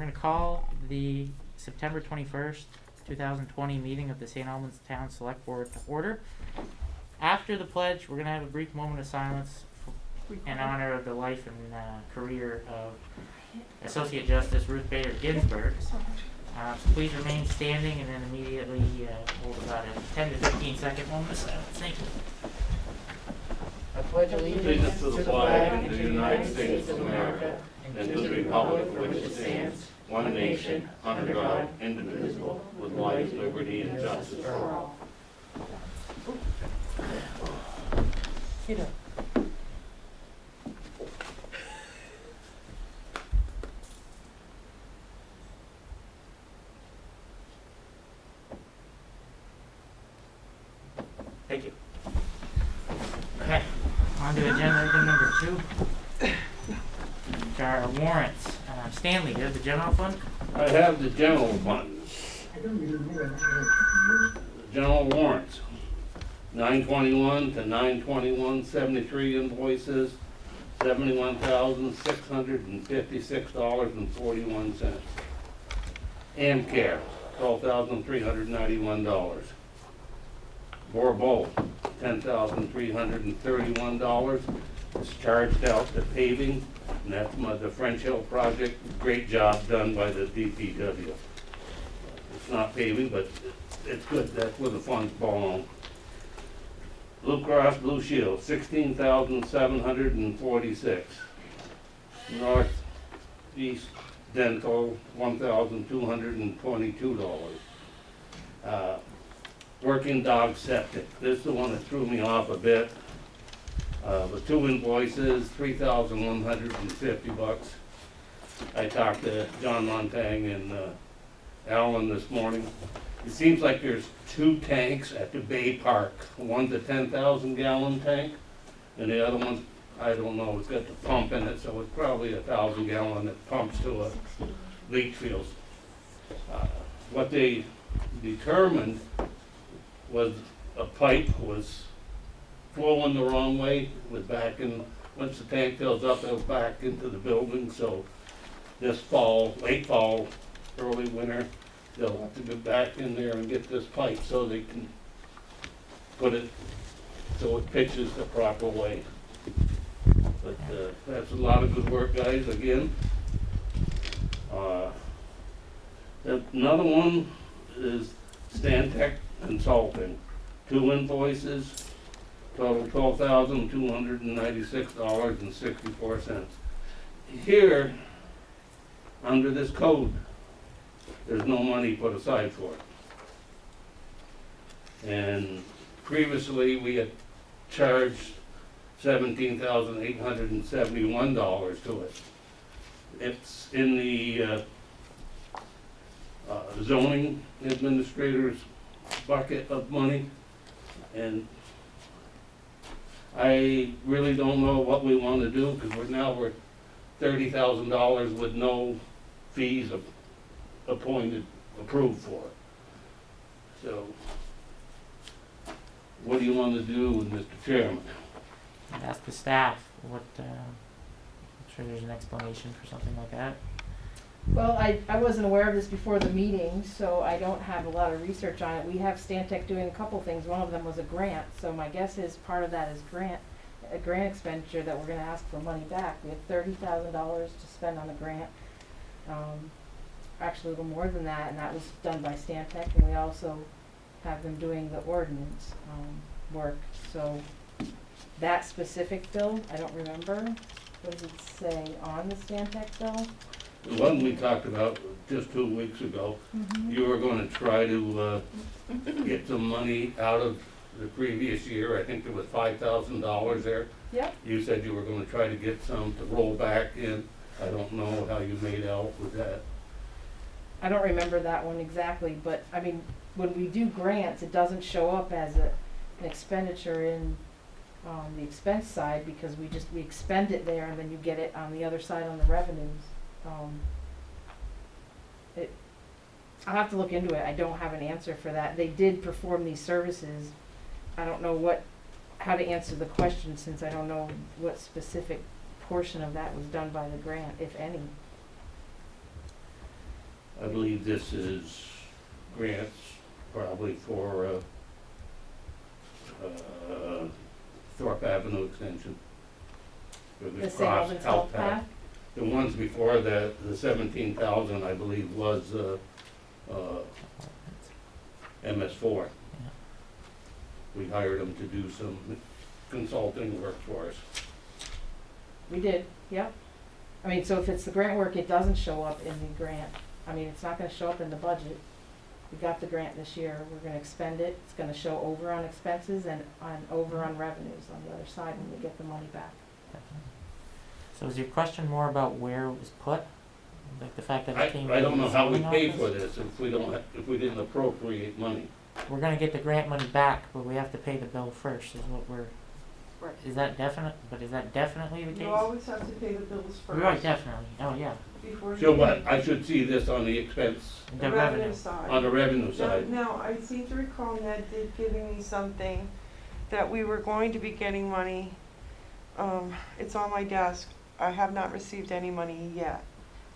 going to call the September 21st, 2020 meeting of the St. Albans Town Selectboard to order. After the pledge, we're going to have a brief moment of silence in honor of the life and career of Associate Justice Ruth Bader Ginsburg. So please remain standing and then immediately hold about a 10 to 15 second moment of silence. Thank you. I pledge allegiance to the flag of the United States of America and to the republic for which it stands, one nation, under God, indivisible, with life, liberty, and justice for all. Thank you. Okay, on to agenda item number 2. Which are our warrants. Stanley, you have the general fund? I have the general fund. General warrants. 921 to 921.73 invoices, $71,656.41. Amcare, $12,391. Borbo, $10,331. It's charged out to paving, and that's the French Hill project. Great job done by the DPW. It's not paving, but it's good. That's where the funds belong. Blue Cross Blue Shield, $16,746. Northeast Dental, $1,222. Working dog septic. This is the one that threw me off a bit. With 2 invoices, $3,150. I talked to John Montang and Alan this morning. It seems like there's 2 tanks at the Bay Park. One's a 10,000 gallon tank, and the other one, I don't know, it's got the pump in it, so it's probably 1,000 gallon that pumps to a leach field. What they determined was a pipe was flowing the wrong way, was back in, once the tank fills up, it'll back into the building, so this fall, late fall, early winter, they'll have to go back in there and get this pipe so they can put it so it pitches the proper way. But that's a lot of good work, guys, again. Another one is Stantec Consulting. 2 invoices, total $12,296.64. Here, under this code, there's no money put aside for it. And previously, we had charged $17,871 to it. It's in the zoning administrator's bucket of money, and I really don't know what we want to do, because we're $30,000 with no fees approved for it. So, what do you want to do, Mr. Chairman? I'd ask the staff what, I'm sure there's an explanation for something like that. Well, I wasn't aware of this before the meeting, so I don't have a lot of research on it. We have Stantec doing a couple things. One of them was a grant, so my guess is part of that is a grant expenditure that we're going to ask for money back. We had $30,000 to spend on the grant. Actually, a little more than that, and that was done by Stantec, and we also have them doing the ordinance work. So that specific bill, I don't remember. What does it say on the Stantec bill? The one we talked about just 2 weeks ago, you were going to try to get some money out of the previous year. I think there was $5,000 there. Yep. You said you were going to try to get some to roll back in. I don't know how you made out with that. I don't remember that one exactly, but I mean, when we do grants, it doesn't show up as an expenditure in the expense side, because we expend it there and then you get it on the other side on the revenues. I'll have to look into it. I don't have an answer for that. They did perform these services. I don't know how to answer the question, since I don't know what specific portion of that was done by the grant, if any. I believe this is grants probably for, Thorpe Avenue extension. For The St. cross Albans Health Path. The ones before that, the 17,000, I believe, was, MS4. Yeah. We hired them to do some consulting work for us. We did, yep. I mean, so if it's the grant work, it doesn't show up in the grant. I mean, it's not gonna show up in the budget. We got the grant this year, we're gonna expend it, it's gonna show over on expenses and over on revenues on the other side when we get the money back. Definitely. So is your question more about where it was put? Like the fact that it came I don't from know the how we zoning pay office? for this if we didn't appropriate money. We're gonna get the grant money back, but we have to pay the bill first, is what we're, Right. is that definite, but is that definitely the case? You always have to pay the bills first. Right, definitely, oh, yeah, Before you So, pay but I should see this on the expense, the revenue. side. on the revenue Now, side. now, I seem to recall Ned did giving me something that we were going to be getting money. It's on my desk. I have not received any money yet.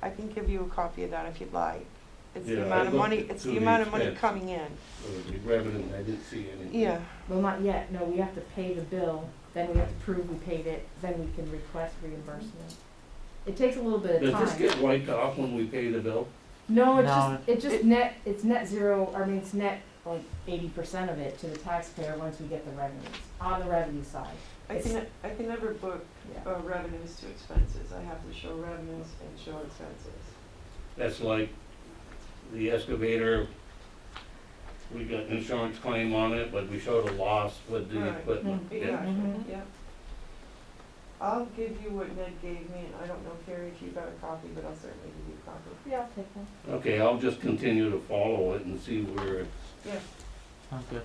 I can give you a copy of that if you'd like. It's the Yeah, I amount of looked money, at it's to the the amount of money expense. coming in. The revenue, I didn't see any. Yeah, Well, not yet, no, we have to pay the bill, then we have to prove we paid it, then we can request reimbursement. It takes a little bit of Does time. this get wiped off when we pay the bill? No, No. it's just net, it's net zero, I mean, it's net like 80% of it to the taxpayer once we get the revenues, on the revenue side. I can never book Yeah. revenues to expenses. I have to show revenues and show expenses. That's like the excavator, we got insurance claim on it, but we showed a loss with the Right. equipment. Mm. Yeah. Exactly, Mhm. yeah. I'll give you what Ned gave me, and I don't know, Carrie, if you got a copy, but I'll certainly give you a copy. Yeah, I'll take one. Okay, I'll just continue to follow it and see where it's. Yeah. Sounds good.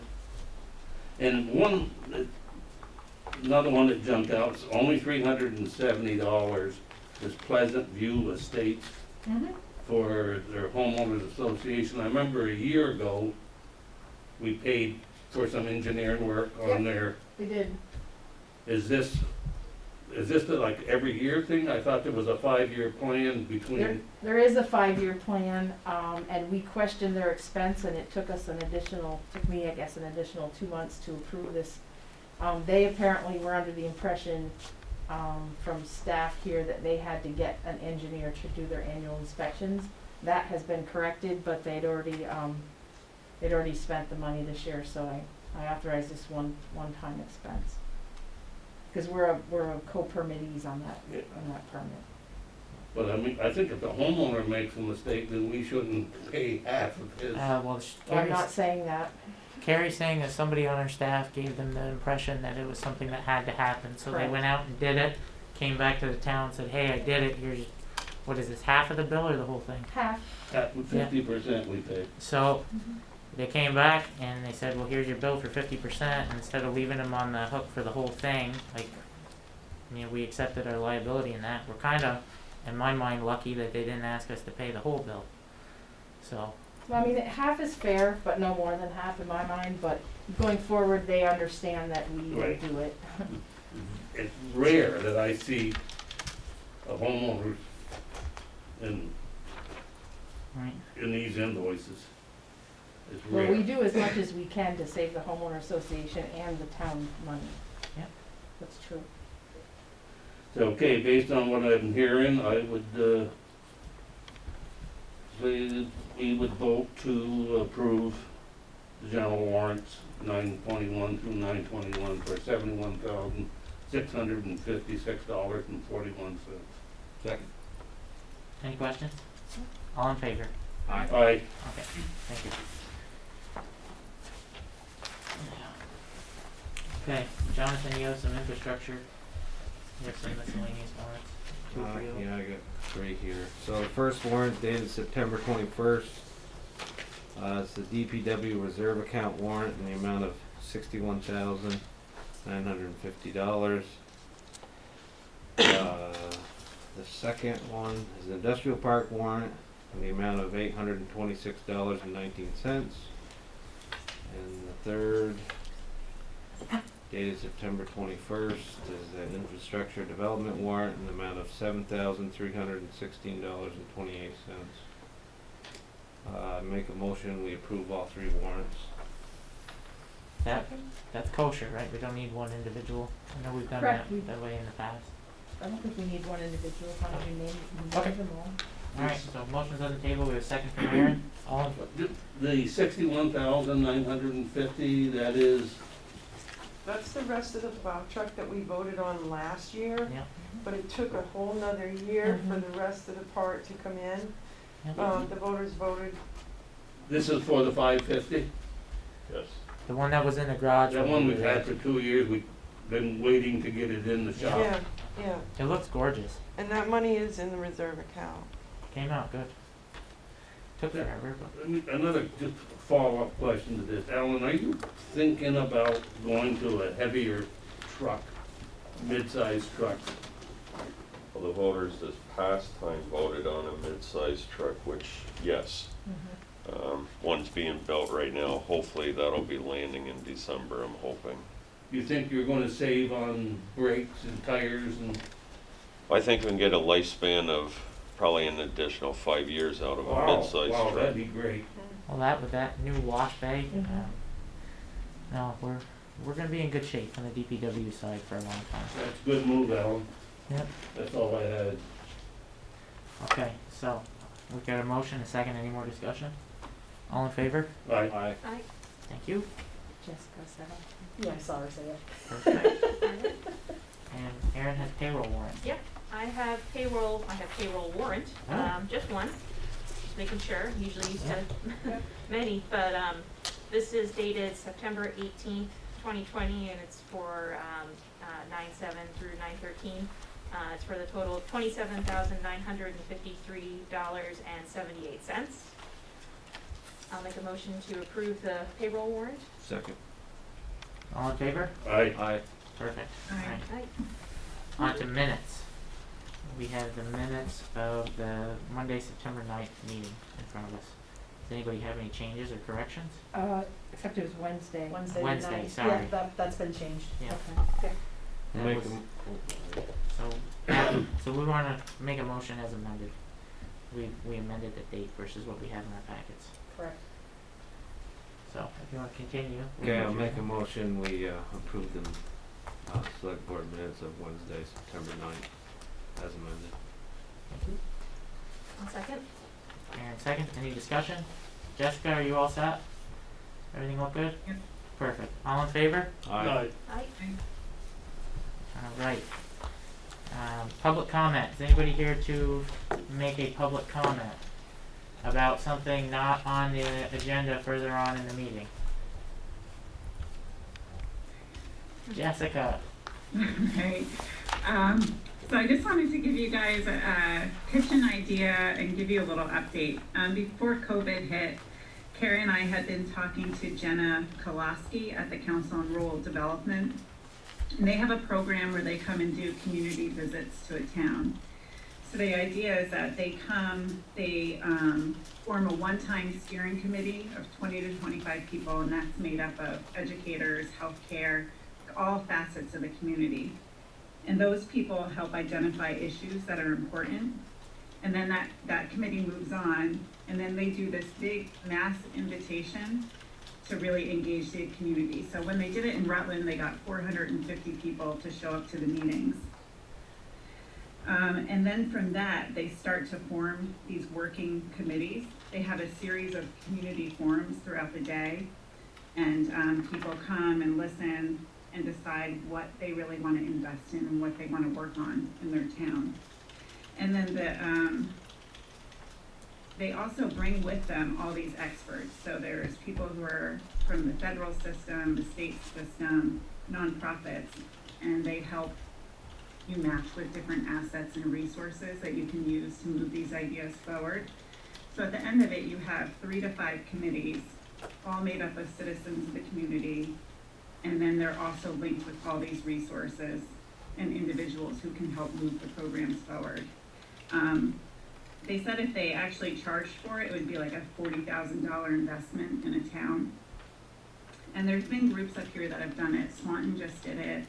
And another one that jumped out, it's only $370, is Pleasant View Estates Mm-hmm. for their homeowners association. I remember a year ago, we paid for some engineering work on Yep. there. We did. Is this the like every year thing? I thought there was a 5-year plan between, There is a 5-year plan, and we questioned their expense, and it took me, I guess, an additional 2 months to approve this. They apparently were under the impression, from staff here that they had to get an engineer to do their annual inspections. That has been corrected, but they'd already spent the money this year, so I authorized this one-time expense. Cause we're a co-permittees on that permit. but I mean, I think if the homeowner makes a mistake, then we shouldn't pay half of his. Well, I'm not saying that. Carrie's saying that somebody on her staff gave them the impression that it was something that had to happen, so they Correct. went out and did it, came back to the town and said, hey, I did it, here's, what is this, half of the bill or the whole thing? Half. At 50% we pay. So, they came back and they said, well, here's your bill for 50%, and instead of leaving them on the hook for the whole thing, like, we accepted our liability in that. We're kinda, in my mind, lucky that they didn't ask us to pay the whole bill. So, Well, I mean, half is fair, but no more than half in my mind, but going forward, they understand that we Right. do it. It's rare that I see a homeowner in right. these invoices. It's Well, rare. we do as much as we can to save the homeowner association and the town money. Yep. That's true. So, okay, based on what I'm hearing, I would, say we would vote to approve the general warrants, 921 through 921 for $71,656.41. Second. Any questions? All in favor? Aye. Aye. Okay, thank you. Okay, Jonathan, you have some infrastructure, you have some miscellaneous warrants, 2 for you. Yeah, I got 3 here. So the first warrant dated September 21st. It's the DPW reserve account warrant in the amount of $61,950. The second one is the industrial park warrant in the amount of $826.19. And the third, dated September 21st, is an infrastructure development warrant in the amount of $7,316.28. Make a motion, we approve all 3 warrants. That's kosher, right? We don't need one individual. I know we've done Correct. that way in the past. I don't think we need one individual, as long as we name Okay. them all. Alright, so motion's on the table, we have a second from Aaron, all in, The 61,950, that is, That's the rest of the plow truck that we voted on last year, yeah, but it took a whole nother year for Mhm. the rest of the part to come in. yeah. The voters voted, this is for the 550? Yes. The one that was in the garage. That when one we we've were had there. for 2 years, we've been waiting to get it in the shop. yeah, yeah, It looks gorgeous, and that money is in the reserve account. came out good. Took Yeah. forever, but. Another just follow-up question to this. Alan, are you thinking about going to a heavier truck, mid-sized truck? Well, the voters this past time voted on a mid-sized truck, which, yes. One's being built right now. Hopefully that'll be landing in December, I'm hoping. You think you're gonna save on brakes and tires and? I think we can get a lifespan of probably an additional 5 years out of a mid-sized Wow, truck. that'd be great. Well, that with that new wash bay, Mhm. no, we're gonna be in good shape on the DPW side for a long time. That's a good move, Alan. Yep. That's all I had. Okay, so, we've got a motion, a second, any more discussion? All in favor? Aye. Aye. Thank you. Jessica said it. Yeah, I saw her say it. Perfect. And Aaron has payroll warrant. Yep, I have payroll warrant, Oh. just one, just making sure, usually used to Yeah. many, but, this is dated September 18th, 2020, and it's for, 9/7 through 9/13. It's for the total of $27,953.78. I'll make a motion to approve the payroll warrant. Second. All in favor? Aye. Aye. Perfect. Alright, Aye. on to minutes. We have the minutes of the Monday, September 9th meeting in front of us. Does anybody have any changes or corrections? Except it was Wednesday. Wednesday, night. sorry. Yeah, that's been changed. Yeah. Okay. That Make was- a- So we wanna make a motion as amended. We amended the date versus what we have in our packets. Correct. So if you wanna continue. Okay, I'll make a motion, we approve the select board minutes of Wednesday, September 9th, as amended. Thank you. One second. Aaron, second. Any discussion? Jessica, are you all set? Everything look good? Yep. Perfect. All in favor? Aye. Alright. Public comment. Is anybody here to make a public comment about something not on the agenda further on in the meeting? Jessica. Right. So I just wanted to give you guys a pitch an idea and give you a little update. Before COVID hit, Carrie and I had been talking to Jenna Kolaski at the Council on Rural Development. And they have a program where they come and do community visits to a town. So the idea is that they come, they form a one-time steering committee of 20 to 25 people, and that's made up of educators, healthcare, all facets of the community. And those people help identify issues that are important. And then that committee moves on, and then they do this big mass invitation to really engage the community. So when they did it in Rutland, they got 450 people to show up to the meetings. And then from that, they start to form these working committees. They have a series of community forums throughout the day, and people come and listen and decide what they really want to invest in and what they want to work on in their town. And then they also bring with them all these experts. So there's people who are from the federal system, the state system, nonprofits, and they help you match with different assets and resources that you can use to move these ideas forward. So at the end of it, you have 3 to 5 committees, all made up of citizens of the community, and then they're also linked with all these resources and individuals who can help move the programs forward. They said if they actually charged for it, it would be like a $40,000 investment in a town. And there's been groups up here that have done it. Swanton just did it.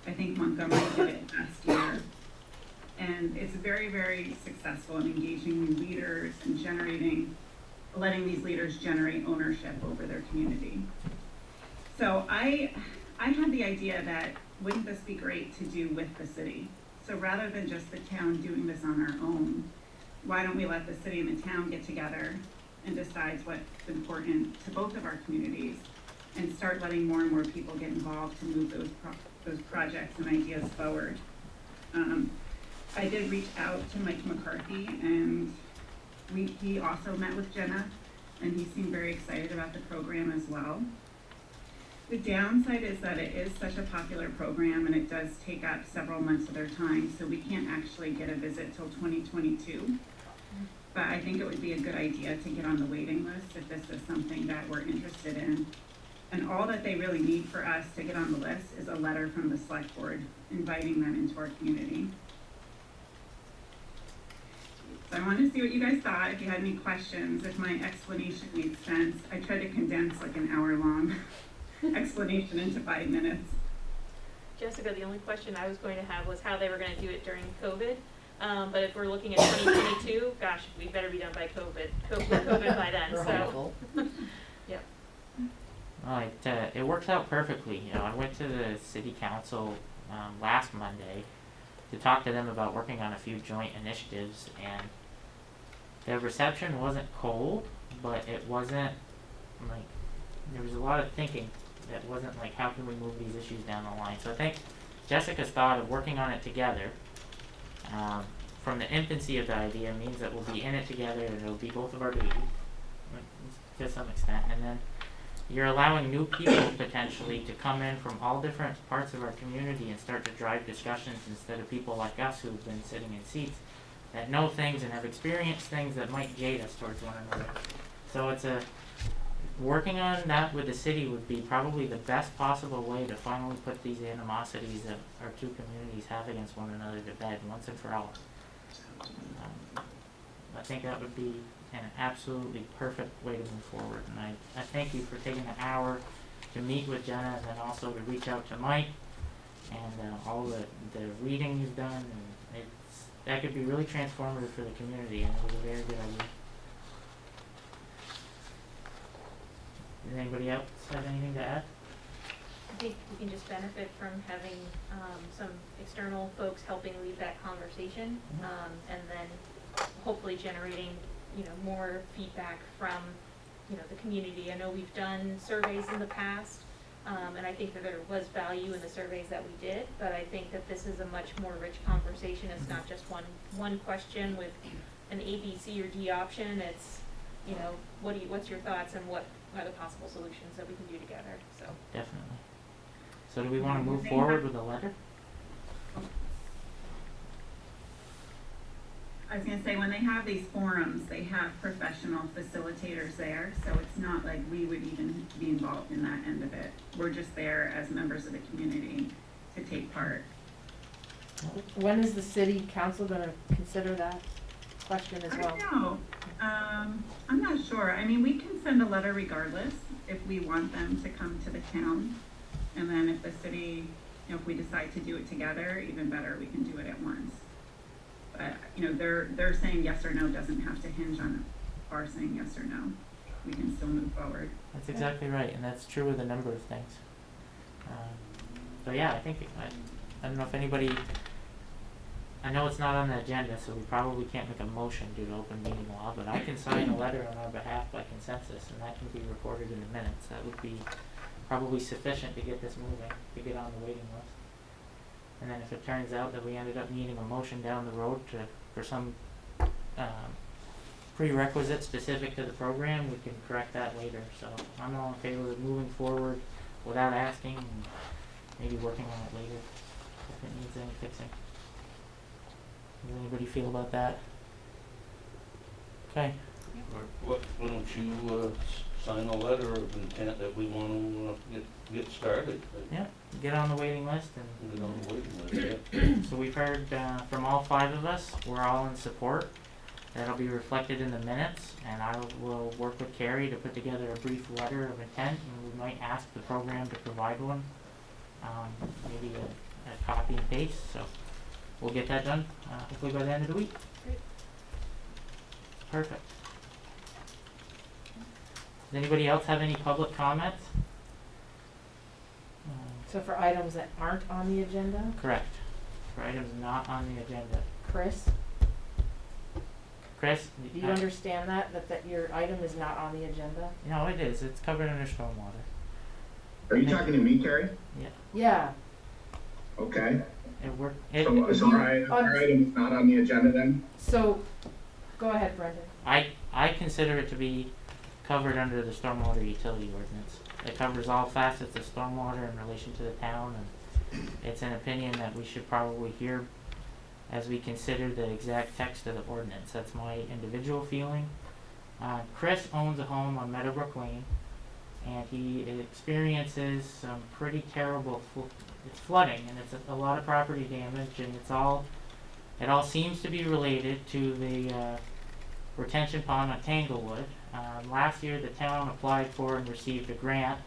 I think Montgomery did it last year. And it's very, very successful in engaging new leaders and generating letting these leaders generate ownership over their community. So I had the idea that wouldn't this be great to do with the city? So rather than just the town doing this on our own, why don't we let the city and the town get together and decide what's important to both of our communities and start letting more and more people get involved to move those projects and ideas forward. I did reach out to Mike McCarthy, and he also met with Jenna, and he seemed very excited about the program as well. The downside is that it is such a popular program and it does take up several months of their time, so we can't actually get a visit till 2022. But I think it would be a good idea to get on the waiting list if this is something that we're interested in. And all that they really need for us to get on the list is a letter from the select board inviting them into our community. So I wanted to see what you guys thought, if you had any questions, if my explanation made sense. I tried to condense like an hour-long explanation into 5 minutes. Jessica, the only question I was going to have was how they were gonna do it during COVID. But if we're looking at 2022, gosh, we better be done by COVID by then, We're so. hopeful. Yep. Well, it works out perfectly. You know, I went to the city council last Monday to talk to them about working on a few joint initiatives, and the reception wasn't cold, but it wasn't like, there was a lot of thinking that wasn't like, how can we move these issues down the line? So I think Jessica's thought of working on it together, from the infancy of the idea, means that we'll be in it together and it'll be both of our baby, to some extent. And then you're allowing new people potentially to come in from all different parts of our community and start to drive discussions instead of people like us who've been sitting in seats that know things and have experienced things that might jade us towards one another. So it's working on that with the city would be probably the best possible way to finally put these animosities that our two communities have against one another to bed once and for all. I think that would be an absolutely perfect way to move forward, and I thank you for taking an hour to meet with Jenna and then also to reach out to Mike and all the reading you've done, and that could be really transformative for the community, and it was a very good idea. Does anybody else have anything to add? I think we can just benefit from having some external folks helping lead that conversation, and then hopefully generating, more feedback from, the community. I know we've done surveys in the past, and I think that there was value in the surveys that we did, but I think that this is a much more rich conversation. It's not just one question with an A, B, C, or D option. It's, what's your thoughts and what are the possible solutions that we can do together, so. Definitely. So do we want to move forward with a letter? I was gonna say, when they have these forums, they have professional facilitators there, so it's not like we would even be involved in that end of it. We're just there as members of the community to take part. When is the city council gonna consider that question as I well? don't know. I'm not sure. I mean, we can send a letter regardless if we want them to come to the town. And then if the city, if we decide to do it together, even better, we can do it at once. But, they're saying yes or no doesn't have to hinge on our saying yes or no. We can still move forward. That's exactly right, and that's true with a number of things. So yeah, I think, I don't know if anybody, I know it's not on the agenda, so we probably can't make a motion due to open meeting law, but I can sign a letter on our behalf by consensus, and that can be recorded in the minutes. That would be probably sufficient to get this moving, to get on the waiting list. And then if it turns out that we ended up needing a motion down the road for some prerequisite specific to the program, we can correct that later. So I'm all in favor of moving forward without asking, and maybe working on it later if it needs any fixing. How does anybody feel about that? Okay. Why don't you sign a letter of intent that we want to get started? Yeah, get on the waiting list and Get on the waiting list, yeah. so we've heard from all 5 of us. We're all in support. That'll be reflected in the minutes, and I will work with Carrie to put together a brief letter of intent, and we might ask the program to provide one, maybe a copy and paste. So we'll get that done hopefully by the end of the week. Great. Perfect. Does anybody else have any public comments? So for items that aren't on the agenda, Correct. For items not on the agenda. Chris, Chris? do you understand that your item is not on the agenda? No, it is. It's covered under stormwater. Are you talking to me, Carrie? Yeah, Okay. It So our item is not on the agenda then? so, go ahead, Brendan. I consider it to be covered under the stormwater utility ordinance. It covers all facets of stormwater in relation to the town, and it's an opinion that we should probably hear as we consider the exact text of the ordinance. That's my individual feeling. Chris owns a home on Meadowbrook Lane, and he experiences some pretty terrible it's flooding, and it's a lot of property damage, and it all seems to be related to the retention pond on Tanglewood. Last year, the town applied for and received a grant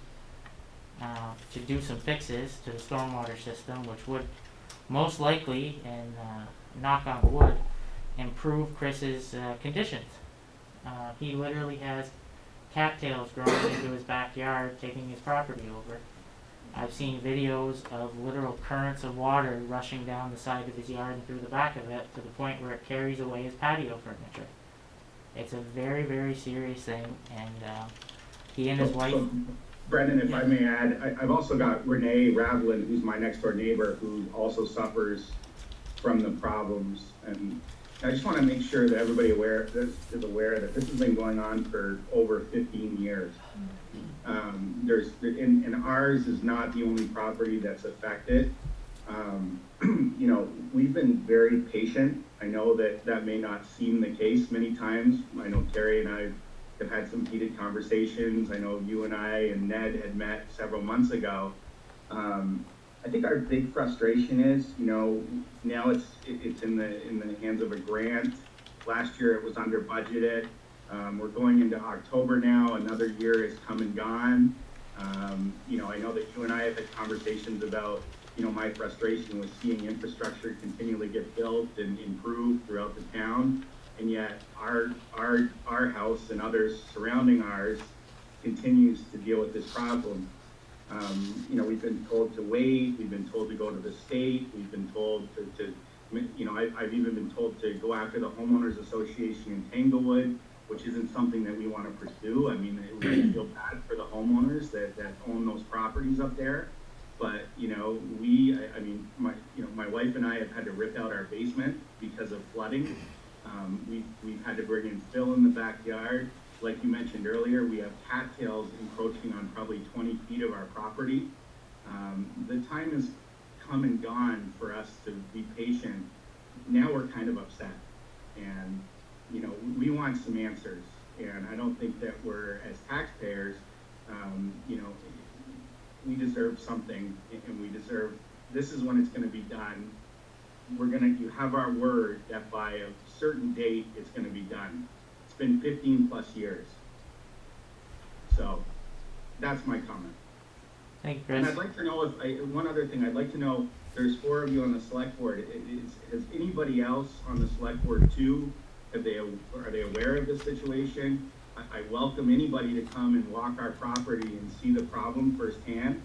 to do some fixes to the stormwater system, which would most likely, and knock on wood, improve Chris's conditions. He literally has cattails growing into his backyard, taking his property over. I've seen videos of literal currents of water rushing down the side of his yard and through the back of it to the point where it carries away his patio furniture. It's a very, very serious thing, and he and his wife... Brendan, if I may add, I've also got Renee Ravlin, who's my next door neighbor, who also suffers from the problems. And I just want to make sure that everybody is aware that this has been going on for over 15 years. And ours is not the only property that's affected. You know, we've been very patient. I know that may not seem the case many times. I know Terry and I have had some heated conversations. I know you and I and Ned had met several months ago. I think our big frustration is, you know, now it's in the hands of a grant. Last year it was under budgeted. We're going into October now. Another year has come and gone. You know, I know that you and I have had conversations about, you know, my frustration with seeing infrastructure continually get built and improved throughout the town, and yet our house and others surrounding ours continues to deal with this problem. You know, we've been told to wait. We've been told to go to the state. We've been told to you know, I've even been told to go after the homeowners association in Tanglewood, which isn't something that we want to pursue. I mean, it would feel bad for the homeowners that own those properties up there. But, you know, my wife and I have had to rip out our basement because of flooding. We've had to bring in fill in the backyard. Like you mentioned earlier, we have cattails encroaching on probably 20 feet of our property. The time has come and gone for us to be patient. Now we're kind of upset. And, you know, we want some answers. And I don't think that we're, as taxpayers, you know, we deserve something, and we deserve, this is when it's going to be done. You have our word that by a certain date, it's going to be done. It's been 15 plus years. So that's my comment. Thank you, Chris. And I'd like to know one other thing, I'd like to know, there's 4 of you on the select board. Has anybody else on the select board too? Are they aware of this situation? I welcome anybody to come and walk our property and see the problem firsthand.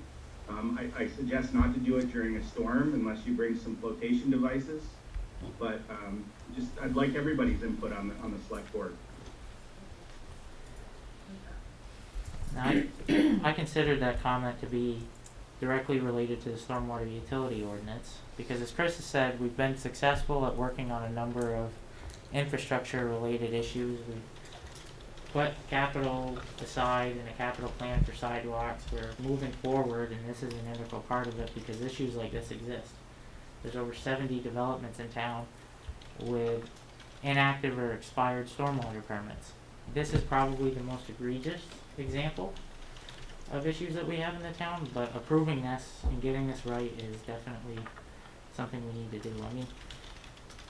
I suggest not to do it during a storm unless you bring some flotation devices. But I'd like everybody's input on the select board. Now, I considered that comment to be directly related to the stormwater utility ordinance, because as Chris has said, we've been successful at working on a number of infrastructure related issues. We've put capital aside in a capital plan for sidewalks. We're moving forward, and this is an integral part of it because issues like this exist. There's over 70 developments in town with inactive or expired stormwater permits. This is probably the most egregious example of issues that we have in the town, but approving this and getting this right is definitely something we need to do. I mean,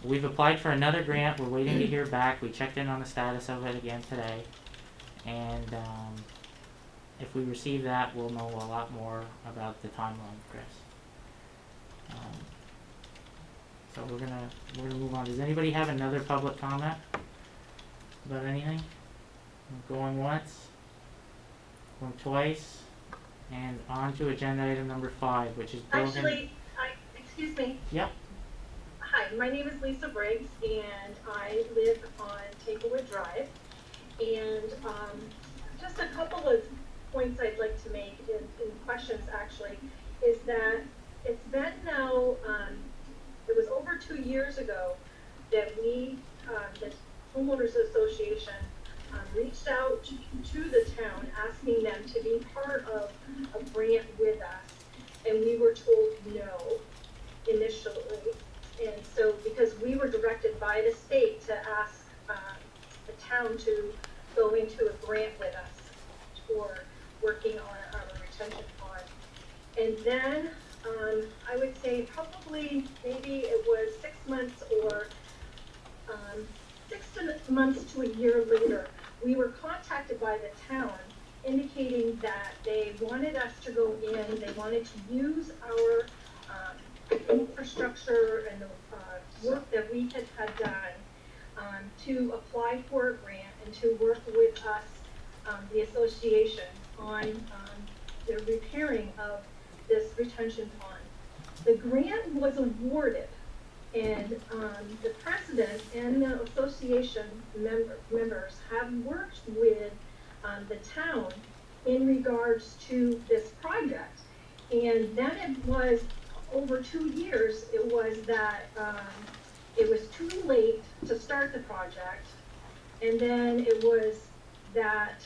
we've applied for another grant. We're waiting to hear back. We checked in on the status of it again today. And if we receive that, we'll know a lot more about the timeline, Chris. So we're gonna move on. Does anybody have another public comment about anything? Going once? them twice. And on to agenda item number 5, which is building. Actually, excuse me. Yep. Hi, my name is Lisa Briggs, and I live on Tablewood Drive. And just a couple of points I'd like to make in questions, actually, is that it's been now, it was over 2 years ago that we, the homeowners association, reached out to the town asking them to be part of a grant with us, and we were told no initially. And so, because we were directed by the state to ask the town to go into a grant with us for working on our retention pond. And then, I would say probably maybe it was 6 months or 6 months to a year later, we were contacted by the town indicating that they wanted us to go in, they wanted to use our infrastructure and the work that we had done to apply for a grant and to work with us, the association, on the repairing of this retention pond. The grant was awarded, and the president and the association members have worked with the town in regards to this project. And then it was over 2 years, it was that it was too late to start the project. And then it was that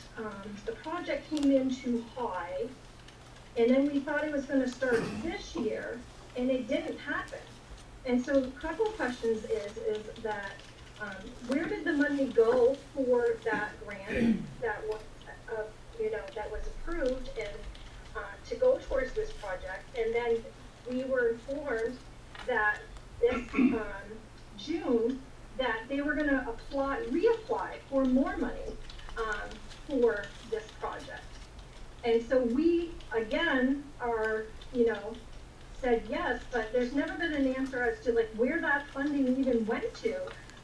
the project came in too high. And then we thought it was going to start this year, and it didn't happen. And so a couple of questions is that where did the money go for that grant that was, that was approved and to go towards this project? And then we were informed that this June that they were going to reapply for more money for this project. And so we again are, said yes, but there's never been an answer as to like where that funding even went to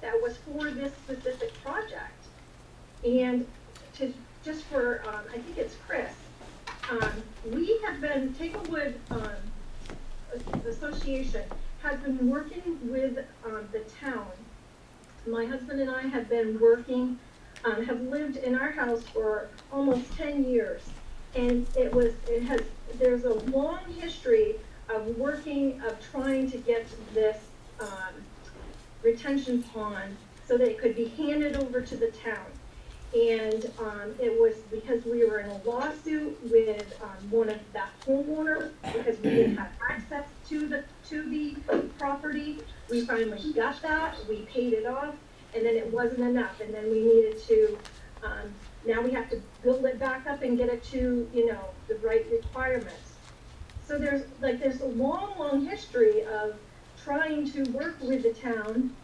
that was for this specific project. And just for, I think it's Chris, we have been, Tablewood Association has been working with the town. My husband and I have been working, have lived in our house for almost 10 years. And there's a long history of working, of trying to get this retention pond so that it could be handed over to the town. And it was because we were in a lawsuit with one of that homeowner because we didn't have access to the property. We finally got that, we paid it off, and then it wasn't enough. And then we needed to, now we have to build it back up and get it to, the right requirements. So there's a long history of trying to work with the town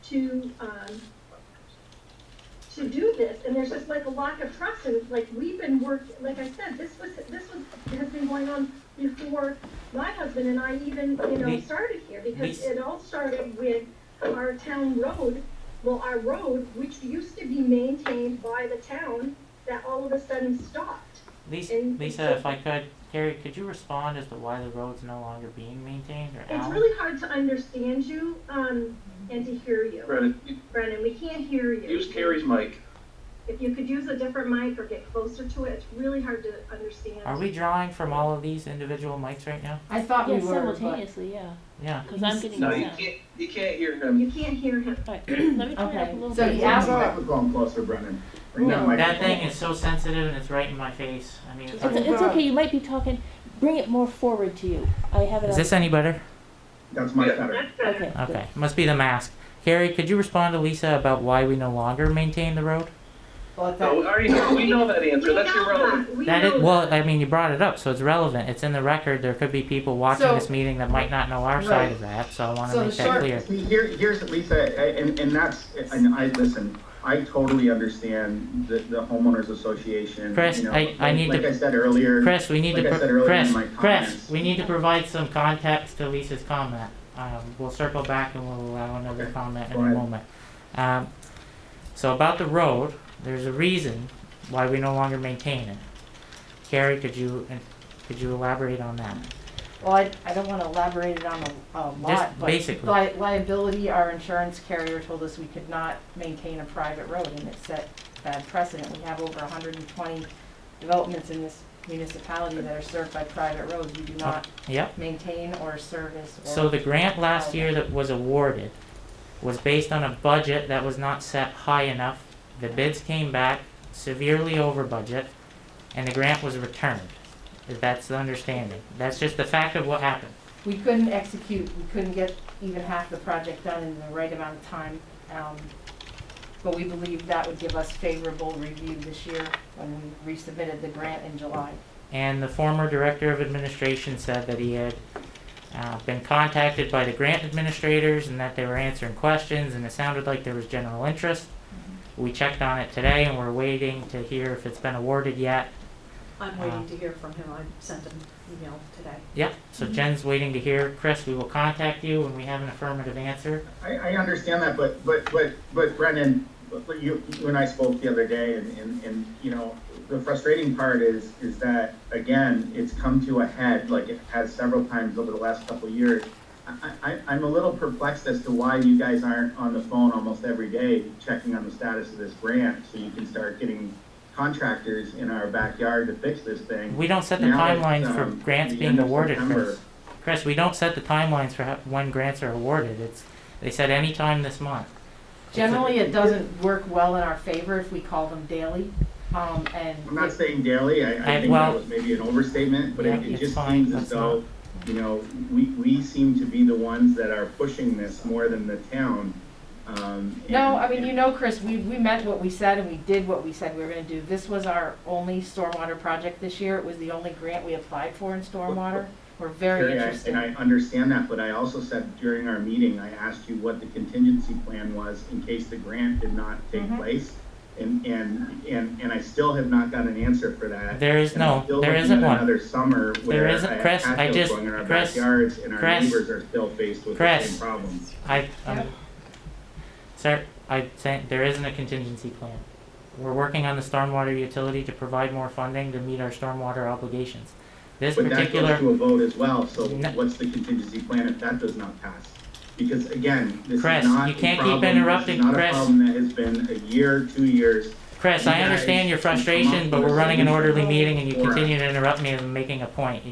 to do this, and there's just like a lack of trust, and like we've been working, like I said, this has been going on before my husband and I even, started here, because it all started with our town road, our road, which used to be maintained by the town, that all of a sudden stopped. Lisa, if I could, Carrie, could you respond as to why the road's no longer being maintained, or It's Alan? really hard to understand you, and to hear you. Brennan, we can't hear you. Use Carrie's mic. If you could use a different mic or get closer to it, it's really hard to understand. Are we drawing from all of these individual mics right now? I thought we Yes, were, but simultaneously, yeah. Yeah. Because I'm getting No, the you sound. can't hear him. You can't hear him. All right, let me turn it up a Okay, little so bit. you Bring asked the for- microphone closer, Brennan. Bring that No. microphone. That thing is so sensitive and it's right in my face. I mean, It's okay, you might be talking, bring it more forward to you. I have it is on. this any better? That's much Yeah. better. That's better. Okay, good. Okay, must be the mask. Carrie, could you respond to Lisa about why we no longer maintain the road? well, No, we know that answer. That's irrelevant. I mean, you brought it up, so it's relevant. It's in the record. There could be people watching So- this meeting that might not know our Right. side of that, so I want to So make the that short- clear. Here's Lisa, and that's, and I listen. I totally understand the homeowners association. Chris, I need like to- I said earlier. Chris, we need like I to said earlier in my Chris, comments. we need to provide some context to Lisa's comment. We'll circle back and we'll allow another Okay. comment Go in a ahead. moment. So about the road, there's a reason why we no longer maintain it. Carrie, could you elaborate on that? Well, I don't wanna elaborate it on a lot, Just but basically. liability, our insurance carrier told us we could not maintain a private road, and it set bad precedent. We have over 120 developments in this municipality that are served by private roads. We do not Yep. maintain or service or. So the grant last year that was awarded was based on a budget that was not set high enough. The bids came back severely over budget, and the grant was returned. That's the understanding. That's just the fact of what happened. We couldn't execute, we couldn't get even half the project done in the right amount of time. But we believe that would give us favorable review this year when we resubmitted the grant in July. And the former director of administration said that he had been contacted by the grant administrators and that they were answering questions, and it sounded like there was general interest. We checked on it today, and we're waiting to hear if it's been awarded yet. I'm waiting to hear from him. I sent him an email today. Yep, so Jen's waiting to hear. Chris, we will contact you when we have an affirmative answer. I understand that, but Brendan, you and I spoke the other day, and you know, the frustrating part is that, again, it's come to a head, like it has several times over the last couple of years. I'm a little perplexed as to why you guys aren't on the phone almost every day checking on the status of this grant, so you can start getting contractors in our backyard to fix this thing. We don't set the Now timelines it's, for grants the being end of awarded, September. Chris, we don't set the timelines for when grants are awarded. They said any time this month. Generally, it doesn't work well in our favor if we call them daily, and. I'm not saying daily, I think well, that was maybe an overstatement, but yeah, it it's just fine, seems as that's though, you know, we seem to be the ones that are pushing this more than the town. No, I mean, you know, Chris, we meant what we said and we did what we said we were gonna do. This was our only stormwater project this year. It was the only grant we applied for in stormwater. We're very Terry, interested. And I understand that, but I also said during our meeting, I asked you what the contingency plan was in case the grant did not take place. And I still have not got an answer for that. There is And I'm no, still there looking isn't at one. Another summer where There isn't, I have Chris, I patios just, going in our Chris, backyards and our Chris, neighbors are still faced with the Chris, same problems. Sir, I'm saying there isn't a contingency plan. We're working on the stormwater utility to provide more funding to meet our stormwater obligations. This But that particular, goes to a vote as well, so No. what's the contingency plan if that does not pass? Because again, this is Chris, not you a can't keep problem, interrupting, this is not Chris. a problem that has been a year, 2 years. Chris, You I understand guys your can come frustration, up but with a we're running an solution orderly meeting and you for us. continue to interrupt me and making a point.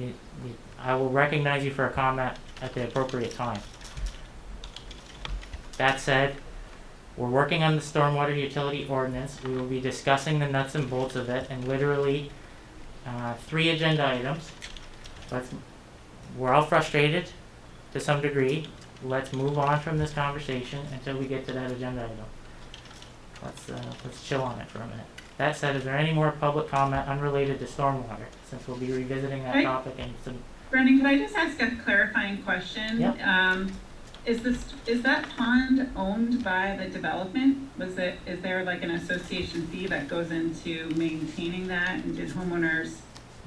I will recognize you for a comment at the appropriate time. That said, we're working on the stormwater utility ordinance. We will be discussing the nuts and bolts of it, and literally 3 agenda items. We're all frustrated to some degree. Let's move on from this conversation until we get to that agenda item. Let's chill on it for a minute. That said, is there any more public comment unrelated to stormwater, since we'll be revisiting that topic in some. Brendan, could I just ask a clarifying question? Yep. Is that pond owned by the development? Is there like an association fee that goes into maintaining that? And did homeowners,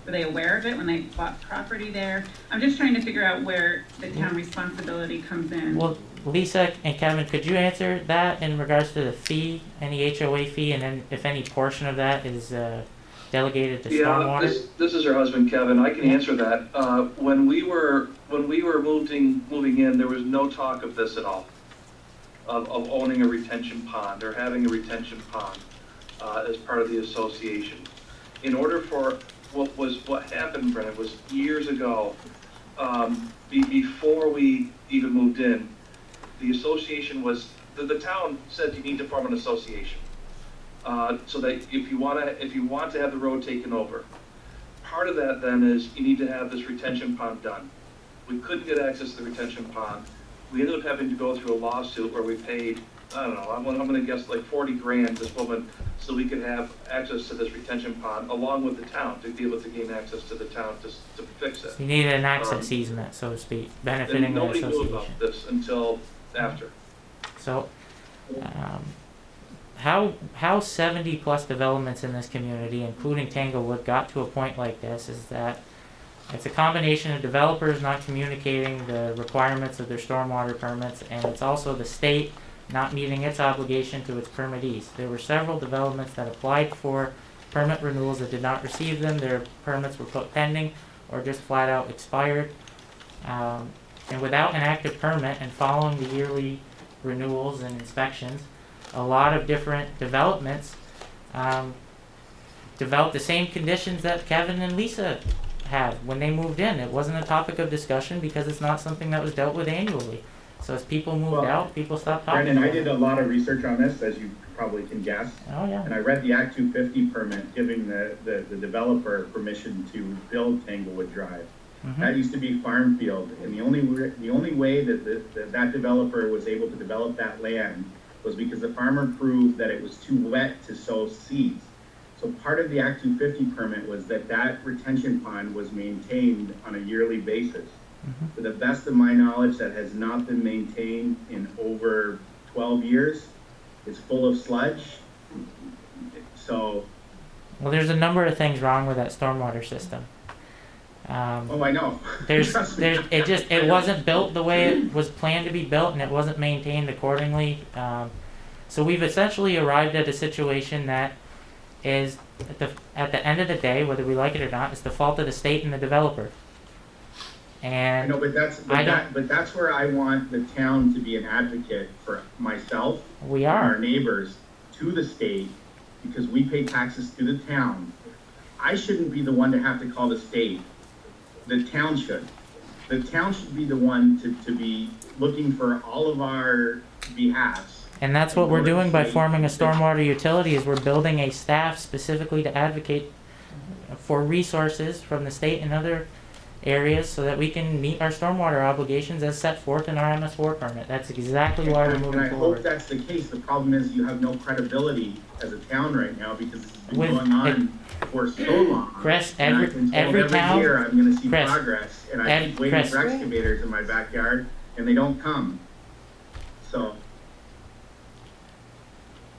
were they aware of it when they bought property there? I'm just trying to figure out where the town responsibility comes in. Well, Lisa and Kevin, could you answer that in regards to the fee, any HOA fee, and then if any portion of that is delegated to stormwater? This is her husband, Kevin. I can answer that. When we were moving in, there was no talk of this at all, of owning a retention pond or having a retention pond as part of the association. In order for what happened, Brennan, was years ago, before we even moved in, the association was, the town said you need to form an association. So that if you want to have the road taken over, part of that then is you need to have this retention pond done. We couldn't get access to the retention pond. We ended up having to go through a lawsuit where we paid, I don't know, I'm gonna guess like 40 grand this woman, so we could have access to this retention pond along with the town to be able to gain access to the town to fix it. You need an access easement, so to speak, benefiting And the nobody knew association. about this until after. So, how 70 plus developments in this community, including Tanglewood, got to a point like this is that it's a combination of developers not communicating the requirements of their stormwater permits, and it's also the state not meeting its obligation to its permittees. There were several developments that applied for permit renewals that did not receive them. Their permits were put pending or just flat out expired. And without an active permit and following the yearly renewals and inspections, a lot of different developments developed the same conditions that Kevin and Lisa had when they moved in. It wasn't a topic of discussion because it's not something that was dealt with annually. So as people moved out, people stopped talking Brendan, I about did it. a lot of research on this, as you probably can guess. Oh, yeah. And I read the Act 250 permit giving the developer permission to build Tanglewood Drive. Mhm. That used to be farm field, and the only way that that developer was able to develop that land was because the farmer proved that it was too wet to sow seeds. So part of the Act 250 permit was that retention pond was maintained on a yearly basis. Mhm. To the best of my knowledge, that has not been maintained in over 12 years. It's full of sludge. So, Well, there's a number of things wrong with that stormwater system. oh, I know. Trust me. It wasn't built the way it was planned to be built, and it wasn't maintained accordingly. So we've essentially arrived at a situation that is, at the end of the day, whether we like it or not, it's the fault of the state and the developer. I And know, but that's where I want the town to be an advocate for myself we and our are. neighbors to the state, because we pay taxes to the town. I shouldn't be the one to have to call the state. The town should. The town should be the one to be looking for all of our behalfs. And that's what we're Go to the doing by state. forming a stormwater utility, is we're building a staff specifically to advocate for resources from the state and other areas so that we can meet our stormwater obligations as set forth in our MS4 permit. That's exactly why we're And moving I hope forward. that's the case. The problem is you have no credibility as a town right now, because this has been With- going on for so long. Chris, And I've been told every town- year I'm gonna see Chris, progress, and I keep waiting Chris. for excavators in my backyard, and they don't come. So,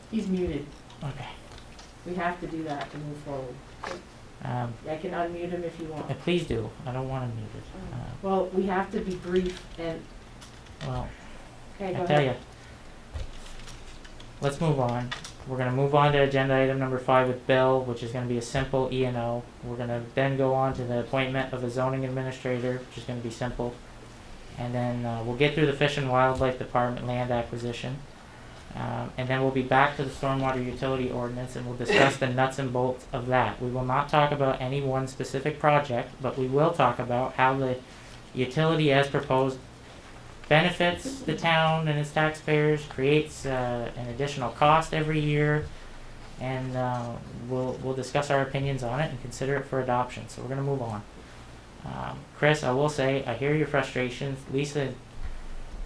He's muted. Okay. We have to do that to move forward. I can unmute him if you want. Please do. I don't want to mute it. Well, we have to be brief and, Well, okay, go I tell ahead. you. Let's move on. We're going to move on to agenda item number 5 with Bill, which is going to be a simple E&O. We're going to then go on to the appointment of a zoning administrator, which is going to be simple. And then we'll get through the Fish and Wildlife Department land acquisition. And then we'll be back to the stormwater utility ordinance, and we'll discuss the nuts and bolts of that. We will not talk about any one specific project, but we will talk about how the utility as proposed benefits the town and its taxpayers, creates an additional cost every year, and we'll discuss our opinions on it and consider it for adoption. So we're going to move on. Chris, I will say, I hear your frustrations. Lisa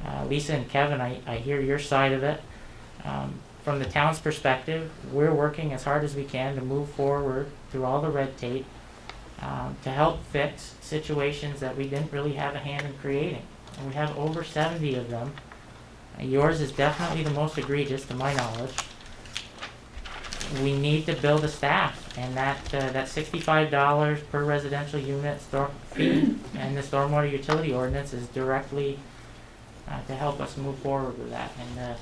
and Kevin, I hear your side of it. From the town's perspective, we're working as hard as we can to move forward through all the red tape to help fix situations that we didn't really have a hand in creating. And we have over 70 of them. Yours is definitely the most egregious, to my knowledge. We need to build a staff, and that $65 per residential unit fee and the stormwater utility ordinance is directly to help us move forward with that. And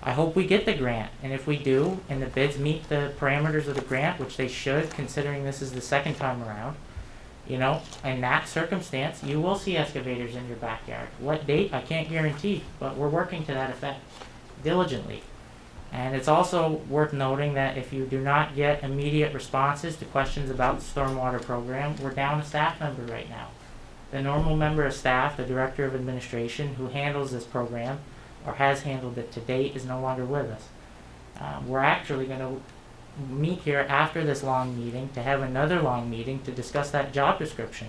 I hope we get the grant, and if we do, and the bids meet the parameters of the grant, which they should, considering this is the second time around, in that circumstance, you will see excavators in your backyard. What date, I can't guarantee, but we're working to that effect diligently. And it's also worth noting that if you do not get immediate responses to questions about the stormwater program, we're down a staff member right now. The normal member of staff, the director of administration, who handles this program, or has handled it to date, is no longer with us. We're actually going to meet here after this long meeting to have another long meeting to discuss that job description.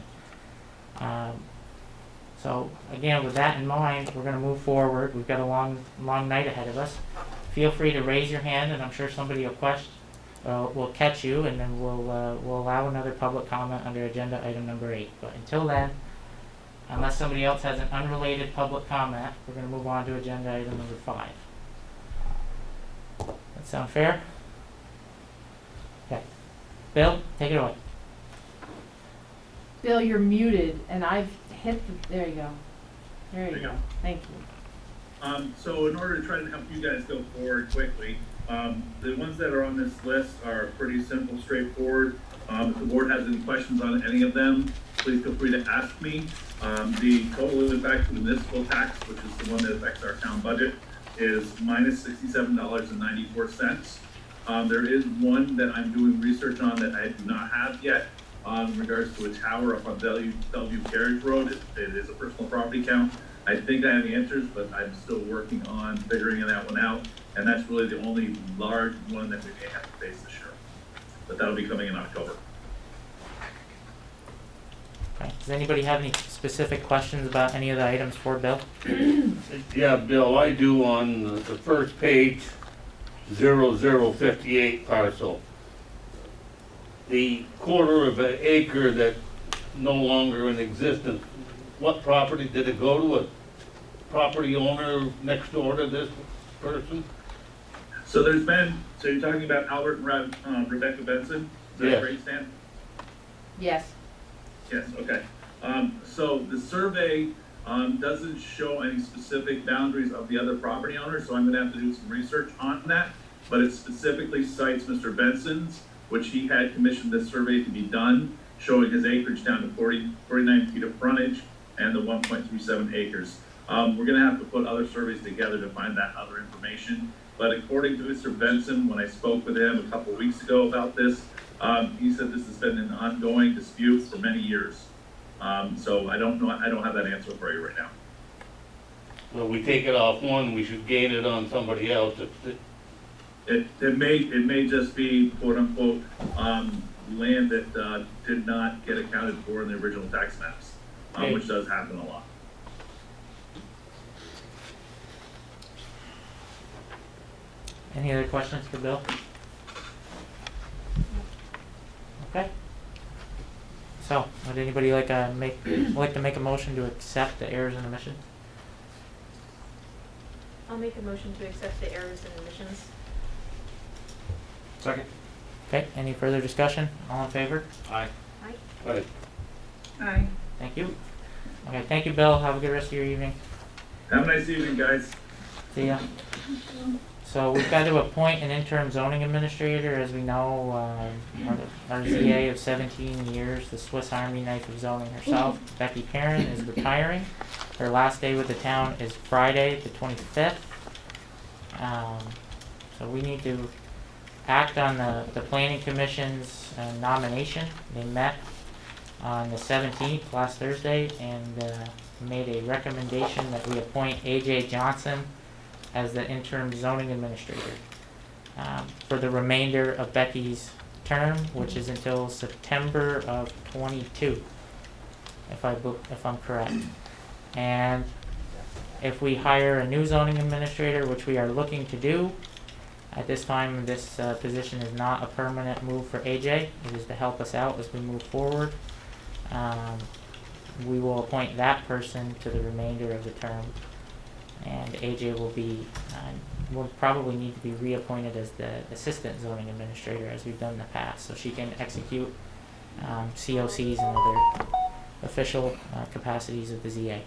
So again, with that in mind, we're going to move forward. We've got a long night ahead of us. Feel free to raise your hand, and I'm sure somebody will catch you, and then we'll allow another public comment under agenda item number 8. But until then, unless somebody else has an unrelated public comment, we're going to move on to agenda item number 5. That sound fair? Okay. Bill, take it away. Bill, you're muted, and I've hit there you go. There you go. Thank you. So in order to try to help you guys go forward quickly, The ones that are on this list are pretty simple, straightforward. If the board has any questions on any of them, please feel free to ask me. The total impact to the municipal tax, which is the one that affects our town budget, is minus $67.94. There is one that I'm doing research on that I do not have yet, in regards to a tower up on Bellevue Carriage Road. It is a personal property count. I think I have the answers, but I'm still working on figuring that one out. And that's really the only large one that we may have to face this year. But that'll be coming in October. Okay. Does anybody have any specific questions about any of the items for Bill? Yeah, Bill, I do on the first page, 0058 parcel. The quarter of an acre that no longer in existence, what property, did it go to a property owner next door to this person? So you're talking about Albert and Rebecca Benson? Is that Yes. where you stand? Yes. Yes, okay. So the survey doesn't show any specific boundaries of the other property owners, so I'm gonna have to do some research on that. But it specifically cites Mr. Benson's, which he had commissioned this survey to be done, showing his acreage down to 49 feet of frontage and the 1.37 acres. We're gonna have to put other surveys together to find that other information. But according to Mr. Benson, when I spoke with him a couple weeks ago about this, he said this has been an ongoing dispute for many years. So I don't know, I don't have that answer for you right now. Well, we take it off one, we should gain it on somebody else. It may just be quote unquote, land that, did not get accounted for in the original tax maps, which does happen a lot. Any other questions for Bill? Okay. So, would anybody like to make a motion to accept the errors and omissions? I'll make a motion to accept the errors and omissions. Second. Okay, any further discussion? All in favor? Aye. Aye. Right. Aye. Thank you. Okay, thank you, Bill. Have a good rest of your evening. Have a nice evening, guys. See ya. So we've got to appoint an interim zoning administrator. As we know, our ZA of 17 years, the Swiss Army knife of zoning herself, Becky Perrin, is retiring. Her last day with the town is Friday, the 25th. So we need to act on the planning commission's nomination. They met on the 17th, last Thursday, and made a recommendation that we appoint AJ Johnson as the interim zoning administrator for the remainder of Becky's term, which is until September of 22, if I'm correct. And if we hire a new zoning administrator, which we are looking to do, at this time, this position is not a permanent move for AJ. It is to help us out as we move forward. We will appoint that person to the remainder of the term. And AJ will probably need to be reappointed as the assistant zoning administrator, as we've done in the past, so she can execute COCs and other official capacities of the ZA.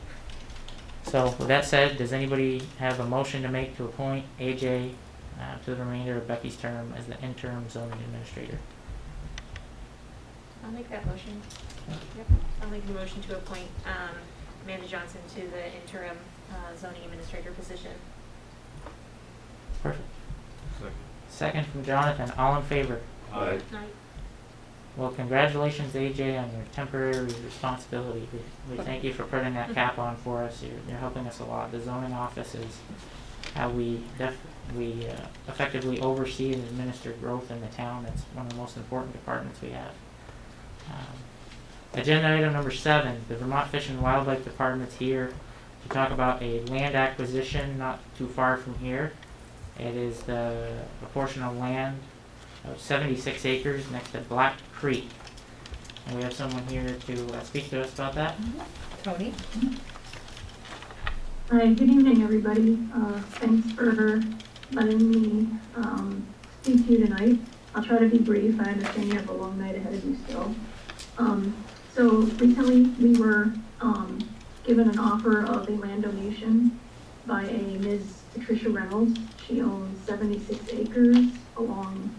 So with that said, does anybody have a motion to make to appoint AJ to the remainder of Becky's term as the interim zoning administrator? I'll make that motion. Yep. I'll make the motion to appoint Amanda Johnson to the interim zoning administrator position. Perfect. Second. Second from Jonathan. All in favor? Aye. Aye. Well, congratulations, AJ, on your temporary responsibility. We thank you for putting that cap on for us. You're helping us a lot. The zoning office is how we effectively oversee and administer growth in the town. It's one of the most important departments we have. Agenda item number 7, the Vermont Fish and Wildlife Department's here to talk about a land acquisition not too far from here. It is a portion of land of 76 acres next to Black Creek. And we have someone here to speak to us about that. Tony? Hi, good evening, everybody. Thanks for letting me speak to you tonight. I'll try to be brief. I understand you have a long night ahead of you still. So recently we were given an offer of a land donation by a Ms. Patricia Reynolds. She owns 76 acres along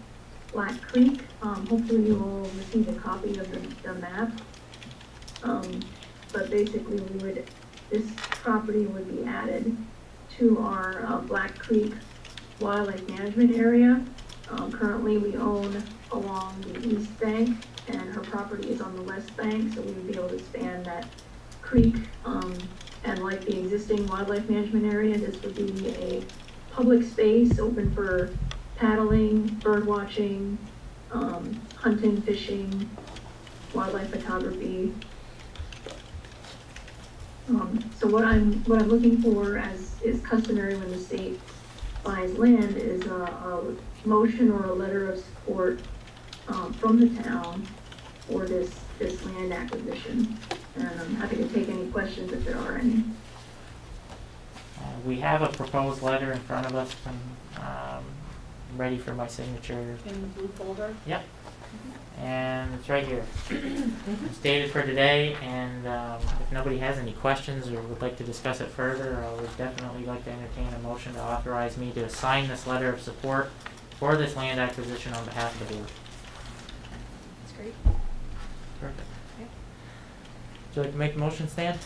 Black Creek. Hopefully you will receive a copy of the map. But basically this property would be added to our Black Creek Wildlife Management Area. Currently we own along the east bank and her property is on the west bank, so we would be able to span that creek. And like the existing wildlife management area, this would be a public space open for paddling, bird watching, hunting, fishing, wildlife photography. So what I'm looking for, as is customary when the state buys land, is a motion or a letter of support from the town for this land acquisition. And I'm happy to take any questions if there are any. We have a proposed letter in front of us, ready for my signature. In the blue folder? Yep. And it's right here. It's dated for today, and if nobody has any questions or would like to discuss it further, I would definitely like to entertain a motion to authorize me to sign this letter of support for this land acquisition on behalf of the board. That's great. Perfect. Okay. Would you like to make a motion, Stan?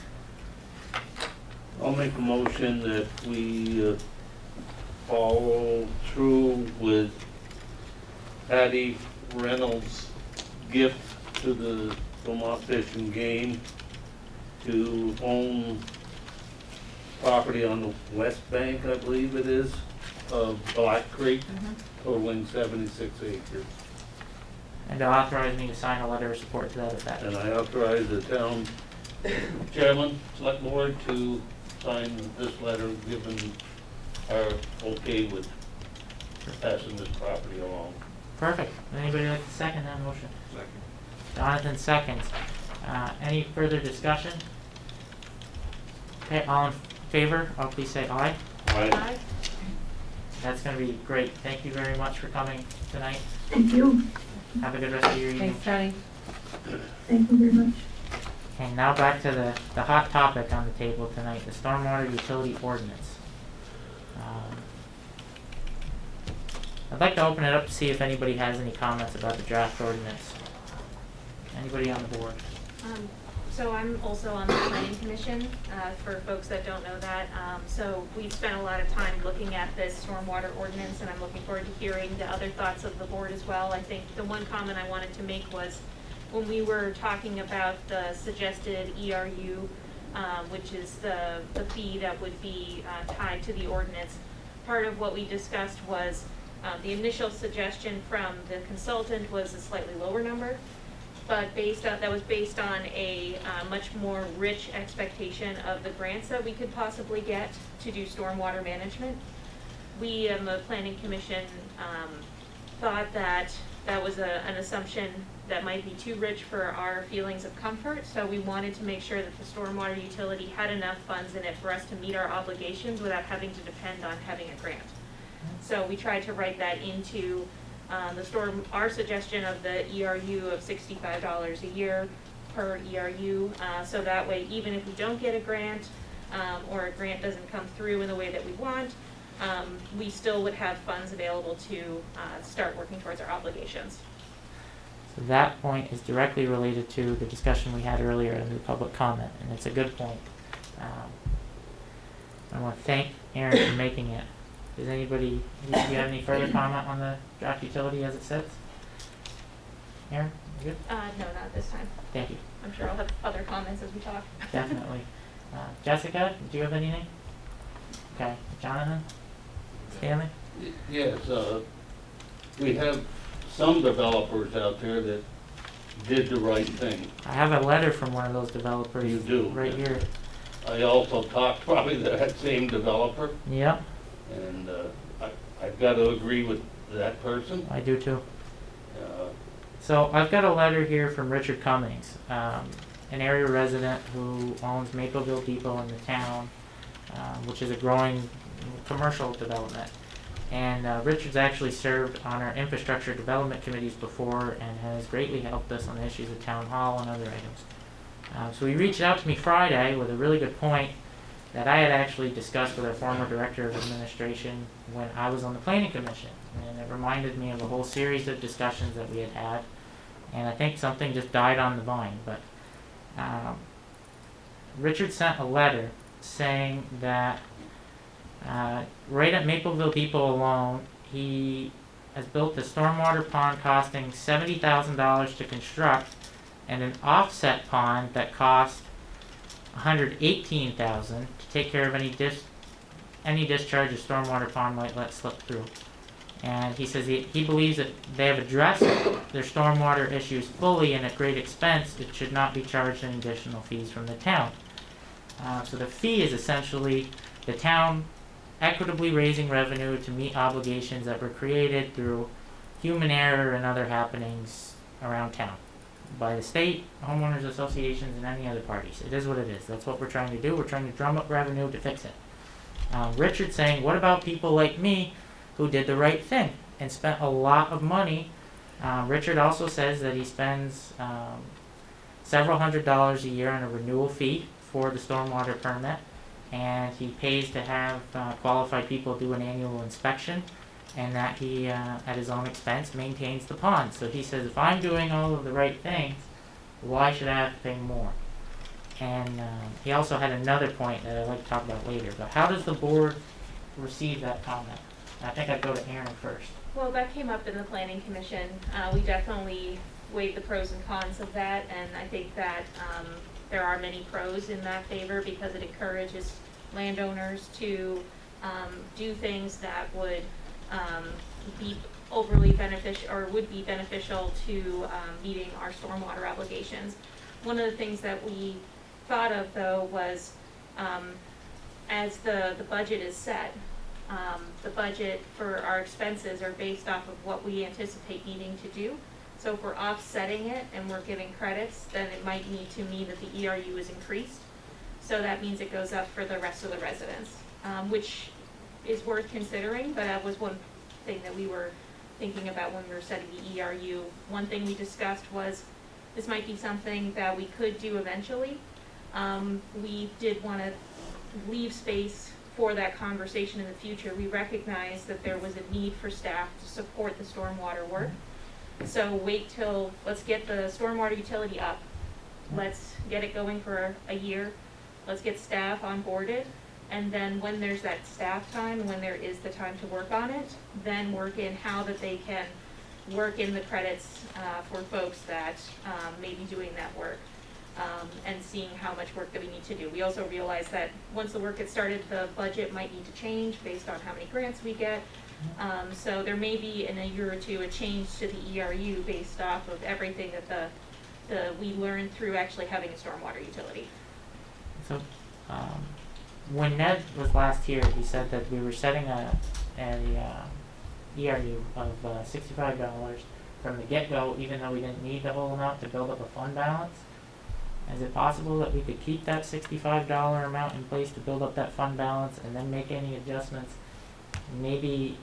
I'll make a motion that we follow through with Patty Reynolds' gift to the Vermont Fish and Game to own property on the west bank, I believe it is, of Black Creek, totaling 76 acres. And to authorize me to sign a letter of support to that effect. And I authorize the town chairman, select board, to sign this letter, given our okay with passing this property along. Perfect. Anybody like to second that motion? Second. Jonathan seconds. Any further discussion? Okay, all in favor, please say aye. Aye. That's gonna be great. Thank you very much for coming tonight. Thank you. Have a good rest of your evening. Thanks, Tony. Thank you very much. Okay, now back to the hot topic on the table tonight, the Stormwater Utility Ordinance. I'd like to open it up to see if anybody has any comments about the draft ordinance. Anybody on the board? So I'm also on the planning commission, for folks that don't know that. So we've spent a lot of time looking at this stormwater ordinance, and I'm looking forward to hearing the other thoughts of the board as well. I think the one comment I wanted to make was when we were talking about the suggested ERU, which is the fee that would be tied to the ordinance, part of what we discussed was the initial suggestion from the consultant was a slightly lower number, but that was based on a much more rich expectation of the grants that we could possibly get to do stormwater management. We, the planning commission, thought that that was an assumption that might be too rich for our feelings of comfort, so we wanted to make sure that the stormwater utility had enough funds in it for us to meet our obligations without having to depend on having a grant. So we tried to write that into our suggestion of the ERU of $65 a year per ERU, so that way even if we don't get a grant, or a grant doesn't come through in the way that we want, we still would have funds available to start working towards our obligations. So that point is directly related to the discussion we had earlier in the public comment, and it's a good point. I want to thank Aaron for making it. Does anybody, do you have any further comment on the draft utility as it sits? Aaron, you good? No, not this time. Thank you. I'm sure I'll have other comments as we talk. Definitely. Jessica, do you have anything? Okay. Jonathan? Stanley? Yes, we have some developers out there that did the right thing. I have a letter from one of those developers. You do? Right here. I also talked probably to that same developer, Yep, and I've got to agree with that person. I do too. Uh, So I've got a letter here from Richard Cummings, an area resident who owns Mapleville Depot in the town, which is a growing commercial development. And Richard's actually served on our infrastructure development committees before and has greatly helped us on the issues of town hall and other items. So he reached out to me Friday with a really good point that I had actually discussed with our former director of administration when I was on the planning commission. And it reminded me of a whole series of discussions that we had had. And I think something just died on the vine. But Richard sent a letter saying that right at Mapleville Depot alone, he has built a stormwater pond costing $70,000 to construct, and an offset pond that cost $118,000 to take care of any discharge a stormwater pond might let slip through. And he says he believes that they have addressed their stormwater issues fully and at great expense. It should not be charged any additional fees from the town. So the fee is essentially the town equitably raising revenue to meet obligations that were created through human error and other happenings around town by the state, homeowners associations, and any other parties. It is what it is. That's what we're trying to do. We're trying to drum up revenue to fix it. Richard's saying, what about people like me who did the right thing and spent a lot of money? Richard also says that he spends several $100s a year on a renewal fee for the stormwater permit, and he pays to have qualified people do an annual inspection, and that he, at his own expense, maintains the pond. So he says, if I'm doing all of the right things, why should I have to pay more? And he also had another point that I'd like to talk about later, but how does the board receive that comment? I think I'd go to Aaron first. Well, that came up in the planning commission. We definitely weighed the pros and cons of that, and I think that there are many pros in that favor because it encourages landowners to do things that would be overly beneficial or would be beneficial to meeting our stormwater obligations. One of the things that we thought of though was as the budget is set, the budget for our expenses are based off of what we anticipate needing to do. So if we're offsetting it and we're giving credits, then it might need to mean that the ERU is increased. So that means it goes up for the rest of the residents, which is worth considering, but that was one thing that we were thinking about when we were setting the ERU. One thing we discussed was this might be something that we could do eventually. We did want to leave space for that conversation in the future. We recognized that there was a need for staff to support the stormwater work. So wait till, let's get the stormwater utility up. Let's get it going for a year. Let's get staff onboarded. And then when there's that staff time, when there is the time to work on it, then work in how that they can work in the credits for folks that may be doing that work and seeing how much work that we need to do. We also realize that once the work gets started, the budget might need to change based on how many grants we get. So there may be in a year or two a change to the ERU based off of everything that we learned through actually having a stormwater utility. So when Ned was last here, he said that we were setting a ERU of $65 from the get-go, even though we didn't need the whole amount to build up a fund balance. Is it possible that we could keep that $65 amount in place to build up that fund balance and then make any adjustments? Maybe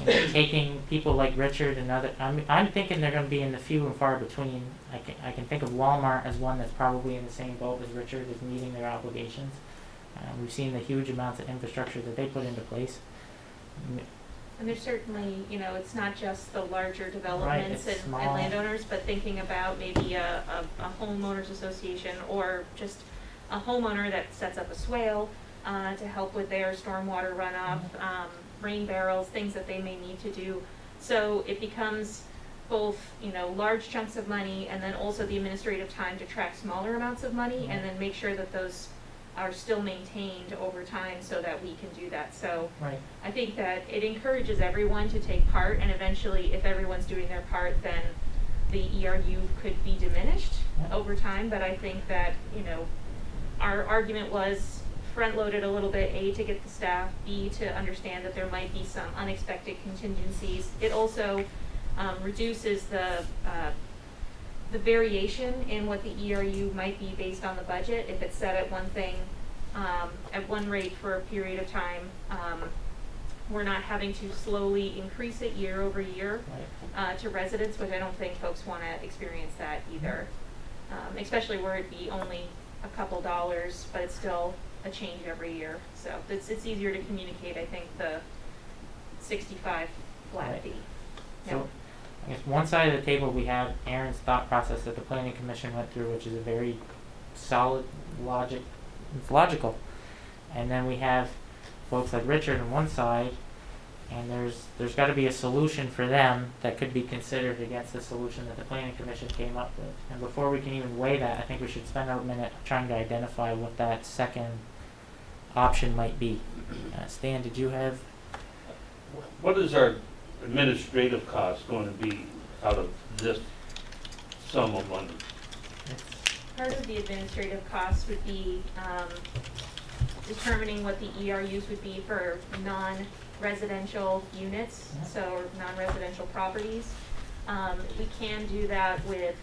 taking people like Richard and other, I'm thinking they're going to be in the few and far between. I can think of Walmart as one that's probably in the same boat as Richard, is meeting their obligations. We've seen the huge amounts of infrastructure that they put into place. And there's certainly, it's not just the larger developments and small. landowners, but thinking about maybe a homeowners association or just a homeowner that sets up a swale to help with their stormwater runoff, rain barrels, things that they may need to do. So it becomes both, large chunks of money and then also the administrative time to track smaller amounts of money and then make sure that those are still maintained over time so that we can do that. So I think that it encourages everyone to take part, and eventually if everyone's doing their part, then the ERU could be diminished over time. But I think that, our argument was front-loaded a little bit, A, to get the staff, B, to understand that there might be some unexpected contingencies. It also reduces the variation in what the ERU might be based on the budget. If it's set at one thing, at one rate for a period of time, we're not having to slowly increase it year over year to residents, which I don't think folks want to experience that either. Especially where it'd be only a couple dollars, but it's still a change every year. So it's easier to communicate, I think, the 65 flat Right. fee. So, I guess one side of the table we have Aaron's thought process that the planning commission went through, which is a very solid it's logical. And then we have folks like Richard on one side, and there's got to be a solution for them that could be considered against the solution that the planning commission came up with. And before we can even weigh that, I think we should spend a minute trying to identify what that second option might be. Stan, did you have? What is our administrative cost going to be out of this sum of money? Part of the administrative costs would be determining what the ERUs would be for non-residential units, so non-residential properties. We can do that with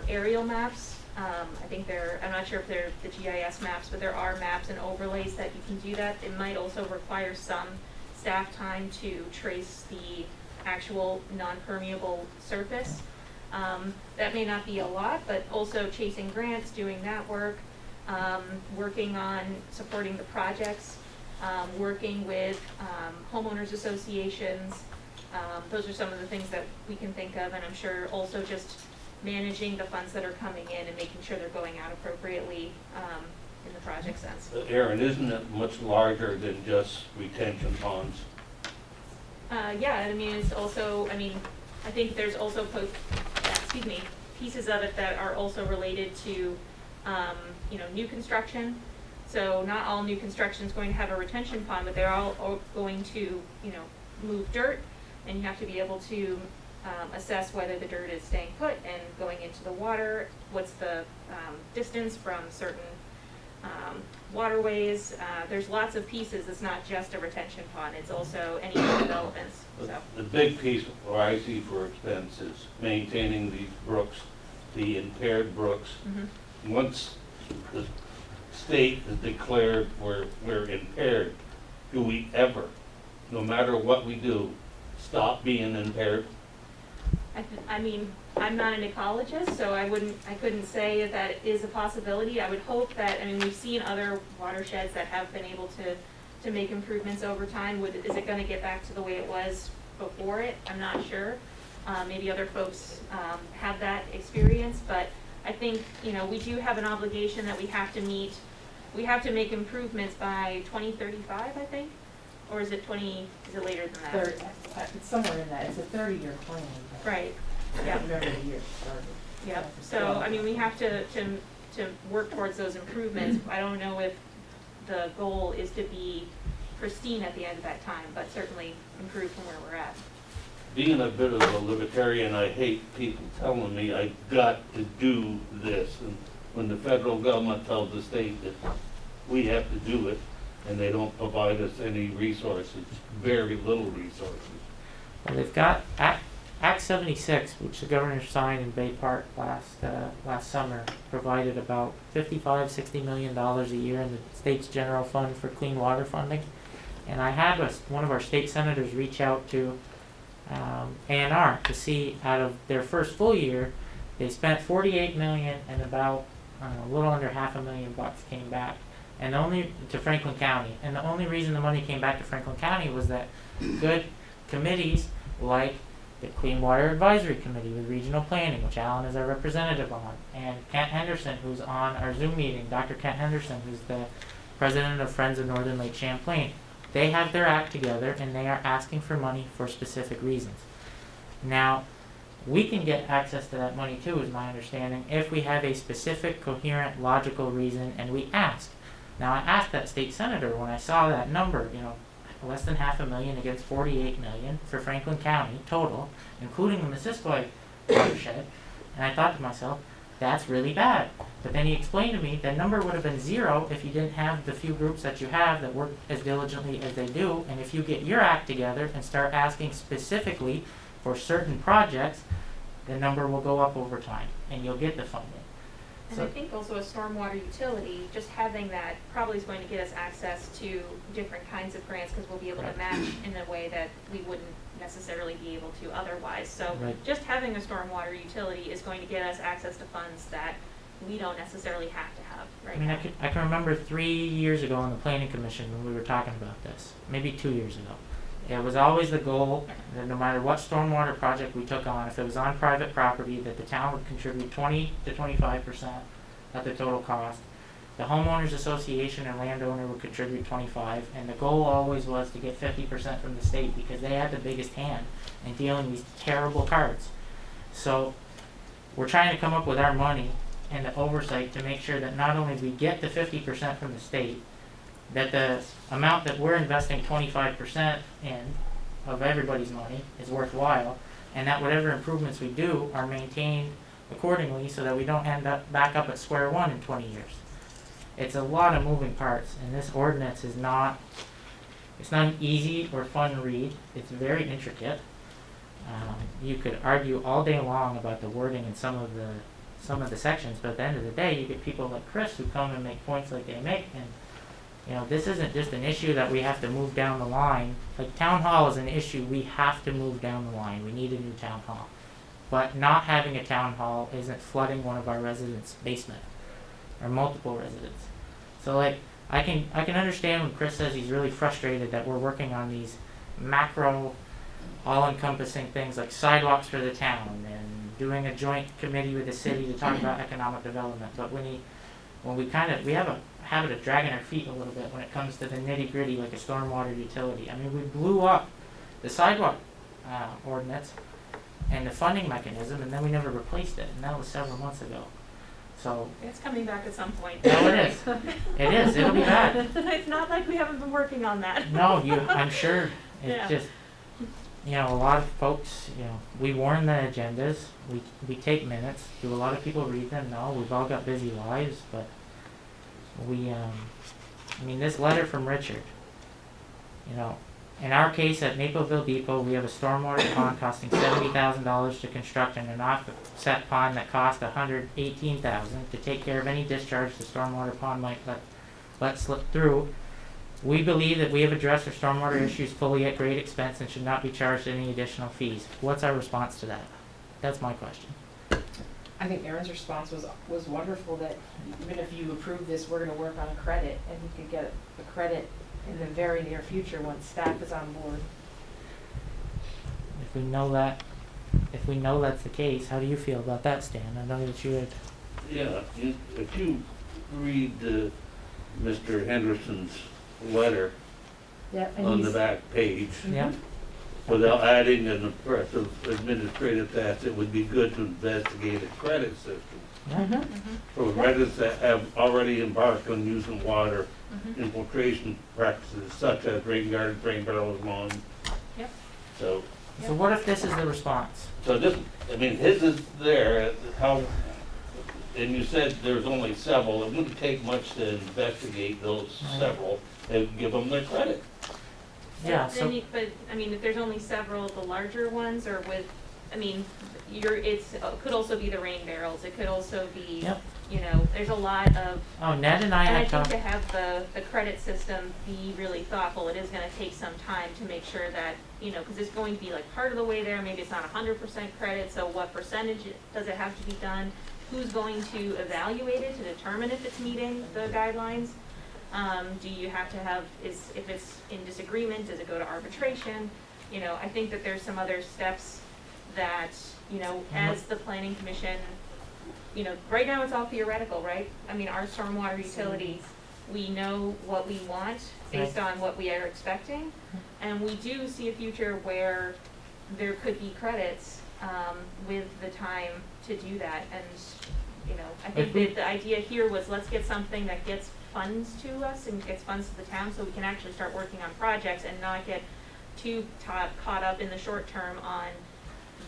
aerial maps. I think I'm not sure if they're the GIS maps, but there are maps and overlays that you can do that. It might also require some staff time to trace the actual non-permeable surface. That may not be a lot, but also chasing grants, doing that work, working on supporting the projects, working with homeowners associations. Those are some of the things that we can think of, and I'm sure also just managing the funds that are coming in and making sure they're going out appropriately in the project sense. Aaron, isn't it much larger than just retention ponds? Yeah, I mean, it's also, I think there's also pieces of it that are also related to, new construction. So not all new construction is going to have a retention pond, but they're all going to, move dirt, and you have to be able to assess whether the dirt is staying put and going into the water, what's the distance from certain waterways. There's lots of pieces. It's not just a retention pond. It's also any developments. So. The big piece where I see for expense is maintaining these brooks, the impaired brooks. Mm-hmm. Once the state has declared we're impaired, do we ever, no matter what we do, stop being impaired? I'm not an ecologist, so I couldn't say if that is a possibility. I would hope that, we've seen other watersheds that have been able to make improvements over time. Is it gonna get back to the way it was before it? I'm not sure. Maybe other folks have that experience, but I think, we do have an obligation that we have to meet. We have to make improvements by 2035, I think? Or is it later than that? It's somewhere in that, it's a 30-year plan. Right, yeah. Whatever the year started. Yeah, so, we have to work towards those improvements. I don't know if the goal is to be pristine at the end of that time, but certainly improve from where we're at. Being a bit of a libertarian, I hate people telling me I've got to do this. And when the federal government tells the state that we have to do it, and they don't provide us any resources, very little resources. Well, they've got Act 76, which the governor signed in Bay Park last summer, provided about $55-60 million a year in the state's general fund for clean water funding. And I had one of our state senators reach out to A&R to see, out of their first full year, they spent $48 million, and about a little under $500,000 came back. And to Franklin County. And the only reason the money came back to Franklin County was that good committees like the Clean Water Advisory Committee with Regional Planning, which Alan is our representative on, and Kent Henderson, who's on our Zoom meeting, Dr. Kent Henderson, who's the president of Friends of Northern Lake Champlain. They have their act together, and they are asking for money for specific reasons. Now, we can get access to that money too, is my understanding, if we have a specific, coherent, logical reason, and we ask. Now, I asked that state senator when I saw that number, less than $500,000 against $48 million for Franklin County total, including the Missisquoi watershed, and I thought to myself, that's really bad. But then he explained to me that number would have been zero if you didn't have the few groups that you have that work as diligently as they do, and if you get your act together and start asking specifically for certain projects, the number will go up over time, and you'll get the funding. And I think also a stormwater utility, just having that probably is going to get us access to different kinds of grants, because we'll be able to match in a way that we wouldn't necessarily be able to otherwise. So just having a stormwater utility is going to get us access to funds that we don't necessarily have to have right I mean, now. I can remember 3 years ago on the planning commission when we were talking about this, maybe 2 years ago. It was always the goal that no matter what stormwater project we took on, if it was on private property, that the town would contribute 20 to 25% of the total cost. The homeowners association and landowner would contribute 25, and the goal always was to get 50% from the state because they had the biggest hand in dealing these terrible cards. So we're trying to come up with our money and the oversight to make sure that not only we get the 50% from the state, that the amount that we're investing 25% in of everybody's money is worthwhile, and that whatever improvements we do are maintained accordingly so that we don't end up back up at square one in 20 years. It's a lot of moving parts, and this ordinance is not, it's not an easy or fun read. It's very intricate. You could argue all day long about the wording in some of the sections, but at the end of the day, you get people like Chris who come and make points like they make, and you know, this isn't just an issue that we have to move down the line. Like, town hall is an issue we have to move down the line. We need a new town hall. But not having a town hall isn't flooding one of our residents' basement, or multiple residents. So like, I can understand when Chris says he's really frustrated that we're working on these macro, all-encompassing things like sidewalks for the town and doing a joint committee with the city to talk about economic development. But we have a habit of dragging our feet a little bit when it comes to the nitty-gritty, like a stormwater utility. I mean, we blew up the sidewalk ordinance and the funding mechanism, and then we never replaced it, and that was several months ago. So It's coming back at some point. no, it is. It is. It'll be bad. It's not like we haven't been working on that. No, I'm sure. It's Yeah. just, you know, a lot of folks, you know, we warn the agendas, we take minutes. Do a lot of people read them? No, we've all got busy lives, but I mean, this letter from Richard, you know, in our case at Mapleville Depot, we have a stormwater pond costing $70,000 to construct and an offset pond that cost $118,000 to take care of any discharge the stormwater pond might let slip through. We believe that we have addressed our stormwater issues fully at great expense and should not be charged any additional fees. What's our response to that? That's my question. I think Aaron's response was wonderful, that even if you approve this, we're gonna work on a credit, and he could get a credit in the very near future once staff is on board. If we know that's the case, how do you feel about that, Stan? I know that you had. Yeah, if you read Mr. Henderson's letter Yeah, and on the he's, back page, Yeah. without adding an oppressive administrative task, it would be good to investigate a credit system Yeah. for residents that have already embarked on using water Mhm. infiltration practices such as rain gardens, rain barrels, lawn. Yep. So, So what if this is the response? this, I mean, his is there, how, and you said there's only several, it wouldn't take much to investigate those Right. several and give them their credit. Yeah, But so but I mean, if there's only several of the larger ones, or with, I mean, it could also be the rain barrels. It could also be, Yep. you know, there's a lot of. oh, Ned and I And I had think talked. to have the credit system be really thoughtful, it is gonna take some time to make sure that, you know, cause it's going to be like part of the way there, maybe it's not 100% credit, so what percentage does it have to be done? Who's going to evaluate it to determine if it's meeting the guidelines? Do you have to have, if it's in disagreement, does it go to arbitration? You know, I think that there's some other steps that, you know, as the planning commission, you know, right now it's all theoretical, right? I mean, our stormwater utility, we know what we want based on what we are expecting. And we do see a future where there could be credits, with the time to do that. And, you know, I think that the idea here was, let's get something that gets funds to us and gets funds to the town so we can actually start working on projects and not get too caught up in the short term on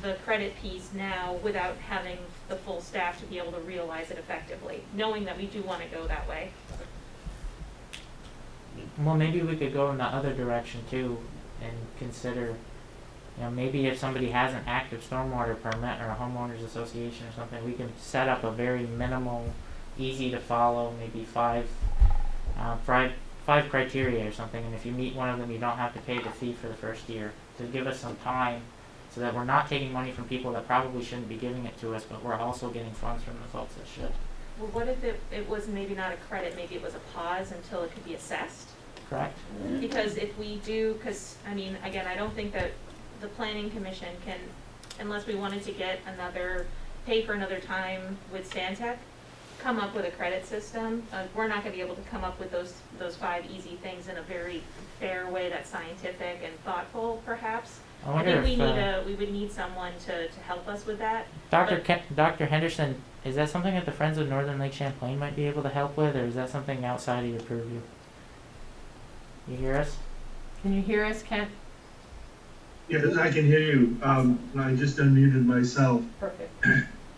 the credit piece now without having the full staff to be able to realize it effectively, knowing that we do want to go that way. Well, maybe we could go in the other direction too and consider, you know, maybe if somebody has an active stormwater permit or a homeowners association or something, we can set up a very minimal, easy to follow, maybe five criteria or something, and if you meet one of them, you don't have to pay the fee for the first year, to give us some time so that we're not taking money from people that probably shouldn't be giving it to us, but we're also getting funds from the folks that should. Well, what if it was maybe not a credit, maybe it was a pause until it could be assessed? Correct? Because if we do, cause, I mean, again, I don't think that the planning commission can, unless we wanted to get pay for another time with Stantec, come up with a credit system. We're not gonna be able to come up with those 5 easy things in a very fair way that's scientific and thoughtful, perhaps. I I wonder think if, we would need someone to help us with that. Dr. Henderson, is that something that the Friends of Northern Lake Champlain might be able to help with, or is that something outside of your purview? You hear us? Can you hear us, Kent? Yes, I can hear you. I just unmuted myself. Perfect.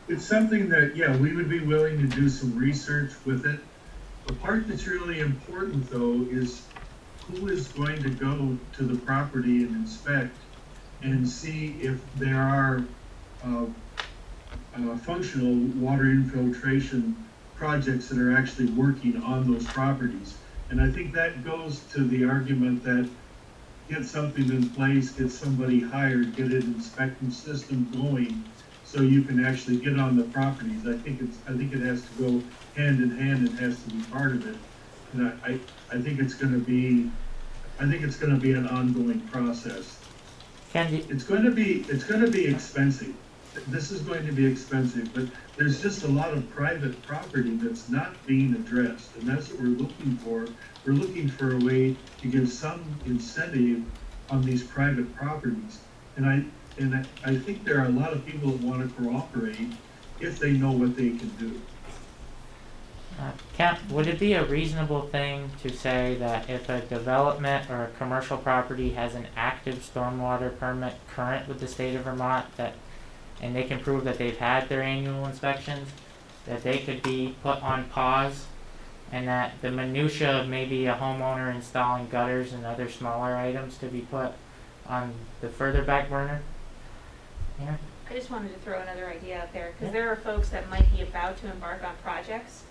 It's something that, yeah, we would be willing to do some research with it. The part that's really important, though, is who is going to go to the property and inspect and see if there are functional water infiltration projects that are actually working on those properties. And I think that goes to the argument that get something in place, get somebody hired, get an inspection system going so you can actually get on the properties. I think it has to go hand in hand. It has to be part of it. And I think it's going to be an ongoing process. It's going to be expensive. This is going to be expensive, but there's just a lot of private property that's not being addressed, and that's what we're looking for. We're looking for a way to give some incentive on these private properties. And I think there are a lot of people that want to cooperate if they know what they can do. Kent, would it be a reasonable thing to say that if a development or a commercial property has an active stormwater permit current with the state of Vermont, and they can prove that they've had their annual inspections, that they could be put on pause, and that the minutia of maybe a homeowner installing gutters and other smaller items could be put on the further back burner? Yeah. I just wanted to throw another idea out there, because there are folks that might be about to embark on projects.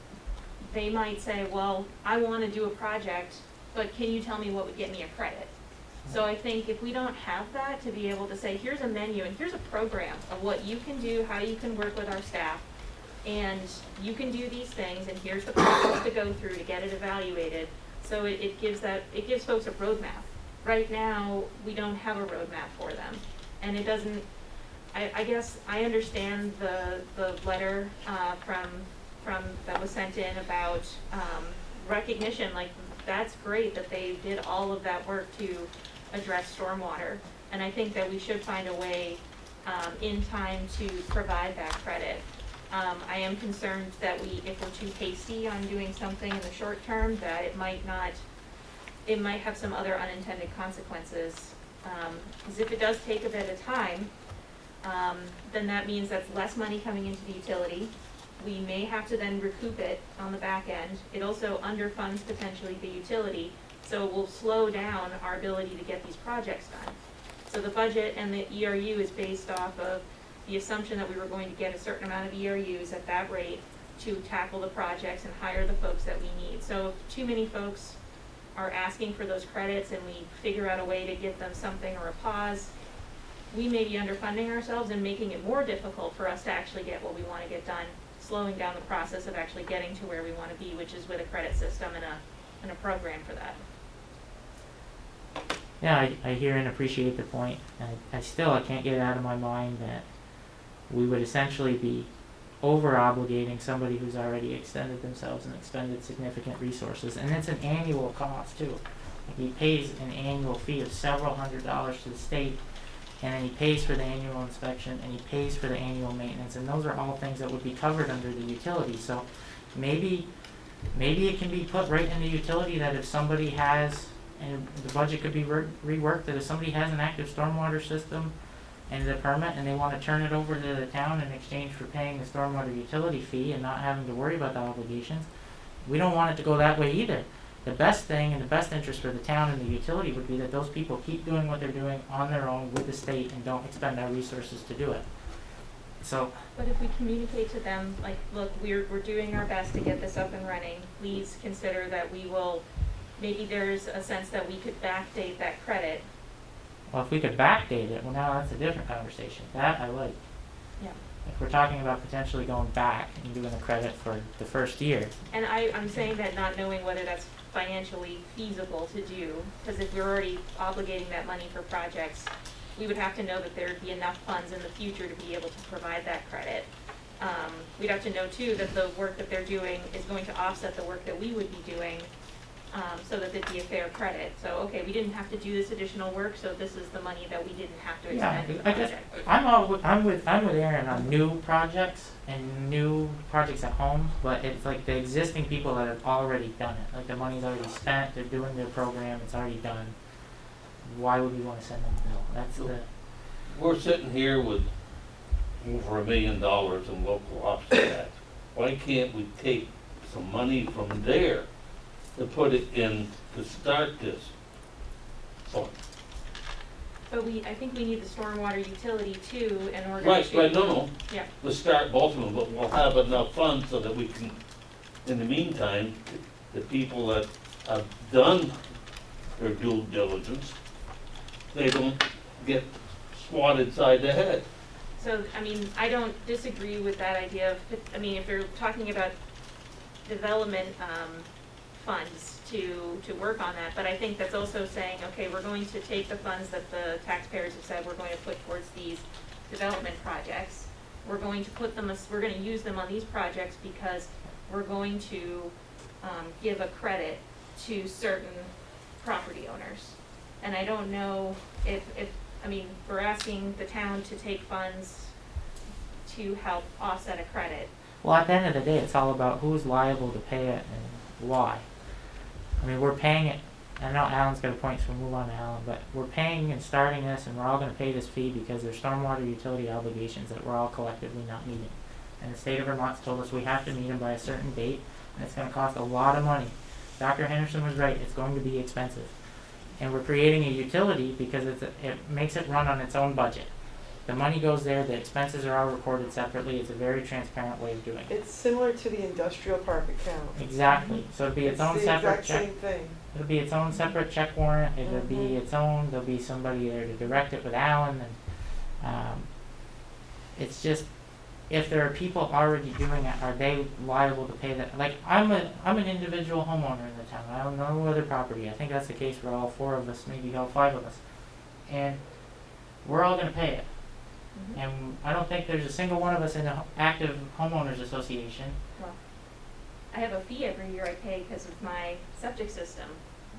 They might say, well, I want to do a project, but can you tell me what would get me a credit? So I think if we don't have that, to be able to say, here's a menu and here's a program of what you can do, how you can work with our staff, and you can do these things, and here's the process to go through to get it evaluated. So it gives folks a roadmap. Right now, we don't have a roadmap for them, and it doesn't. I guess I understand the letter from that was sent in about recognition. Like, that's great that they did all of that work to address stormwater, and I think that we should find a way in time to provide that credit. I am concerned that if we're too hasty on doing something in the short term, that it might have some other unintended consequences. Because if it does take a bit of time, then that means that's less money coming into the utility. We may have to then recoup it on the back end. It also underfunds potentially the utility, so it will slow down our ability to get these projects done. So the budget and the ERU is based off of the assumption that we were going to get a certain amount of ERUs at that rate to tackle the projects and hire the folks that we need. So if too many folks are asking for those credits and we figure out a way to give them something or a pause, we may be underfunding ourselves and making it more difficult for us to actually get what we want to get done, slowing down the process of actually getting to where we want to be, which is with a credit system and a program for that. Yeah, I hear and appreciate the point. I can't get it out of my mind that we would essentially be over obligating somebody who's already extended themselves and expended significant resources, and it's an annual cost too. Like, he pays an annual fee of several $100s to the state, and then he pays for the annual inspection, and he pays for the annual maintenance, and those are all things that would be covered under the utility. So maybe it can be put right in the utility that if somebody has, and the budget could be reworked, that if somebody has an active stormwater system and the permit and they want to turn it over to the town in exchange for paying the stormwater utility fee and not having to worry about the obligations, we don't want it to go that way either. The best thing and the best interest for the town and the utility would be that those people keep doing what they're doing on their own with the state and don't expend our resources to do it. So, but if we communicate to them, like, look, we're doing our best to get this up and running, please consider that we will, maybe there's a sense that we could backdate that credit. well, if we could backdate it, well, now that's a different conversation. That I like. Yeah. If we're talking about potentially going back and doing a credit for the first year, And I'm saying that not knowing whether that's financially feasible to do, because if we're already obligating that money for projects, we would have to know that there'd be enough funds in the future to be able to provide that credit. We'd have to know too that the work that they're doing is going to offset the work that we would be doing, so that there'd be a fair credit. So, okay, we didn't have to do this additional work, so this is the money that we didn't have to yeah, expend in the I guess, project. I'm with Aaron on new projects and new projects at home, but it's like the existing people that have already done it, like the money's already spent, they're doing their program, it's already done. Why would we wanna send them a bill? That's the, We're sitting here with over $1 million in local option tax. Why can't we take some money from there to put it in to start this fund? But I think we need the stormwater utility too in order to. Right, no. Yeah. Let's start both of them, but we'll have enough funds so that we can, in the meantime, the people that have done their due diligence, they don't get swatted side the head. So, I mean, I don't disagree with that idea of, if you're talking about development, funds to work on that, but I think that's also saying, okay, we're going to take the funds that the taxpayers have said we're going to put towards these development projects. We're going to put them, we're gonna use them on these projects because we're going to, give a credit to certain property owners. And I don't know if, we're asking the town to take funds to help offset a credit. well, at the end of the day, it's all about who's liable to pay it and why. I mean, we're paying it, I know Alan's got a point, so we'll move on to Alan, but we're paying and starting this, and we're all gonna pay this fee because there's stormwater utility obligations that we're all collectively not meeting. And the state of Vermont's told us we have to meet them by a certain date, and it's gonna cost a lot of money. Dr. Henderson was right, it's going to be expensive. And we're creating a utility because it makes it run on its own budget. The money goes there, the expenses are all recorded separately, it's a very transparent way of doing it. It's similar to the industrial park account. Exactly, so it'd be its own separate check. It's the exact same thing. It'll be its own separate check warrant, it'll be its own, there'll be somebody there to direct it with Alan, and, it's just, if there are people already doing it, are they liable to pay that? Like, I'm an individual homeowner in the town, I own no other property, I think that's the case for all 4 of us, maybe all 5 of us. And we're all gonna pay it. And I don't think there's a single one of us in an active homeowners association. Well, I have a fee every year I pay because of my septic system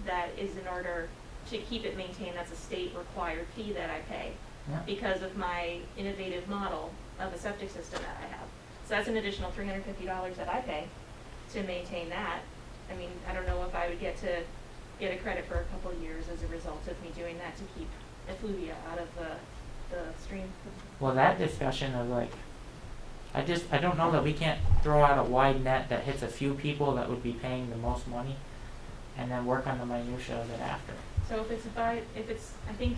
that is in order to keep it maintained. That's a state required fee that I pay Yeah. because of my innovative model of a septic system that I have. So that's an additional $350 that I pay to maintain that. I mean, I don't know if I would get a credit for a couple of years as a result of me doing that to keep effluvia out of the stream. Well, that discussion of like, I don't know that we can't throw out a wide net that hits a few people that would be paying the most money, and then work on the minutia of it after. So if it's, I think,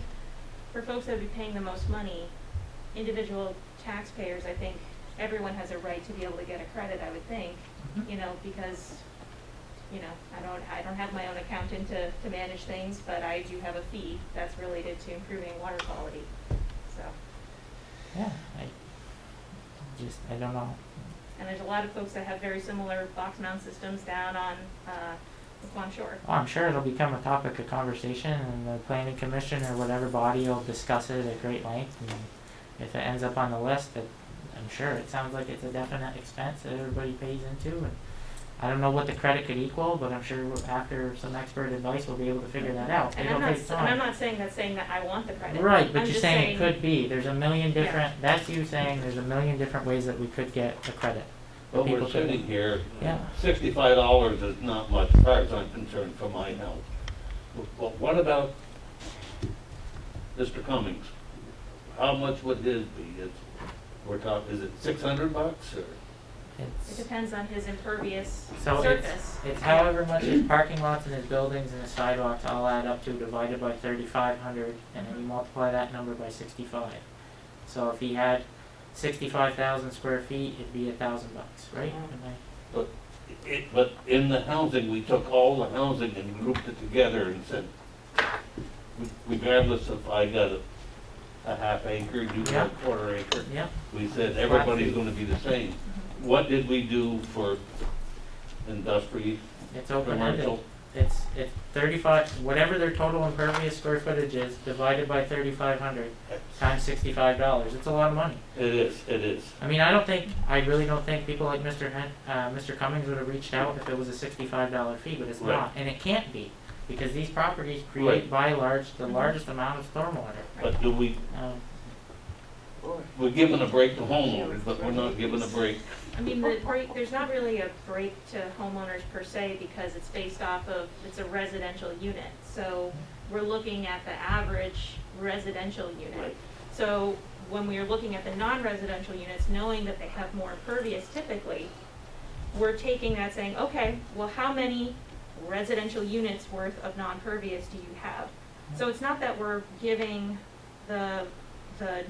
for folks that would be paying the most money, individual taxpayers, I think everyone has a right to be able to get a credit, I would think, because, I don't have my own accountant to manage things, but I do have a fee that's related to improving water quality, so. Yeah, I don't know. And there's a lot of folks that have very similar box mount systems down on, Laquan Shore. Well, I'm sure it'll become a topic of conversation, and the planning commission or whatever body will discuss it at great length, and if it ends up on the list, I'm sure it sounds like it's a definite expense that everybody pays into, and I don't know what the credit could equal, but I'm sure after some expert advice, we'll be able to figure that out. And It'll take time. I'm not saying that I want the credit. Right, but I'm you're just saying it could be, there's a million different, that's you saying there's a million different ways that we could get a credit. Well, we're People could- sitting here, Yeah. $65 is not much, as far as I'm concerned, for my house. Well, what about Mr. Cummings? How much would his be? Is it $600 or? It depends on his impervious So surface. it's however much his parking lots and his buildings and his sidewalks all add up to, divided by 3,500, and then you multiply that number by 65. So if he had 65,000 square feet, it'd be $1,000, right? But in the housing, we took all the housing and grouped it together and said, regardless if I got a half acre, you got a quarter acre. Yeah. We said everybody's gonna be the same. What did we do for industry, It's open-ended. commercial? It's 35, whatever their total impervious square footage is, divided by 3,500, times $65. It's a lot of money. It is. I mean, I really don't think people like Mr. Cummings would have reached out if it was a $65 fee, but it's Right. not, and it can't be, because these properties create Right. by large the largest amount of stormwater. But do we, Um, we're giving a break to homeowners, but we're not giving a break. I mean, the break, there's not really a break to homeowners per se, because it's based off of, it's a residential unit. So we're looking at the average residential unit. Right. So when we are looking at the non-residential units, knowing that they have more impervious typically, we're taking that saying, okay, well, how many residential units worth of non-pervious do you have? So it's not that we're giving the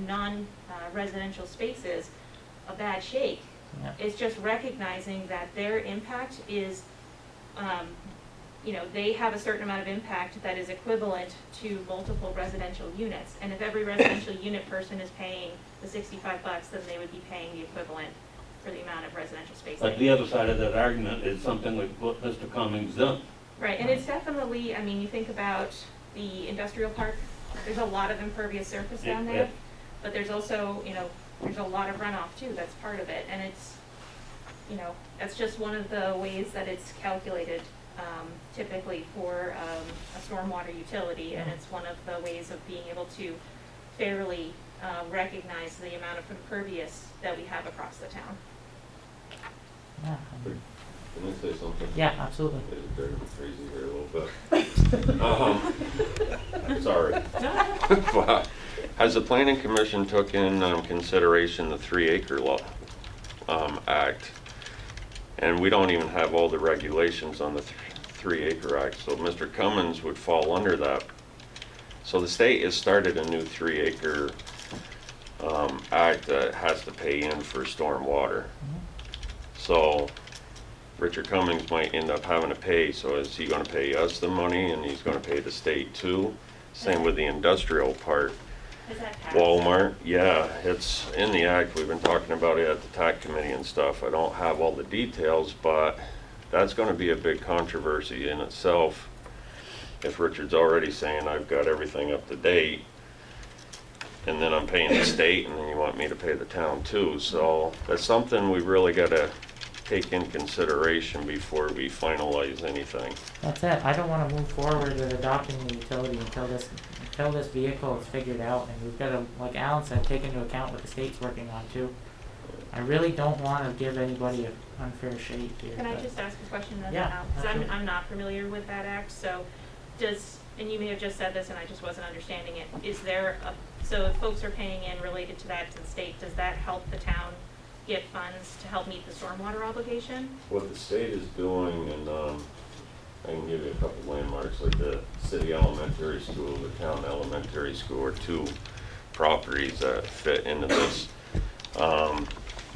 non-residential spaces a bad shake. Yeah. It's just recognizing that their impact is, they have a certain amount of impact that is equivalent to multiple residential units. And if every residential unit person is paying the $65, then they would be paying the equivalent for the amount of residential space. But the other side of that argument is something like what Mr. Cummings done. Right, and it's definitely, I mean, you think about the industrial park, there's a lot of impervious surface down Yeah. there, but there's also, there's a lot of runoff too, that's part of it, and it's, that's just one of the ways that it's calculated, typically for, a stormwater utility, and it's one of the ways of being able to fairly, recognize the amount of impervious that we have across the town. yeah. Can I say something? Yeah, absolutely. It's driving me crazy here a little bit. Sorry. But has the planning commission took in consideration the 3-acre law act? And we don't even have all the regulations on the 3-acre act, so Mr. Cummins would fall under that. So the state has started a new 3-acre act that has to pay in for stormwater. So Richard Cummings might end up having to pay, so is he gonna pay us the money and he's gonna pay the state too? Same with the industrial part. Is that passed? Walmart, yeah, it's in the act, we've been talking about it at the TAC committee and stuff. I don't have all the details, but that's gonna be a big controversy in itself. If Richard's already saying I've got everything up to date, and then I'm paying the state, and then you want me to pay the town too, so that's something we really gotta take in consideration before we finalize anything. That's it. I don't want to move forward with adopting the utility until this vehicle is figured out, and we've got to, like Alan said, take into account what the state's working on too. I really don't want to give anybody an unfair shake here. Can I but- just ask a question then? Yeah, Because absolutely. I'm not familiar with that act, so and you may have just said this and I just wasn't understanding it, so if folks are paying in related to that to the state, does that help the town get funds to help meet the stormwater obligation? What the state is doing, and I can give you a couple landmarks, like the city elementary school, the town elementary school, are two properties that fit into this.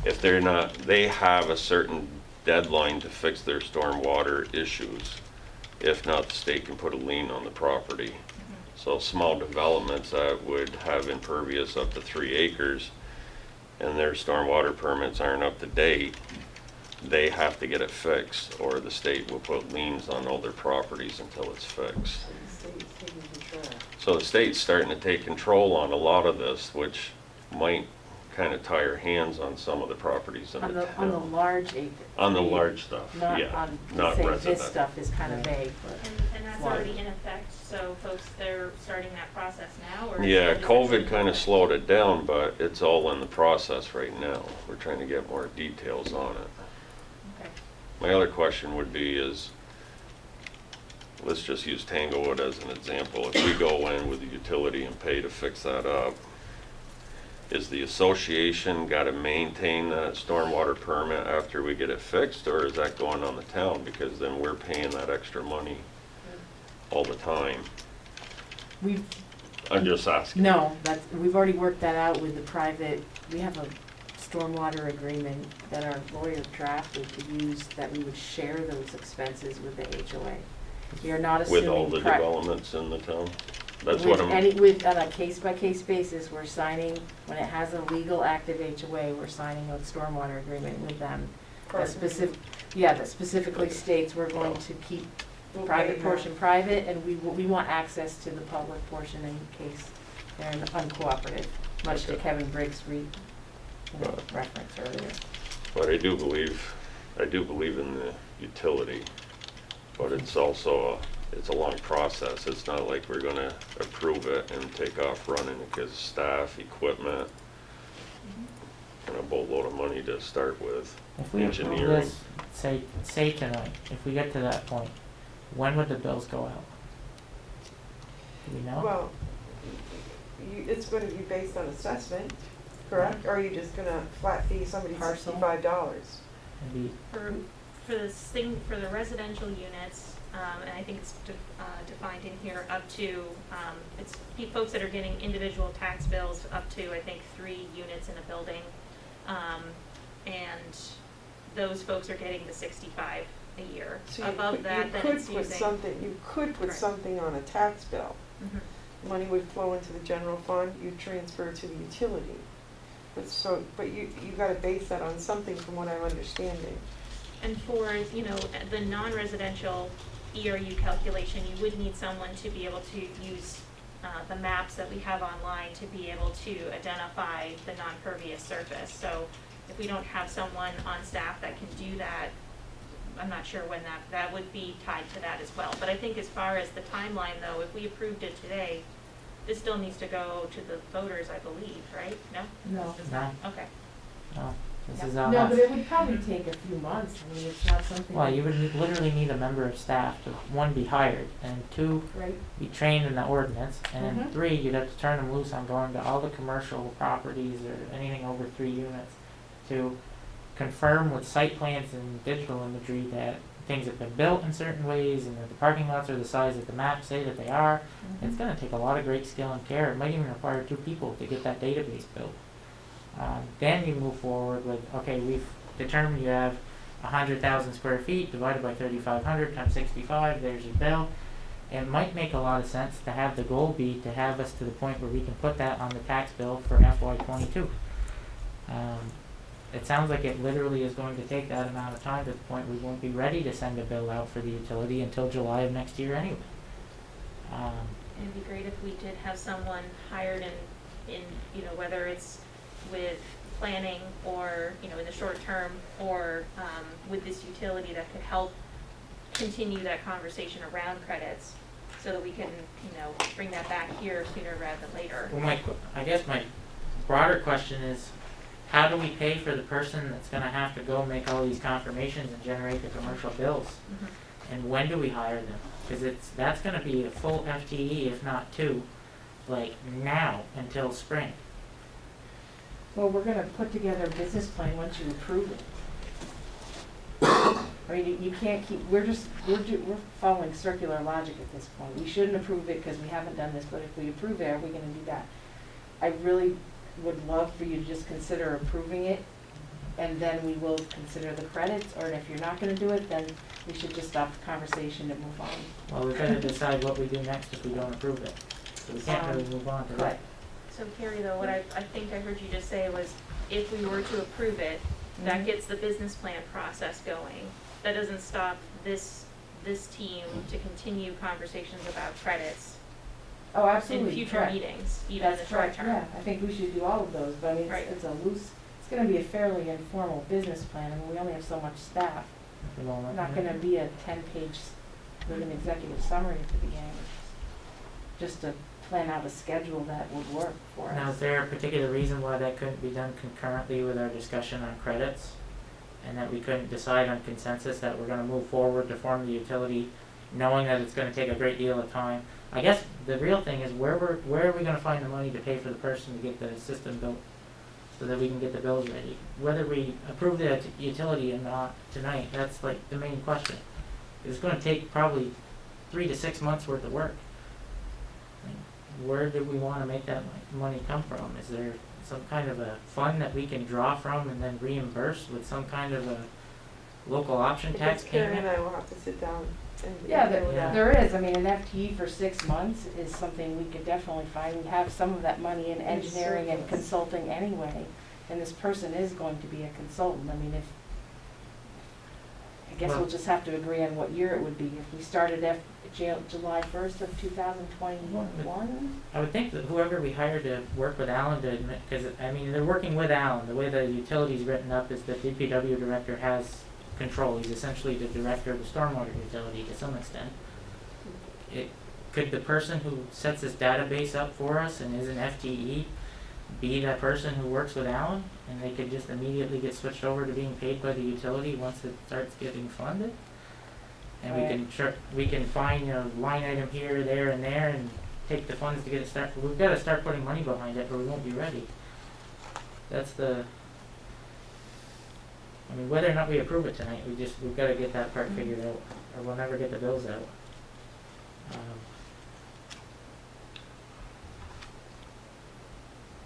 If they're not, they have a certain deadline to fix their stormwater issues. If not, the state can put a lien on the property. So small developments that would have impervious up to 3 acres and their stormwater permits aren't up to date, they have to get it fixed, or the state will put liens on all their properties until it's fixed. So the state's starting to take control on a lot of this, which might kind of tie our hands on some of the properties in the town. On the large acre. On the large stuff, Not yeah, on, not say, resident. this stuff is kind of vague, but. And that's Water. already in effect, so folks, they're starting that process now, or? is Yeah, it just COVID actually kind of going? slowed it down, but it's all in the process right now. We're trying to get more details on it. Okay. My other question would be is, let's just use Tanglewood as an example. If we go in with the utility and pay to fix that up, is the association got to maintain that stormwater permit after we get it fixed, or is that going on the town? Because then we're paying that extra money all the time. I'm just asking. No, we've already worked that out with the private, we have a stormwater agreement that our lawyer drafted to use, that we would share those expenses with the HOA. We are not assuming. With all the developments in the town? That's what I'm. On a case-by-case basis, we're signing, when it has a legal active HOA, we're signing a stormwater agreement with them. That that specifically states we're going to keep the private portion private, and we want access to the public portion in case they're uncooperative, much to Kevin Briggs' reference earlier. But I do believe in the utility, but it's also it's a long process. It's not like we're gonna approve it and take off running because staff, equipment, and a boatload of money to start with. If we approve Engineering. this, say tonight, if we get to that point, when would the bills go out? Do we know? Well, it's gonna be based on assessment, correct? Or are you just gonna flat fee somebody Parcel. $65? Maybe For this thing, for the residential units, and I think it's defined in here, up to, it's folks that are getting individual tax bills up to, I think, 3 units in a building. And those folks are getting the 65 a year. So Above that, then it's you could put Right. something on a tax bill. Mhm. Money would flow into the general fund, you transfer it to the utility. But you gotta base that on something from what I'm understanding. And for, the non-residential ERU calculation, you would need someone to be able to use the maps that we have online to be able to identify the non-pervious surface. So if we don't have someone on staff that can do that, I'm not sure when that would be tied to that as well. But I think as far as the timeline though, if we approved it today, this still needs to go to the voters, I believe, right? No? No. Does not? Okay. no, this is on No, us. but it would probably take a few months. I mean, it's not something. Well, you would literally need a member of staff to, 1, be hired, and 2, Right. be trained in the ordinance, and Mhm. 3, you'd have to turn them loose on going to all the commercial properties or anything over 3 units to confirm with site plans and digital imagery that things have been built in certain ways and that the parking lots are the size that the maps say that they are. It's gonna take a lot of great skill and care. It might even require 2 people to get that database built. Then you move forward with, okay, we've determined you have 100,000 square feet divided by 3,500 times 65, there's your bill. It might make a lot of sense to have the goal be to have us to the point where we can put that on the tax bill for FY22. It sounds like it literally is going to take that amount of time to the point we won't be ready to send a bill out for the utility until July of next year anyway. It'd be great if we did have someone hired in whether it's with planning or, in the short term, or with this utility that could help continue that conversation around credits so that we can, bring that back here sooner rather than later. Well, I guess my broader question is, how do we pay for the person that's gonna have to go make all these confirmations and generate the commercial bills? And when do we hire them? Cause that's gonna be a full FTE, if not 2, like now until spring. Well, we're gonna put together a business plan once you approve it. I mean, you can't keep, we're following circular logic at this point. We shouldn't approve it because we haven't done this, but if we approve it, are we gonna do that? I really would love for you to just consider approving it, and then we will consider the credits, or if you're not gonna do it, then we should just stop the conversation and move on. Well, we've gotta decide what we do next if we don't approve it. So we can't really move on to that. So Carrie, though, what I think I heard you just say was, if we were to approve it, that gets the business plan process going. That doesn't stop this team to continue conversations about credits Oh, in absolutely, future correct. meetings, even in That's the short correct, term. yeah, I think we should do all of those, but I mean, Right. it's a loose, it's gonna be a fairly informal business plan, I mean, we only have so much staff. At the moment. Not gonna be a 10-page with an executive summary at the beginning, just to plan out a schedule that would work for us. Now, is there a particular reason why that couldn't be done concurrently with our discussion on credits? And that we couldn't decide on consensus that we're gonna move forward to form the utility, knowing that it's gonna take a great deal of time? I guess the real thing is where are we gonna find the money to pay for the person to get the system built so that we can get the bills ready? Whether we approve the utility or not tonight, that's like the main question. It's gonna take probably 3 to 6 months worth of work. Where do we wanna make that money come from? Is there some kind of a fund that we can draw from and then reimburse with some kind of a local option I tax guess Carrie payment? and I will have to sit down Yeah, deal with that. there is, I mean, an FTE for 6 months is something we could definitely find, we have some of that money in engineering and surplus. consulting anyway, and this person is going to be a consultant, I mean, I guess we'll just have to agree on what year it would be, if we started July 1st of 2021? I would think that whoever we hired to work with Alan to admit, because, I mean, they're working with Alan, the way the utility's written up is that the DPW director has control, he's essentially the director of the stormwater utility to some extent. Could the person who sets this database up for us and is an FTE be that person who works with Alan, and they could just immediately get switched over to being paid by the utility once it starts getting funded? And we can find, line item here, there, and there, and take the funds to get it started. We've got to start putting money behind it, or we won't be ready. I mean, whether or not we approve it tonight, we've got to get that part figured out, or we'll never get the bills out.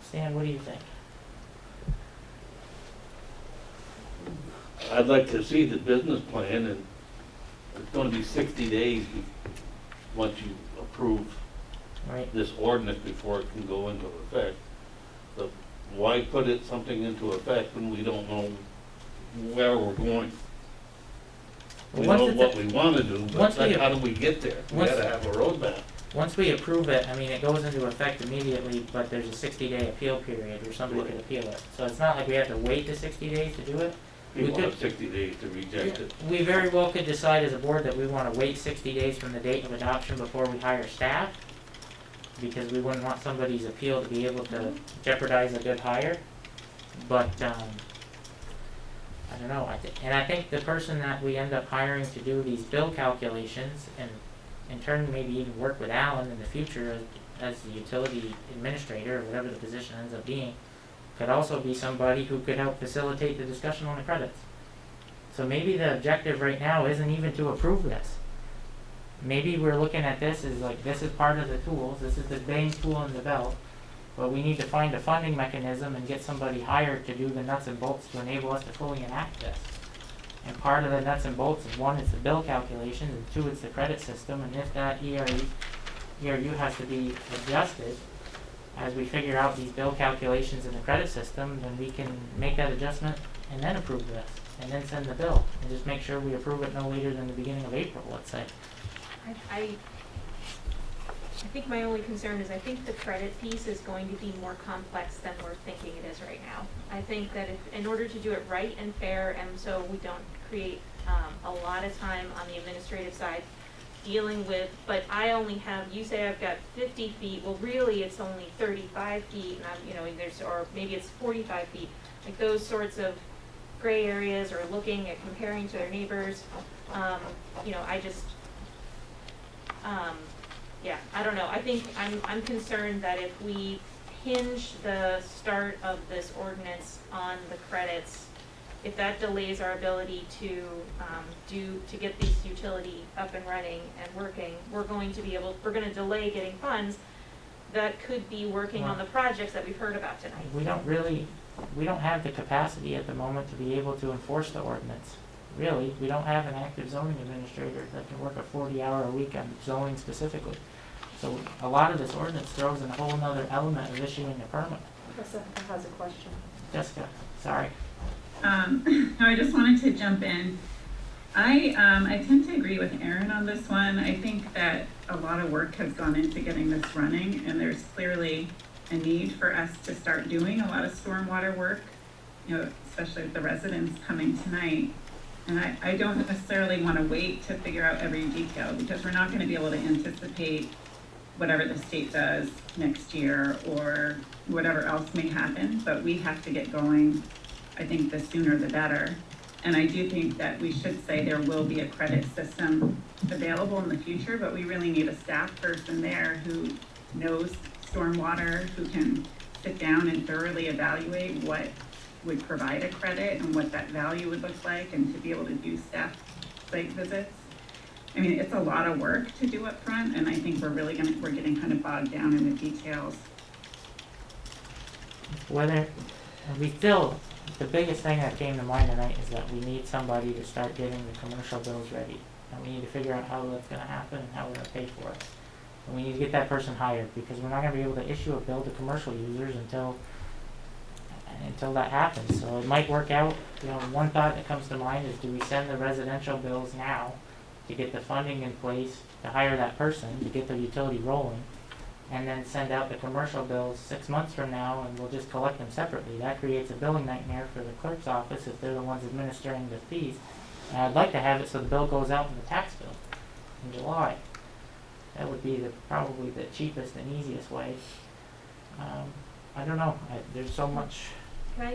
Stan, what do you think? I'd like to see the business plan, and it's gonna be 60 days once you approve Right. this ordinance before it can go into effect. So why put something into effect when we don't know where we're going? We Well, know once what we wanna do, but once we- how do we get there? We once- gotta have a roadmap. Once we approve it, I mean, it goes into effect immediately, but there's a 60-day appeal period where somebody could appeal it. So it's not like we have to wait the 60 days to do it. People could- have 60 days to reject it. We very well could decide as a board that we want to wait 60 days from the date of adoption before we hire staff, because we wouldn't want somebody's appeal to be able to jeopardize a good hire. But, I don't know, I think the person that we end up hiring to do these bill calculations, and in turn maybe even work with Alan in the future as the utility administrator, or whatever the position ends up being, could also be somebody who could help facilitate the discussion on the credits. So maybe the objective right now isn't even to approve this. Maybe we're looking at this as like, this is part of the tools, this is the main tool in the belt, but we need to find a funding mechanism and get somebody hired to do the nuts and bolts to enable us to fully enact this. And part of the nuts and bolts is, one, it's the bill calculations, and two, it's the credit system, and if that ERU has to be adjusted, as we figure out these bill calculations in the credit system, then we can make that adjustment and then approve this, and then send the bill, and just make sure we approve it no later than the beginning of April, let's say. I think my only concern is I think the credit piece is going to be more complex than we're thinking it is right now. I think that in order to do it right and fair, and so we don't create a lot of time on the administrative side dealing with, but I only have, you say I've got 50 feet, well really it's only 35 feet, and or maybe it's 45 feet, like those sorts of gray areas, or looking at comparing to their neighbors, I don't know. I think I'm concerned that if we hinge the start of this ordinance on the credits, if that delays our ability to get these utility up and running and working, we're going to delay getting funds that could be working on the projects that we've heard about tonight. We don't have the capacity at the moment to be able to enforce the ordinance. Really, we don't have an active zoning administrator that can work a 40-hour a week on zoning specifically. So a lot of this ordinance throws in a whole other element of issuing a permit. Jessica has a question. Jessica, sorry. I just wanted to jump in. I tend to agree with Aaron on this one. I think that a lot of work has gone into getting this running, and there's clearly a need for us to start doing a lot of stormwater work, especially with the residents coming tonight. And I don't necessarily want to wait to figure out every detail, because we're not going to be able to anticipate whatever the state does next year or whatever else may happen, but we have to get going. I think the sooner the better. And I do think that we should say there will be a credit system available in the future, but we really need a staff person there who knows stormwater, who can sit down and thoroughly evaluate what would provide a credit and what that value would look like, and to be able to do staff site visits. I mean, it's a lot of work to do up front, and I think we're getting kind of bogged down in the details. The biggest thing that came to mind tonight is that we need somebody to start getting the commercial bills ready. and we need to figure out how that's gonna happen and how we're gonna pay for it. And we need to get that person hired, because we're not gonna be able to issue a bill to commercial users until that happens. So it might work out, you know, one thought that comes to mind is, do we send the residential bills now to get the funding in place to hire that person, to get the utility rolling, and then send out the commercial bills 6 months from now, and we'll just collect them separately? That creates a billing nightmare for the clerk's office if they're the ones administering the fees. And I'd like to have it so the bill goes out in the tax bill in July. That would be probably the cheapest and easiest way. I don't know, there's so much. Can I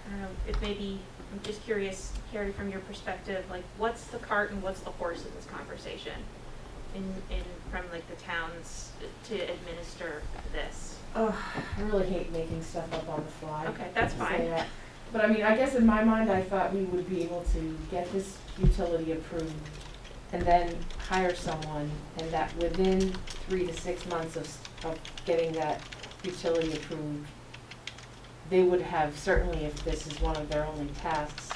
don't know, if maybe, I'm just curious, Carrie, from your perspective, like, what's the cart and what's the horse in this conversation? From like the towns to administer this? Oh, I really hate making stuff up on the fly. Okay, that's to say fine. that. But I mean, I guess in my mind, I thought we would be able to get this utility approved and then hire someone, and that within 3 to 6 months of getting that utility approved, they would have, certainly if this is one of their only tasks,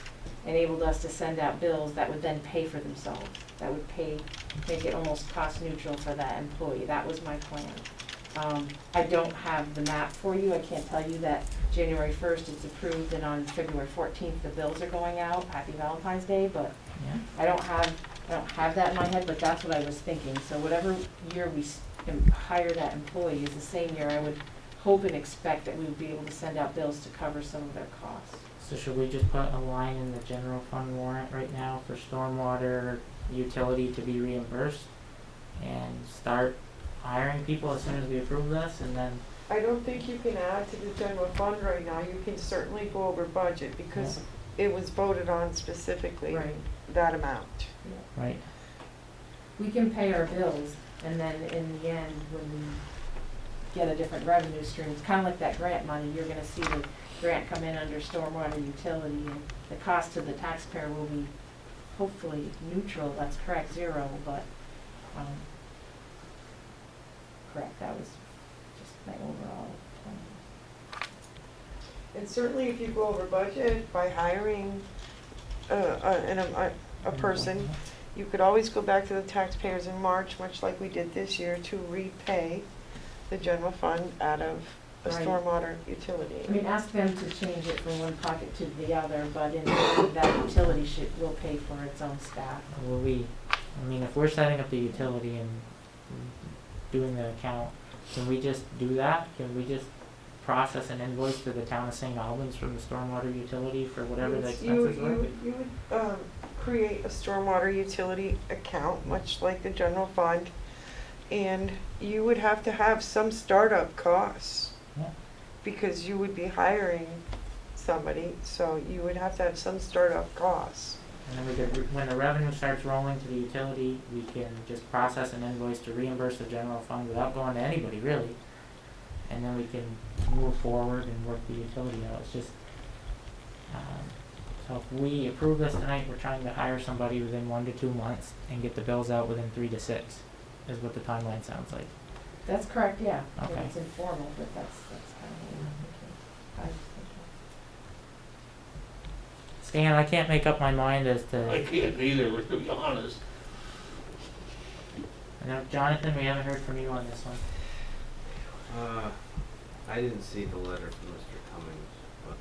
enabled us to send out bills that would then pay for themselves. That would make it almost cost neutral for that employee. That was my plan. I don't have the map for you. I can't tell you that January 1st it's approved and on February 14th the bills are going out. Happy Valentine's Day, but Yeah. I don't have that in my head, but that's what I was thinking. So whatever year we hire that employee is the same year I would hope and expect that we would be able to send out bills to cover some of their costs. So should we just put a line in the general fund warrant right now for stormwater utility to be reimbursed and start hiring people as soon as we approve this, and then? I don't think you can add to the general fund right now. You can certainly go over budget because it was voted on specifically, Right. that amount. Right. We can pay our bills, and then in the end, when we get a different revenue stream, it's kind of like that grant money. You're gonna see the grant come in under stormwater utility, and the cost to the taxpayer will be hopefully neutral. That's correct, zero, but, correct, that was just my overall plan. And certainly if you go over budget by hiring a person, you could always go back to the taxpayers in March, much like we did this year, to repay the general fund out of a Right. stormwater utility. I mean, ask them to change it from one pocket to the other, but in the end, that utility will pay for its own staff. Will we, I mean, if we're setting up the utility and doing the account, can we just do that? Can we just process an invoice to the town of St. Albans from the stormwater utility for whatever the expenses were? You would create a stormwater utility account, much like the general fund, and you would have to have some startup costs. Yeah. Because you would be hiring somebody, so you would have to have some startup costs. And then we could, when the revenue starts rolling to the utility, we can just process an invoice to reimburse the general fund without going to anybody, really. And then we can move forward and work the utility out. It's just, so if we approve this tonight, we're trying to hire somebody within 1 to 2 months and get the bills out within 3 to 6, is what the timeline sounds like. That's correct, yeah. Okay. It's informal, but that's kind of what I'm thinking. Stan, I can't make up my mind as to. I can't either, to be honest. I know, Jonathan, we haven't heard from you on this one. I didn't see the letter from Mr. Cummings, but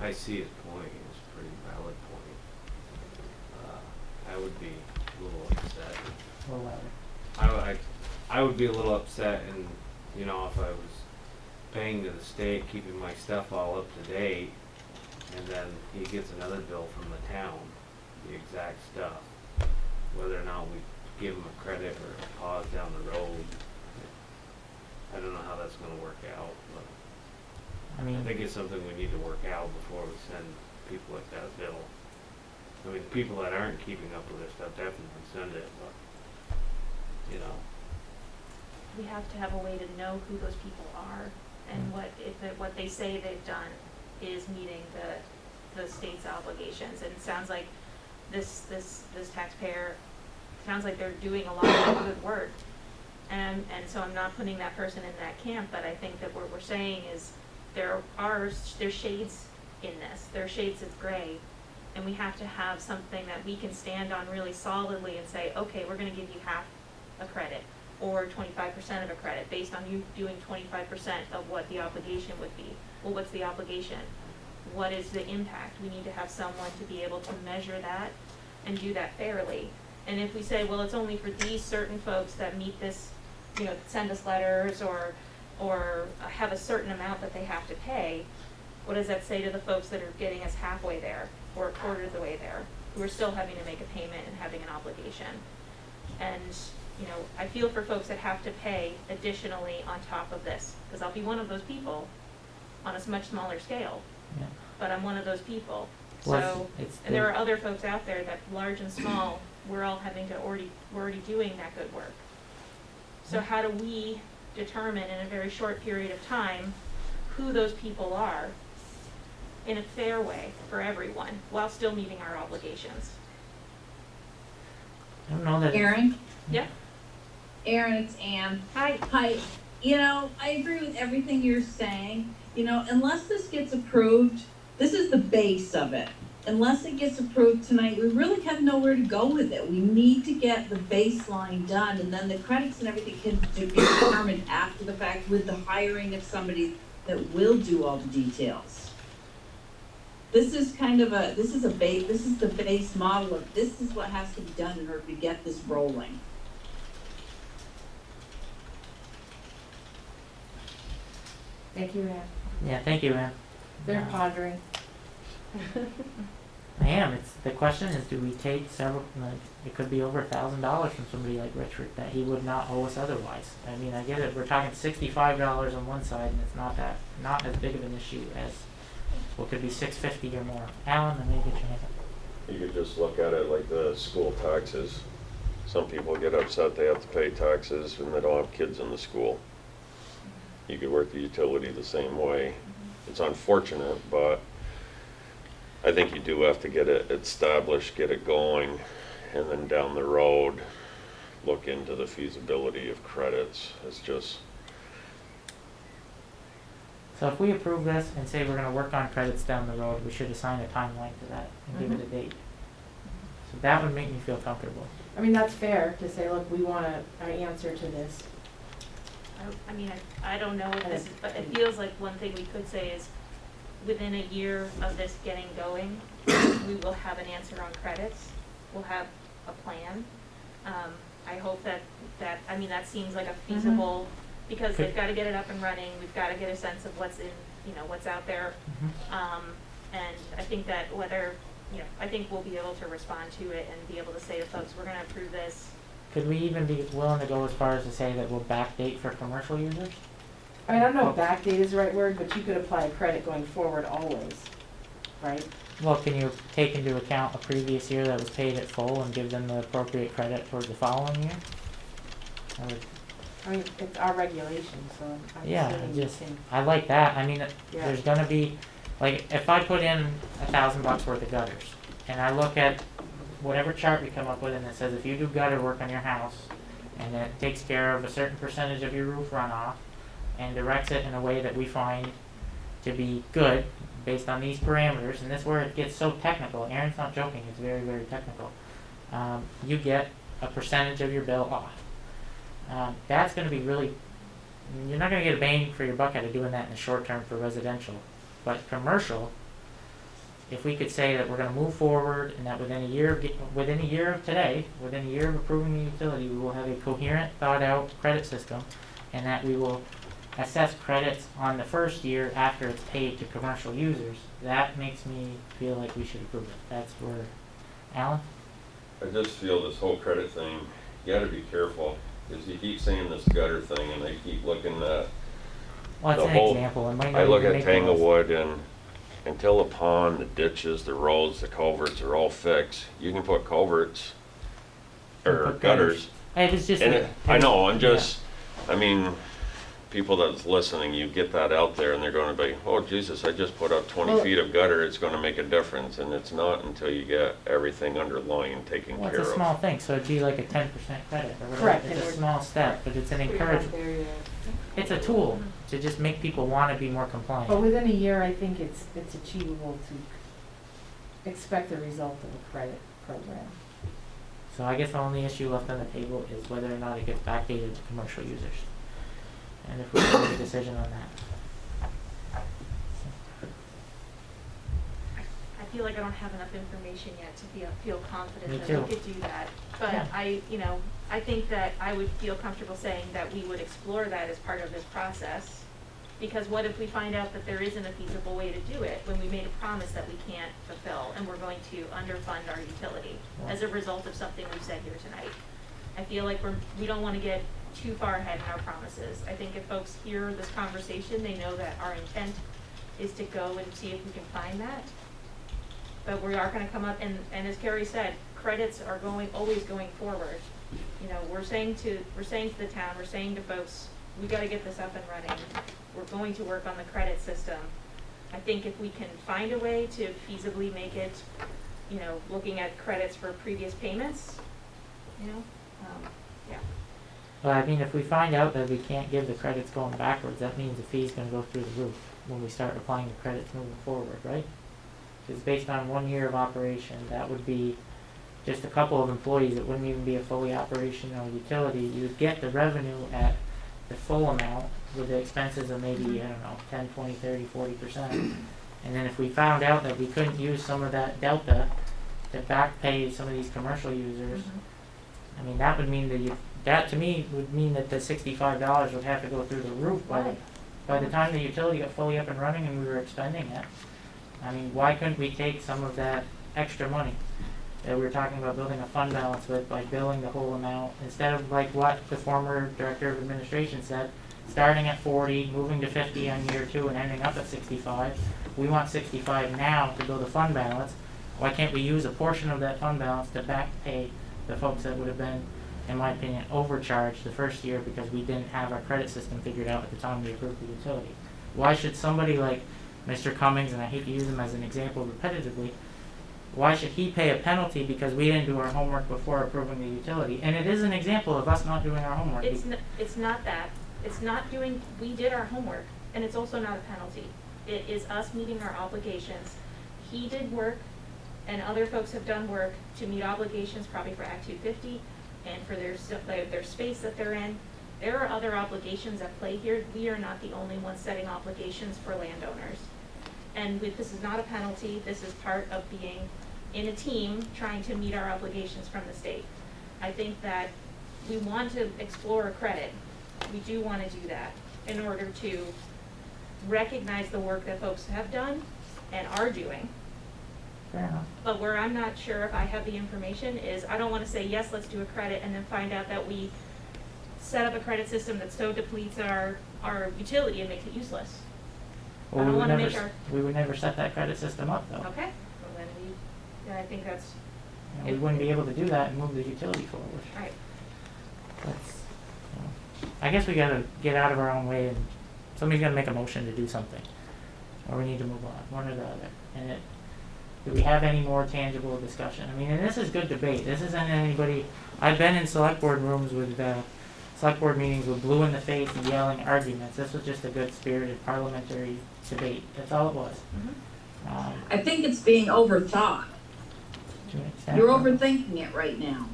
I see his point. It's a pretty valid point. I would be a little upset. A little louder. I would be a little upset, and you know, if I was paying to the state, keeping my stuff all up to date, and then he gets another bill from the town, the exact stuff, whether or not we give him a credit or a pause down the road, I don't know how that's going to work out, but I think it's something we need to work out before we send people like that a bill. I mean, people that aren't keeping up with their stuff definitely send it, but you know. We have to have a way to know who those people are and what they say they've done is meeting the state's obligations. And it sounds like this taxpayer sounds like they're doing a lot of good work. And so I'm not putting that person in that camp, but I think that what we're saying is there's shades in this. There are shades of gray, And we have to have something that we can stand on really solidly and say, okay, we're gonna give you half a credit or 25% of a credit based on you doing 25% of what the obligation would be. Well, what's the obligation? What is the impact? We need to have someone to be able to measure that and do that fairly. And if we say, well, it's only for these certain folks that meet this, you know, send us letters or have a certain amount that they have to pay, what does that say to the folks that are getting us halfway there or a quarter of the way there, who are still having to make a payment and having an obligation? And, you know, I feel for folks that have to pay additionally on top of this, because I'll be one of those people on a much smaller scale, Yeah. but I'm one of those people. Well, So, it's and there are other folks out there that, large and small, we're all having to we're already doing that good work. So how do we determine in a very short period of time who those people are in a fair way for everyone while still meeting our obligations? I don't know that. Aaron? Yeah. Aaron, it's Ann. Hi. Hi. You know, I agree with everything you're saying. You know, unless this gets approved, this is the base of it. Unless it gets approved tonight, we really have nowhere to go with it. We need to get the baseline done, and then the credits and everything can be determined after the fact with the hiring of somebody that will do all the details. This is kind of this is the base model of this is what has to be done in order to get this rolling. Thank you, Ann. Yeah, thank you, Ann. They're pondering. I am. It's the question is, do we take several? Like, it could be over $1,000 from somebody like Richard that he would not owe us otherwise. I mean, I get it. We're talking $65 on one side, and it's not as big of an issue as what could be $650 or more. Alan, let me get your hand up. You could just look at it like the school taxes. Some people get upset they have to pay taxes when they don't have kids in the school. You could work the utility the same way. It's unfortunate, but I think you do have to get it established, get it going, and then down the road, look into the feasibility of credits. It's just, So if we approve this and say we're going to work on credits down the road, we should assign a timeline to that and give it a date. So that would make me feel comfortable. I mean, that's fair to say, look, we want an answer to this. I mean, I don't know if this is, but it feels like one thing we could say is within a year of this getting going, we will have an answer on credits. We'll have a plan. I hope that seems like a feasible, because they've got to get it up and running. We've got to get a sense of what's in, what's out there. And I think that I think we'll be able to respond to it and be able to say to folks, we're going to approve this. Could we even be willing to go as far as to say that we'll backdate for commercial users? I mean, I don't know if backdate is the right word, but you could apply a credit going forward always, right? Well, can you take into account a previous year that was paid at full and give them the appropriate credit towards the following year? I mean, it's our regulation, so I'm Yeah, assuming you can. I like that. I mean, Yeah. there's gonna be, like, if I put in $1,000 worth of gutters, and I look at whatever chart we come up with, and it says if you do gutter work on your house, and it takes care of a certain percentage of your roof runoff, and directs it in a way that we find to be good, based on these parameters, and this is where it gets so technical. Aaron's not joking, it's very, very technical. You get a percentage of your bill off. That's going to be really, you're not going to get a bang for your buck out of doing that in the short term for residential. But commercial, if we could say that we're going to move forward and that within a year of today, within a year of approving the utility, we will have a coherent, thought out credit system, and that we will assess credits on the first year after it's paid to commercial users, that makes me feel like we should approve it. That's where, Alan? I just feel this whole credit thing, you gotta be careful, because you keep saying this gutter thing, and I keep looking at Well, it's the an whole, example. It might not I look even at make the list. Tanglewood, and until the pond, the ditches, the roads, the culverts are all fixed, you can put culverts, or Put gutters. Hey, it's just And a- I know, I'm just, I mean, people that's listening, you get that out there and they're gonna be, oh Jesus, I just put up 20 Well- feet of gutter, it's gonna make a difference, and it's not until you get everything underlying taken Well, care it's a of. small thing, so it'd be like a 10% credit or whatever. Correct, It's and a we're- small step, but it's an encouragement. It's a tool to just make people want to be more compliant. But within a year, I think it's achievable expect the result of a credit program. So I guess the only issue left on the table is whether or not it gets backdated to commercial users. And if we can make a decision on that. I feel like I don't have enough information yet to feel confident Me that too. we could do that. But Yeah. I think that I would feel comfortable saying that we would explore that as part of this process. Because what if we find out that there isn't a feasible way to do it when we made a promise that we can't fulfill and we're going to underfund our utility as a result of something we've said here tonight? I feel like we don't want to get too far ahead in our promises. I think if folks hear this conversation, they know that our intent is to go and see if we can find that. But we are gonna come up, and as Carrie said, credits are always going forward. You know, we're saying to the town, we're saying to folks, we gotta get this up and running. We're going to work on the credit system. I think if we can find a way to feasibly make it, looking at credits for previous payments, yeah. But I mean, if we find out that we can't give the credits going backwards, that means the fee's gonna go through the roof when we start applying the credits moving forward, right? Because based on 1 year of operation, that would be just a couple of employees. It wouldn't even be a fully operational utility. You would get the revenue at the full amount with the expenses of maybe, 10, 20, 30, 40%. And then if we found out that we couldn't use some of that delta to back pay some of these commercial users, I mean, that would mean that to me would mean that the $65 would have to go through the roof by the time the utility got fully up and running and we were expending it. I mean, why couldn't we take some of that extra money that we were talking about building a fund balance with by billing the whole amount instead of like what the former director of administration said, starting at 40, moving to 50 on year 2 and ending up at 65. We want 65 now to build a fund balance. Why can't we use a portion of that fund balance to back pay the folks that would have been, in my opinion, overcharged the first year because we didn't have our credit system figured out at the time we approved the utility? Why should somebody like Mr. Cummings, and I hate to use him as an example repetitively, why should he pay a penalty because we didn't do our homework before approving the utility? And it is an example of us not doing our homework. It's not that. It's not doing, we did our homework, and it's also not a penalty. It is us meeting our obligations. He did work, and other folks have done work to meet obligations, probably for Act 250, and for their space that they're in. There are other obligations at play here. We are not the only ones setting obligations for landowners. And this is not a penalty. This is part of being in a team trying to meet our obligations from the state. I think that we want to explore a credit. We do want to do that in order to recognize the work that folks have done and are doing. Fair enough. But where I'm not sure if I have the information is I don't want to say, yes, let's do a credit, and then find out that we set up a credit system that so depletes our utility and makes it useless. Well, I don't want to make we would never set that credit system up though. Okay, well then I think that's, We wouldn't be able to do that and move the utility forward. right. That's, I guess we gotta get out of our own way and somebody's gotta make a motion to do something. Or we need to move on, one or the other. And do we have any more tangible discussion? I mean, and this is good debate. This isn't anybody, I've been in select board rooms with, select board meetings with blue in the face and yelling arguments. This was just a good spirited parliamentary debate. That's all it was. I think it's being overthought. To an extent. You're overthinking it right now.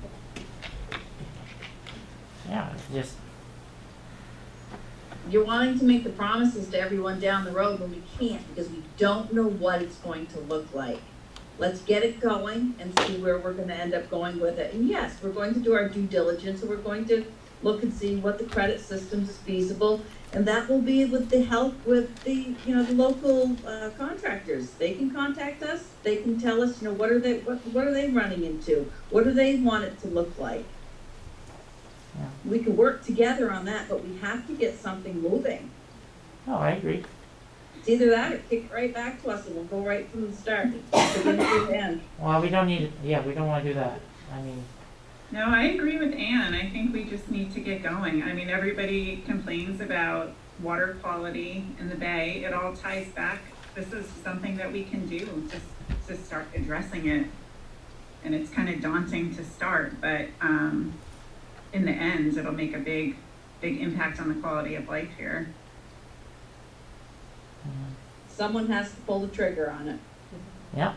Yeah, it's just, You're wanting to make the promises to everyone down the road when we can't because we don't know what it's going to look like. Let's get it going and see where we're gonna end up going with it. And yes, we're going to do our due diligence and we're going to look and see what the credit systems is feasible. And that will be with the help with the, the local contractors. They can contact us. They can tell us, what are they running into? What do they want it to look like? Yeah. We can work together on that, but we have to get something moving. no, I agree. It's either that or kick it right back to us and we'll go right from the start, begin to the end. Well, we don't need, we don't wanna do that. I mean, No, I agree with Ann. I think we just need to get going. I mean, everybody complains about water quality in the bay. It all ties back. This is something that we can do to start addressing it. And it's kind of daunting to start, but in the end, it'll make a big impact on the quality of life here. Someone has to pull the trigger on it. yeah.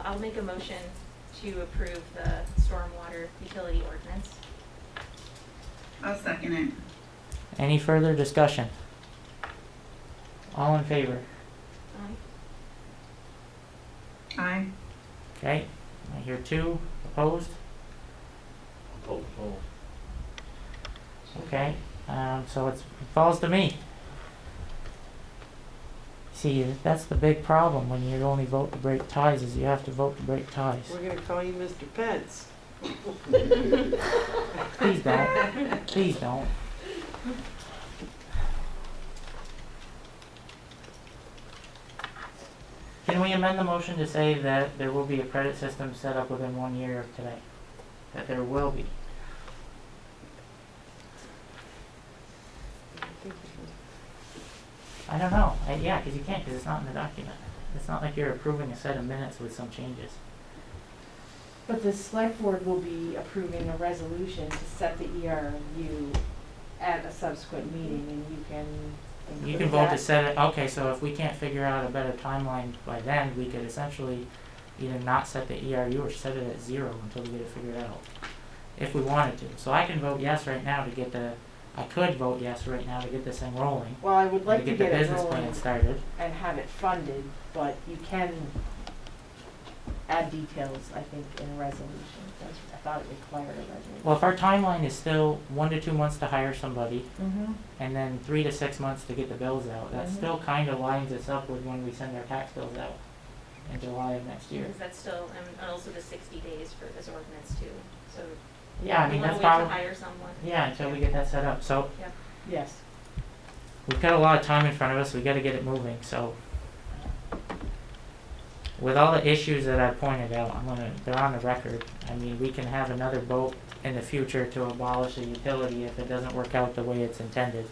I'll make a motion to approve the stormwater utility ordinance. I'll second it. Any further discussion? All in favor? Aye. Okay, I hear two. Opposed? Oh, Okay, so it falls to me. See, that's the big problem when you only vote to break ties, is you have to vote to break ties. We're gonna call you Mr. Pence. Please don't. Please don't. Can we amend the motion to say that there will be a credit system set up within 1 year of today? That there will be. I don't know. Yeah, because you can't, because it's not in the document. It's not like you're approving a set of minutes with some changes. But the select board will be approving a resolution to set the ERU at a subsequent meeting, and you can include You can vote to that. set it, okay, so if we can't figure out a better timeline by then, we could essentially either not set the ERU or set it at 0 until we get it figured out. If we wanted to. So I can vote yes right now to get I could vote yes right now to get this thing rolling. Well, I would like to the get it business rolling plan started. and have it funded, but you can add details, I think, in a resolution. I thought it required a resolution. Well, if our timeline is still 1 to 2 months to hire somebody, Mm-hmm. and then 3 to 6 months to get the bills out, that Mhm. still kind of lines us up with when we send our tax bills out in July of next year. Because that's still, and also the 60 days for this ordinance too, so. Yeah, I mean, we wanna that's wait to probably, hire someone. yeah, until we get that set up. So Yep. Yes. we've got a lot of time in front of us. We got to get it moving. So with all the issues that I pointed out, they're on the record. I mean, we can have another vote in the future to abolish a utility if it doesn't work out the way it's intended.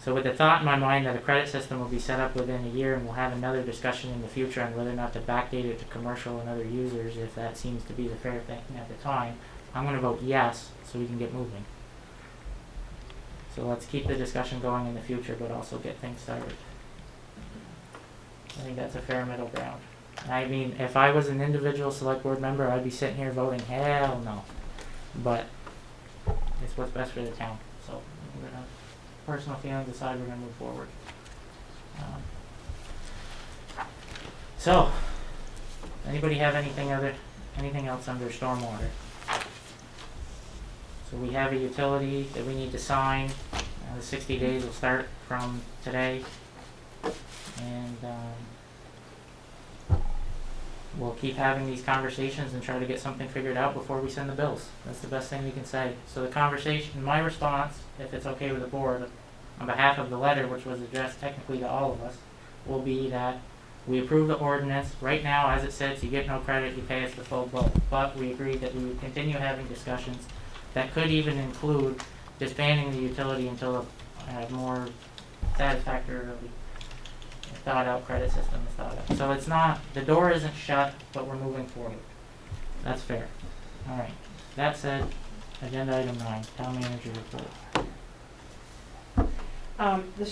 So with the thought in my mind that a credit system will be set up within a year, and we'll have another discussion in the future on whether or not to backdate it to commercial and other users, if that seems to be the fair thing at the time, I'm going to vote yes so we can get moving. So let's keep the discussion going in the future, but also get things started. I think that's a fair middle ground. I mean, if I was an individual select board member, I'd be sitting here voting hell no. But it's what's best for the town. So we're gonna, personal feeling, decide we're gonna move forward. So, anybody have anything else under stormwater? So we have a utility that we need to sign. The 60 days will start from today. And we'll keep having these conversations and try to get something figured out before we send the bills. That's the best thing we can say. So the conversation, my response, if it's okay with the board, on behalf of the letter, which was addressed technically to all of us, will be that we approve the ordinance. Right now, as it sits, you get no credit, you pay us the full bill. But we agreed that we would continue having discussions that could even include disbanding the utility until a more satisfactorily thought out credit system is thought out. So it's not, the door isn't shut, but we're moving forward. That's fair. Alright. That said, agenda item 9, town manager report. The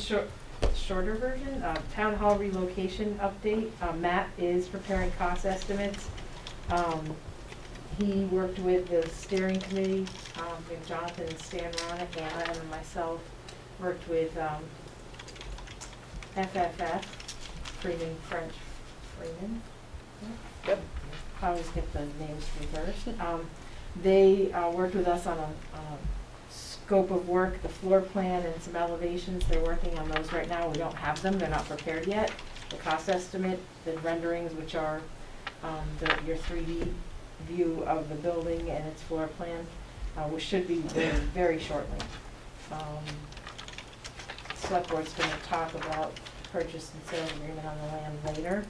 shorter version, town hall relocation update. Matt is preparing cost estimates. He worked with the steering committee, with Jonathan and Stan Ronick, Anna and myself, worked with FFF, Freeman French Freeman. Yep. I always get the names reversed. They worked with us on a scope of work, the floor plan and some elevations. They're working on those right now. We don't have them. They're not prepared yet. The cost estimate, the renderings, which are your 3D view of the building and its floor plan, which should be very, very shortly. Select board's going to talk about purchase and sale agreement on the land later.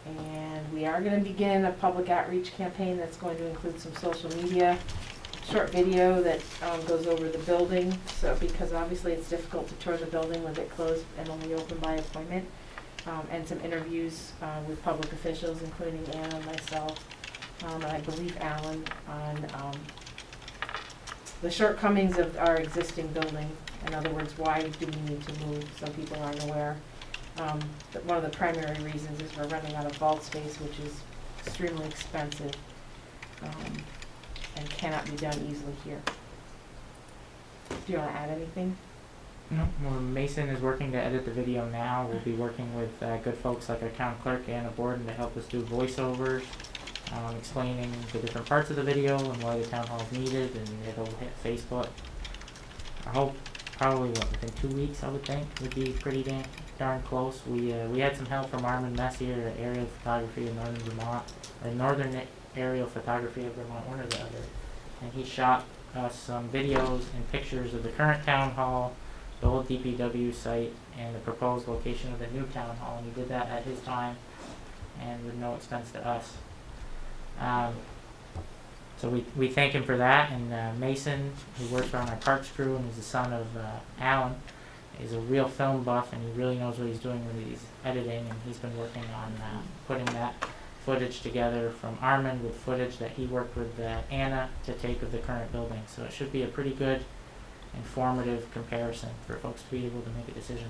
And we are going to begin a public outreach campaign that's going to include some social media, short video that goes over the building. So because obviously it's difficult to tour the building with it closed and only open by appointment, and some interviews with public officials, including Anna and myself, and I believe Alan, on the shortcomings of our existing building. In other words, why do we need to move? Some people aren't aware. One of the primary reasons is we're running out of vault space, which is extremely expensive, and cannot be done easily here. Do you wanna add anything? No, well, Mason is working to edit the video now. We'll be working with good folks like our town clerk, Anna Borden, to help us do voiceovers, explaining the different parts of the video and why the town hall is needed, and it'll hit Facebook. I hope probably within 2 weeks, I would think, would be pretty darn close. We had some help from Armin Messier at Aerial Photography in Northern Vermont, or Northern Aerial Photography of Vermont, one or the other, and he shot us some videos and pictures of the current town hall, the old DPW site, and the proposed location of the new town hall, and he did that at his time and with no expense to us. So we thank him for that, and Mason, who works on our parks crew and is the son of Alan, is a real film buff, and he really knows what he's doing when he's editing, and he's been working on putting that footage together from Armin with footage that he worked with Anna to take of the current building. So it should be a pretty good, informative comparison for folks to be able to make a decision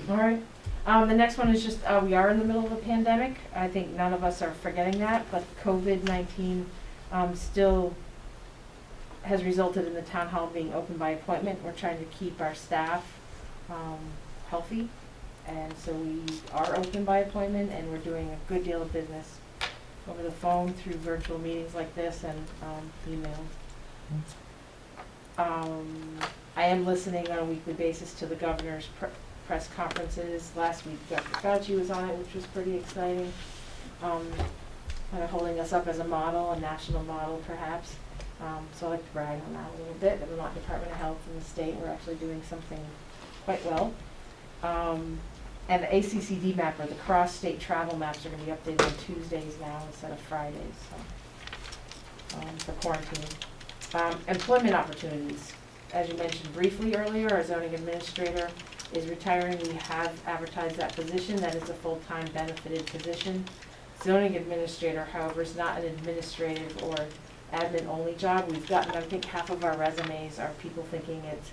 on. All right. The next one is just, we are in the middle of a pandemic. I think none of us are forgetting that, but COVID-19 still has resulted in the town hall being open by appointment. We're trying to keep our staff healthy, and so we are open by appointment, and we're doing a good deal of business over the phone, through virtual meetings like this, and email. I am listening on a weekly basis to the governor's press conferences. Last week, Dr. Fauci was on it, which was pretty exciting. Kind of holding us up as a model, a national model, perhaps. So I like to brag on that a little bit. The Vermont Department of Health in the state, we're actually doing something quite well. And the ACCD mapper, the cross-state travel maps, are going to be updated on Tuesdays now instead of Fridays, so, for quarantine. Employment opportunities. As you mentioned briefly earlier, our zoning administrator is retiring. We have advertised that position. That is a full-time benefited position. Zoning administrator, however, is not an administrative or admin-only job. We've gotten, I think, half of our resumes are people thinking it's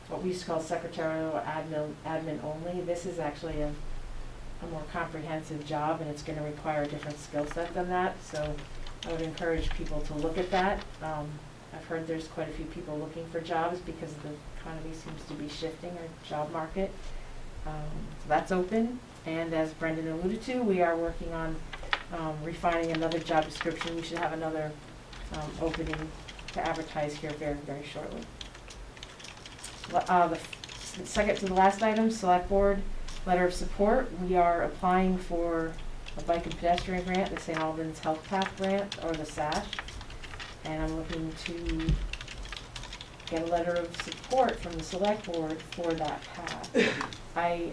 what we used to call secretarial or admin only. This is actually a more comprehensive job, and it's going to require a different skill set than that. So I would encourage people to look at that. I've heard there's quite a few people looking for jobs because the economy seems to be shifting, our job market. So that's open. And as Brendan alluded to, we are working on refining another job description. We should have another opening to advertise here very, very shortly. The second to the last item, Select Board letter of support. We are applying for a bike and pedestrian grant, the St. Albans Health Path grant, or the SASH. And I'm looking to get a letter of support from the Select Board for that path. I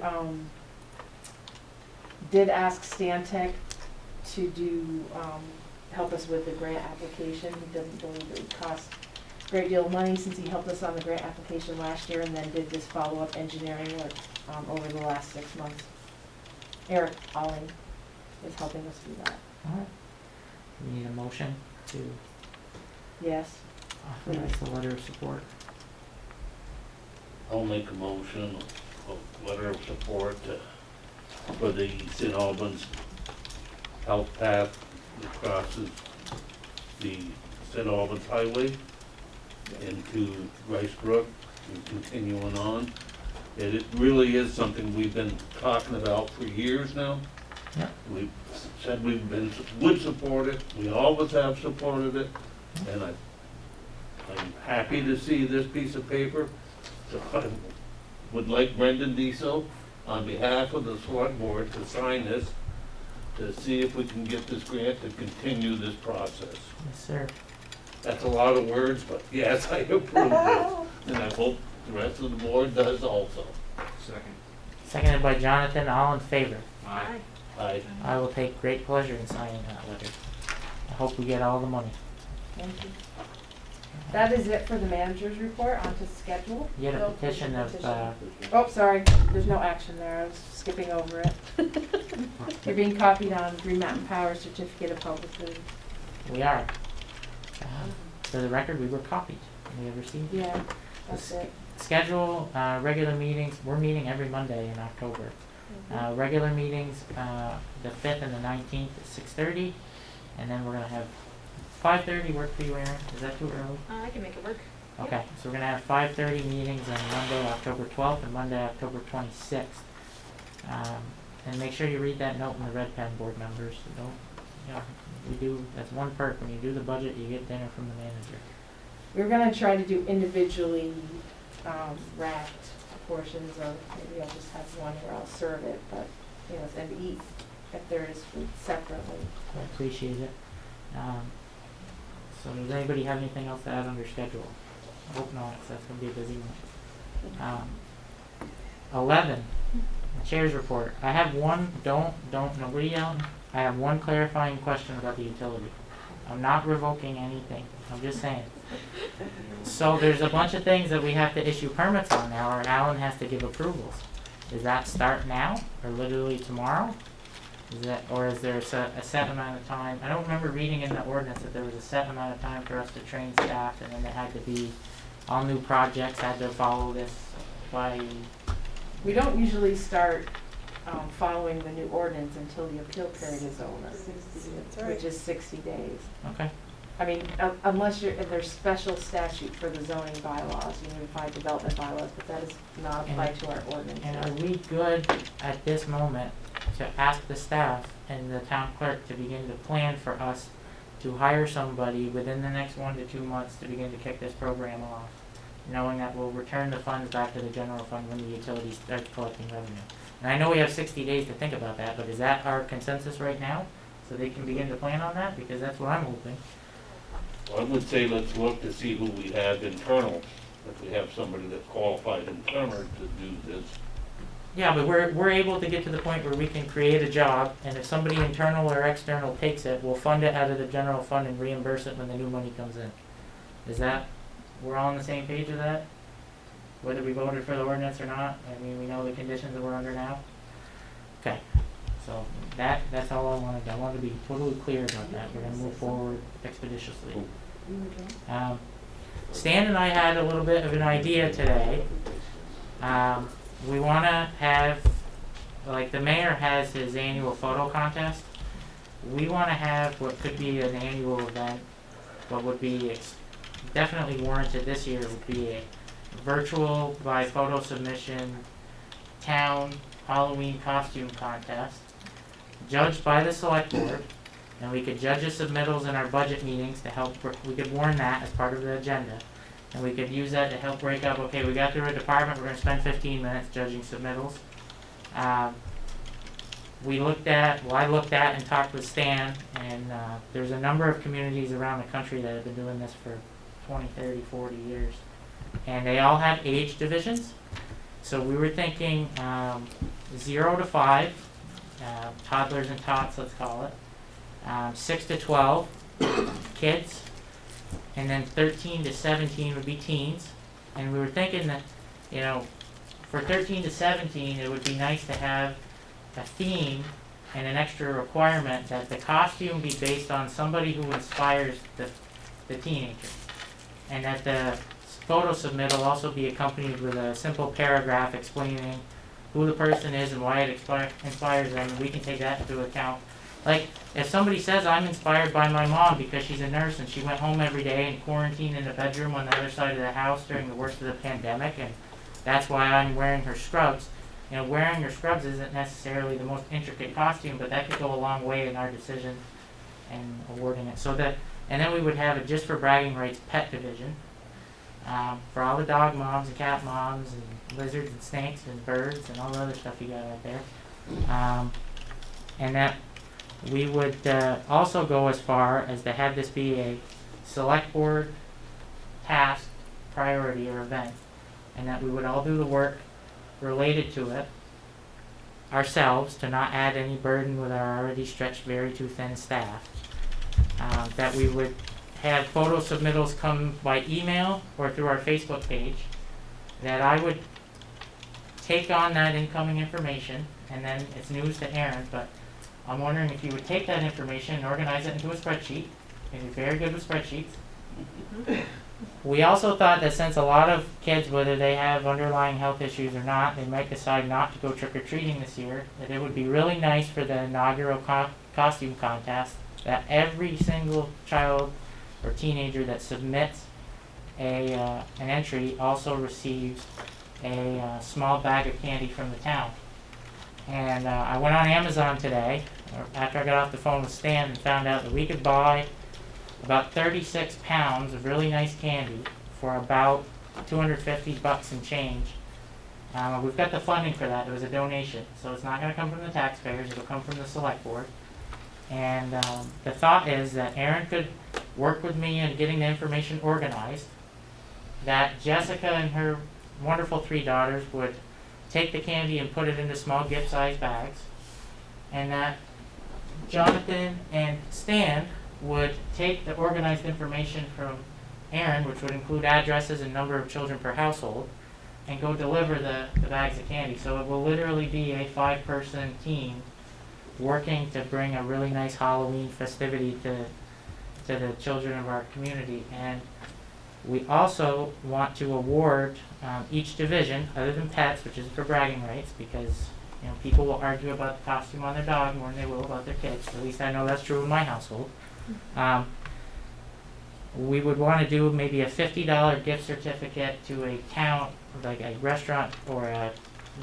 did ask Stantec to do, help us with the grant application. He doesn't believe it would cost a great deal of money, since he helped us on the grant application last year and then did this follow-up engineering work over the last 6 months. Eric Alling is helping us do that. All right. We need a motion to Yes. authorize the letter of support. I'll make a motion of letter of support for the St. Albans Health Path that crosses the St. Albans Highway into Rice Brook and continuing on. It really is something we've been talking about for years now. Yeah. We've said would support it, we always have supported it, and I'm happy to see this piece of paper. So I would like Brendan Diesel, on behalf of the select board, to sign this, to see if we can get this grant to continue this process. Yes, sir. That's a lot of words, but yes, I approve this, and I hope the rest of the board does also. Second. Seconded by Jonathan, all in favor? Aye. Aye. I will take great pleasure in signing that letter. I hope we get all the money. Thank you. That is it for the manager's report. On to schedule. You had a petition of, Oh, sorry, there's no action there. I was skipping over it. You're being copied on Green Mountain Power Certificate of Publicity. we are. For the record, we were copied. We have received. Yeah. That's it. Schedule, regular meetings, we're meeting every Monday in October. Regular meetings, the 5th and the 19th at 6:30, and then we're gonna have 5:30 work for you, Aaron? Is that too early? I can make it work. Okay, so we're gonna have 5:30 meetings on Monday, October 12th, and Monday, October 26th. And make sure you read that note in the red pen, board members. Don't, you know, we do, that's one perk, when you do the budget, you get dinner from the manager. We're gonna try to do individually, wrapped portions of, maybe I'll just have one where I'll serve it, but, you know, and eat, if there is food separately. I appreciate it. So does anybody have anything else to add under schedule? I hope not, 'cause that's gonna be a busy month. 11, chair's report. I have one, don't, nobody yell. I have one clarifying question about the utility. I'm not revoking anything, I'm just saying. So there's a bunch of things that we have to issue permits on now, or Alan has to give approvals. Does that start now, or literally tomorrow? Is that, or is there a set amount of time? I don't remember reading in the ordinance that there was a set amount of time for us to train staff, and then it had to be, all new projects had to follow this by. We don't usually start, following the new ordinance until the appeal period is over, which is 60 days. Okay. I mean, unless there's special statute for the zoning bylaws, unified development bylaws, but that is not applied to our ordinance. And are we good at this moment to ask the staff and the town clerk to begin to plan for us to hire somebody within the next 1 to 2 months to begin to kick this program off, knowing that we'll return the funds back to the general fund when the utility starts collecting revenue? And I know we have 60 days to think about that, but is that our consensus right now? So they can begin to plan on that? Because that's what I'm hoping. I would say let's look to see who we have internal, if we have somebody that's qualified internal to do this. Yeah, but we're able to get to the point where we can create a job, and if somebody internal or external takes it, we'll fund it out of the general fund and reimburse it when the new money comes in. Is that, we're all on the same page of that? Whether we voted for the ordinance or not? I mean, we know the conditions that we're under now? Okay, so that's all I wanted. I wanted to be totally clear about that. We're gonna move forward expeditiously. Stan and I had a little bit of an idea today. We wanna have, like the mayor has his annual photo contest. We wanna have what could be an annual event, what would be definitely warranted this year would be a virtual by photo submission town Halloween costume contest, judged by the select board, and we could judge the submittals in our budget meetings to help, we could warn that as part of the agenda. And we could use that to help break up, okay, we got through a department, we're gonna spend 15 minutes judging submittals. I looked at and talked with Stan, and there's a number of communities around the country that have been doing this for 20, 30, 40 years. And they all have age divisions. So we were thinking 0 to 5, toddlers and tots, let's call it. 6 to 12, kids. And then 13 to 17 would be teens. And we were thinking that, you know, for 13 to 17, it would be nice to have a theme and an extra requirement that the costume be based on somebody who inspires the teenager. And that the photo submittal also be accompanied with a simple paragraph explaining who the person is and why it inspires them, and we can take that into account. Like, if somebody says, I'm inspired by my mom because she's a nurse and she went home every day and quarantined in a bedroom on the other side of the house during the worst of the pandemic, and that's why I'm wearing her scrubs. You know, wearing your scrubs isn't necessarily the most intricate costume, but that could go a long way in our decision and awarding it. So that, and then we would have a just for bragging rights pet division. For all the dog moms and cat moms and lizards and snakes and birds and all the other stuff you got out there. And that we would also go as far as to have this be a select board task, priority, or event. And that we would all do the work related to it ourselves to not add any burden with our already stretched very too thin staff. That we would have photo submittals come by email or through our Facebook page, that I would take on that incoming information, and then it's news to Aaron, but I'm wondering if you would take that information and organize it into a spreadsheet, and you're very good with spreadsheets, We also thought that since a lot of kids, whether they have underlying health issues or not, they might decide not to go trick-or-treating this year, that it would be really nice for the inaugural costume contest that every single child or teenager that submits an entry also receives a small bag of candy from the town. And I went on Amazon today, or after I got off the phone with Stan, and found out that we could buy about 36 pounds of really nice candy for about $250 and change. We've got the funding for that. It was a donation, so it's not going to come from the taxpayers. It'll come from the select board. And the thought is that Aaron could work with me in getting the information organized, that Jessica and her wonderful 3 daughters would take the candy and put it into small gift-sized bags, and that Jonathan and Stan would take the organized information from Aaron, which would include addresses and number of children per household, and go deliver the bags of candy. So it will literally be a 5-person team working to bring a really nice Halloween festivity to the children of our community. And we also want to award each division, other than pets, which is for bragging rights, because people will argue about the costume on their dog more than they will about their kids. At least I know that's true in my household. We would want to do maybe a $50 gift certificate to a town, like a restaurant or a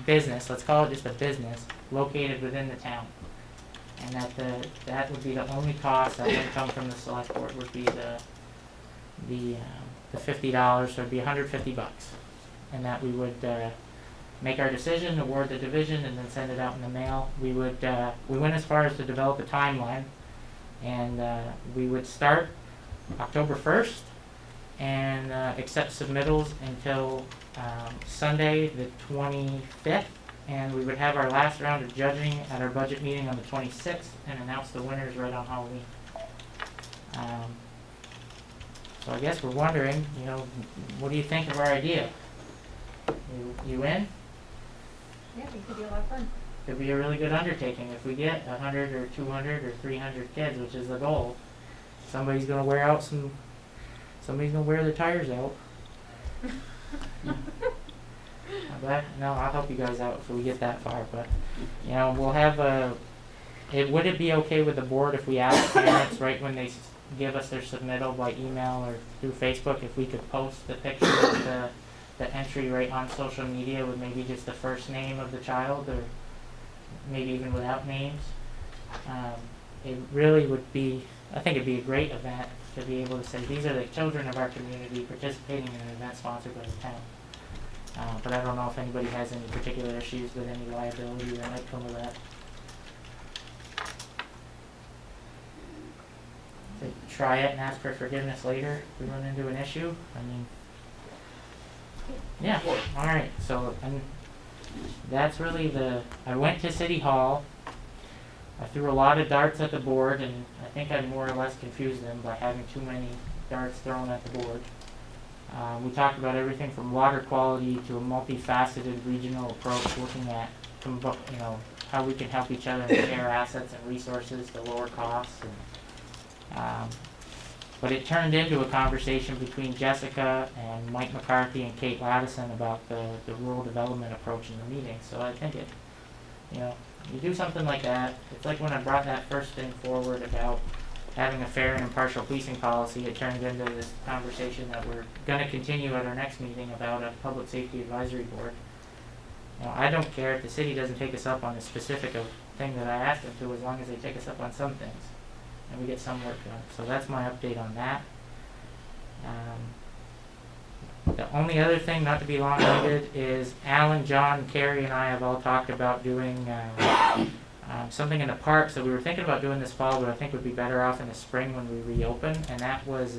business, let's call it just a business, located within the town. And that would be the only cost that would come from the select board, would be the $50, so it'd be $150. And that we would make our decision, award the division, and then send it out in the mail. We went as far as to develop a timeline, and we would start October 1st and accept submittals until Sunday the 25th, and we would have our last round of judging at our budget meeting on the 26th and announce the winners right on Halloween. So I guess we're wondering, what do you think of our idea? You in? Yeah, it could be a lot of fun. Could be a really good undertaking. If we get 100 or 200 or 300 kids, which is the goal, somebody's gonna wear their tires out. I'll help you guys out if we get that far, but we'll have would it be okay with the board if we ask parents right when they give us their submittal by email or through Facebook, if we could post the picture of the entry right on social media with maybe just the first name of the child, or maybe even without names? It really would be, I think it'd be a great event to be able to say, these are the children of our community participating in an event sponsored by the town. But I don't know if anybody has any particular issues with any liability that might come with that. To try it and ask for forgiveness later if we run into an issue. Yeah, alright, so that's really I went to City Hall. I threw a lot of darts at the board, and I think I more or less confused them by having too many darts thrown at the board. We talked about everything from water quality to a multifaceted regional approach, looking at how we can help each other and share assets and resources to lower costs. But it turned into a conversation between Jessica and Mike McCarthy and Kate Laddison about the rural development approach in the meeting. So I think you do something like that. It's like when I brought that first thing forward about having a fair and impartial policing policy, it turned into this conversation that we're going to continue at our next meeting about a public safety advisory board. I don't care if the city doesn't take us up on the specific thing that I asked them to, as long as they take us up on some things and we get some work done. So that's my update on that. The only other thing, not to be long-winded, is Alan, John, Carrie, and I have all talked about doing something in the park. So we were thinking about doing this fall, but I think it would be better off in the spring when we reopen. And that was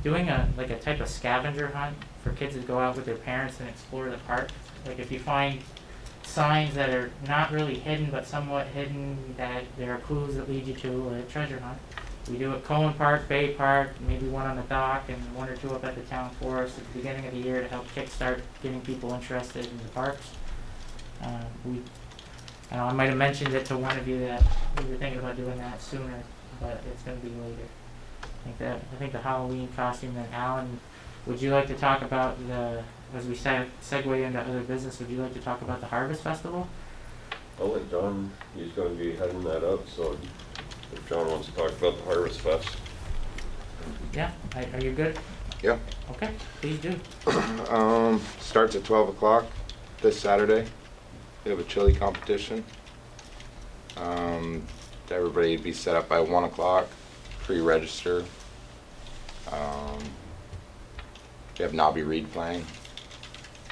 doing a type of scavenger hunt for kids to go out with their parents and explore the park. Like if you find signs that are not really hidden but somewhat hidden, that there are clues that lead you to a treasure hunt. We do it Cohen Park, Bay Park, maybe one on the dock, and one or two up at the town forest at the beginning of the year to help kickstart getting people interested in the parks. I might have mentioned it to one of you that we were thinking about doing that sooner, but it's going to be later. I think the Halloween costume. Then Alan, would you like to talk about as we segue into other business, would you like to talk about the Harvest Festival? I'll let John, he's gonna be heading that up, so if John wants to talk about the Harvest Fest. Yeah, are you good? Yep. Okay, please do. Starts at 12 o'clock this Saturday. We have a chili competition. Everybody be set up by 1 o'clock, pre-register. We have Nobby Reed playing.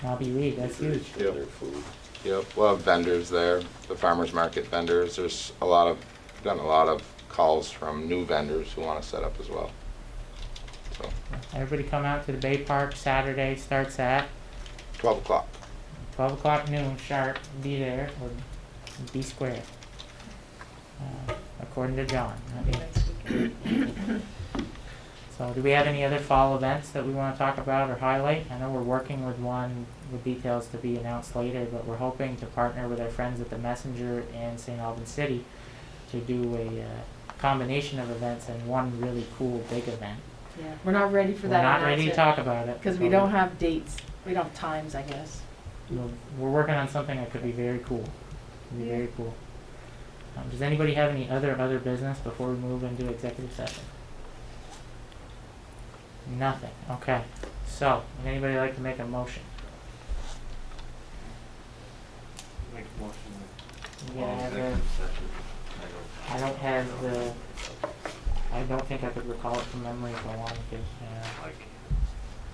Nobby Reed, that's huge. Get their food. Yep, we'll have vendors there, the farmers market vendors. There's done a lot of calls from new vendors who want to set up as well. So Everybody come out to the Bay Park Saturday, starts at 12 o'clock. 12 o'clock noon sharp, be there, or be square. According to John. So do we have any other fall events that we want to talk about or highlight? I know we're working with one with details to be announced later, but we're hoping to partner with our friends at the Messenger and St. Albans City to do a combination of events and one really cool big event. Yeah, we're not ready for We're that not ready to talk about it. because we don't have dates. We don't have times, I guess. We're working on something that could be very cool. Could be very cool. Does anybody have any other business before we move into executive session? Nothing. Okay. So, would anybody like to make a motion? Make a motion. Yeah, I don't think I could recall it from memory if I wanted to.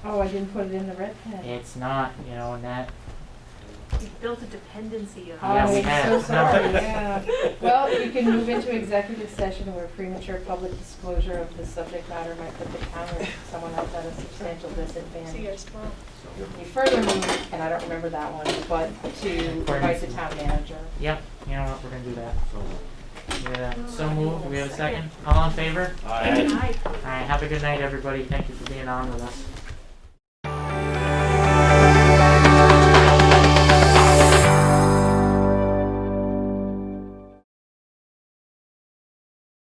Oh, I didn't put it in the red pen. It's not, and that. We've built a dependency of. Yeah, we I'm have. so sorry, yeah. Well, you can move into executive session where premature public disclosure of the subject matter might put the town or someone else at a substantial disadvantage. See you guys tomorrow. You further move, and I don't remember that one, but to invite the town manager. Yep. You know what? We're gonna do that. Yeah. So moved. Do we have a second? All in favor? Aye. All right. Have a good night, everybody. Thank you for being on with us.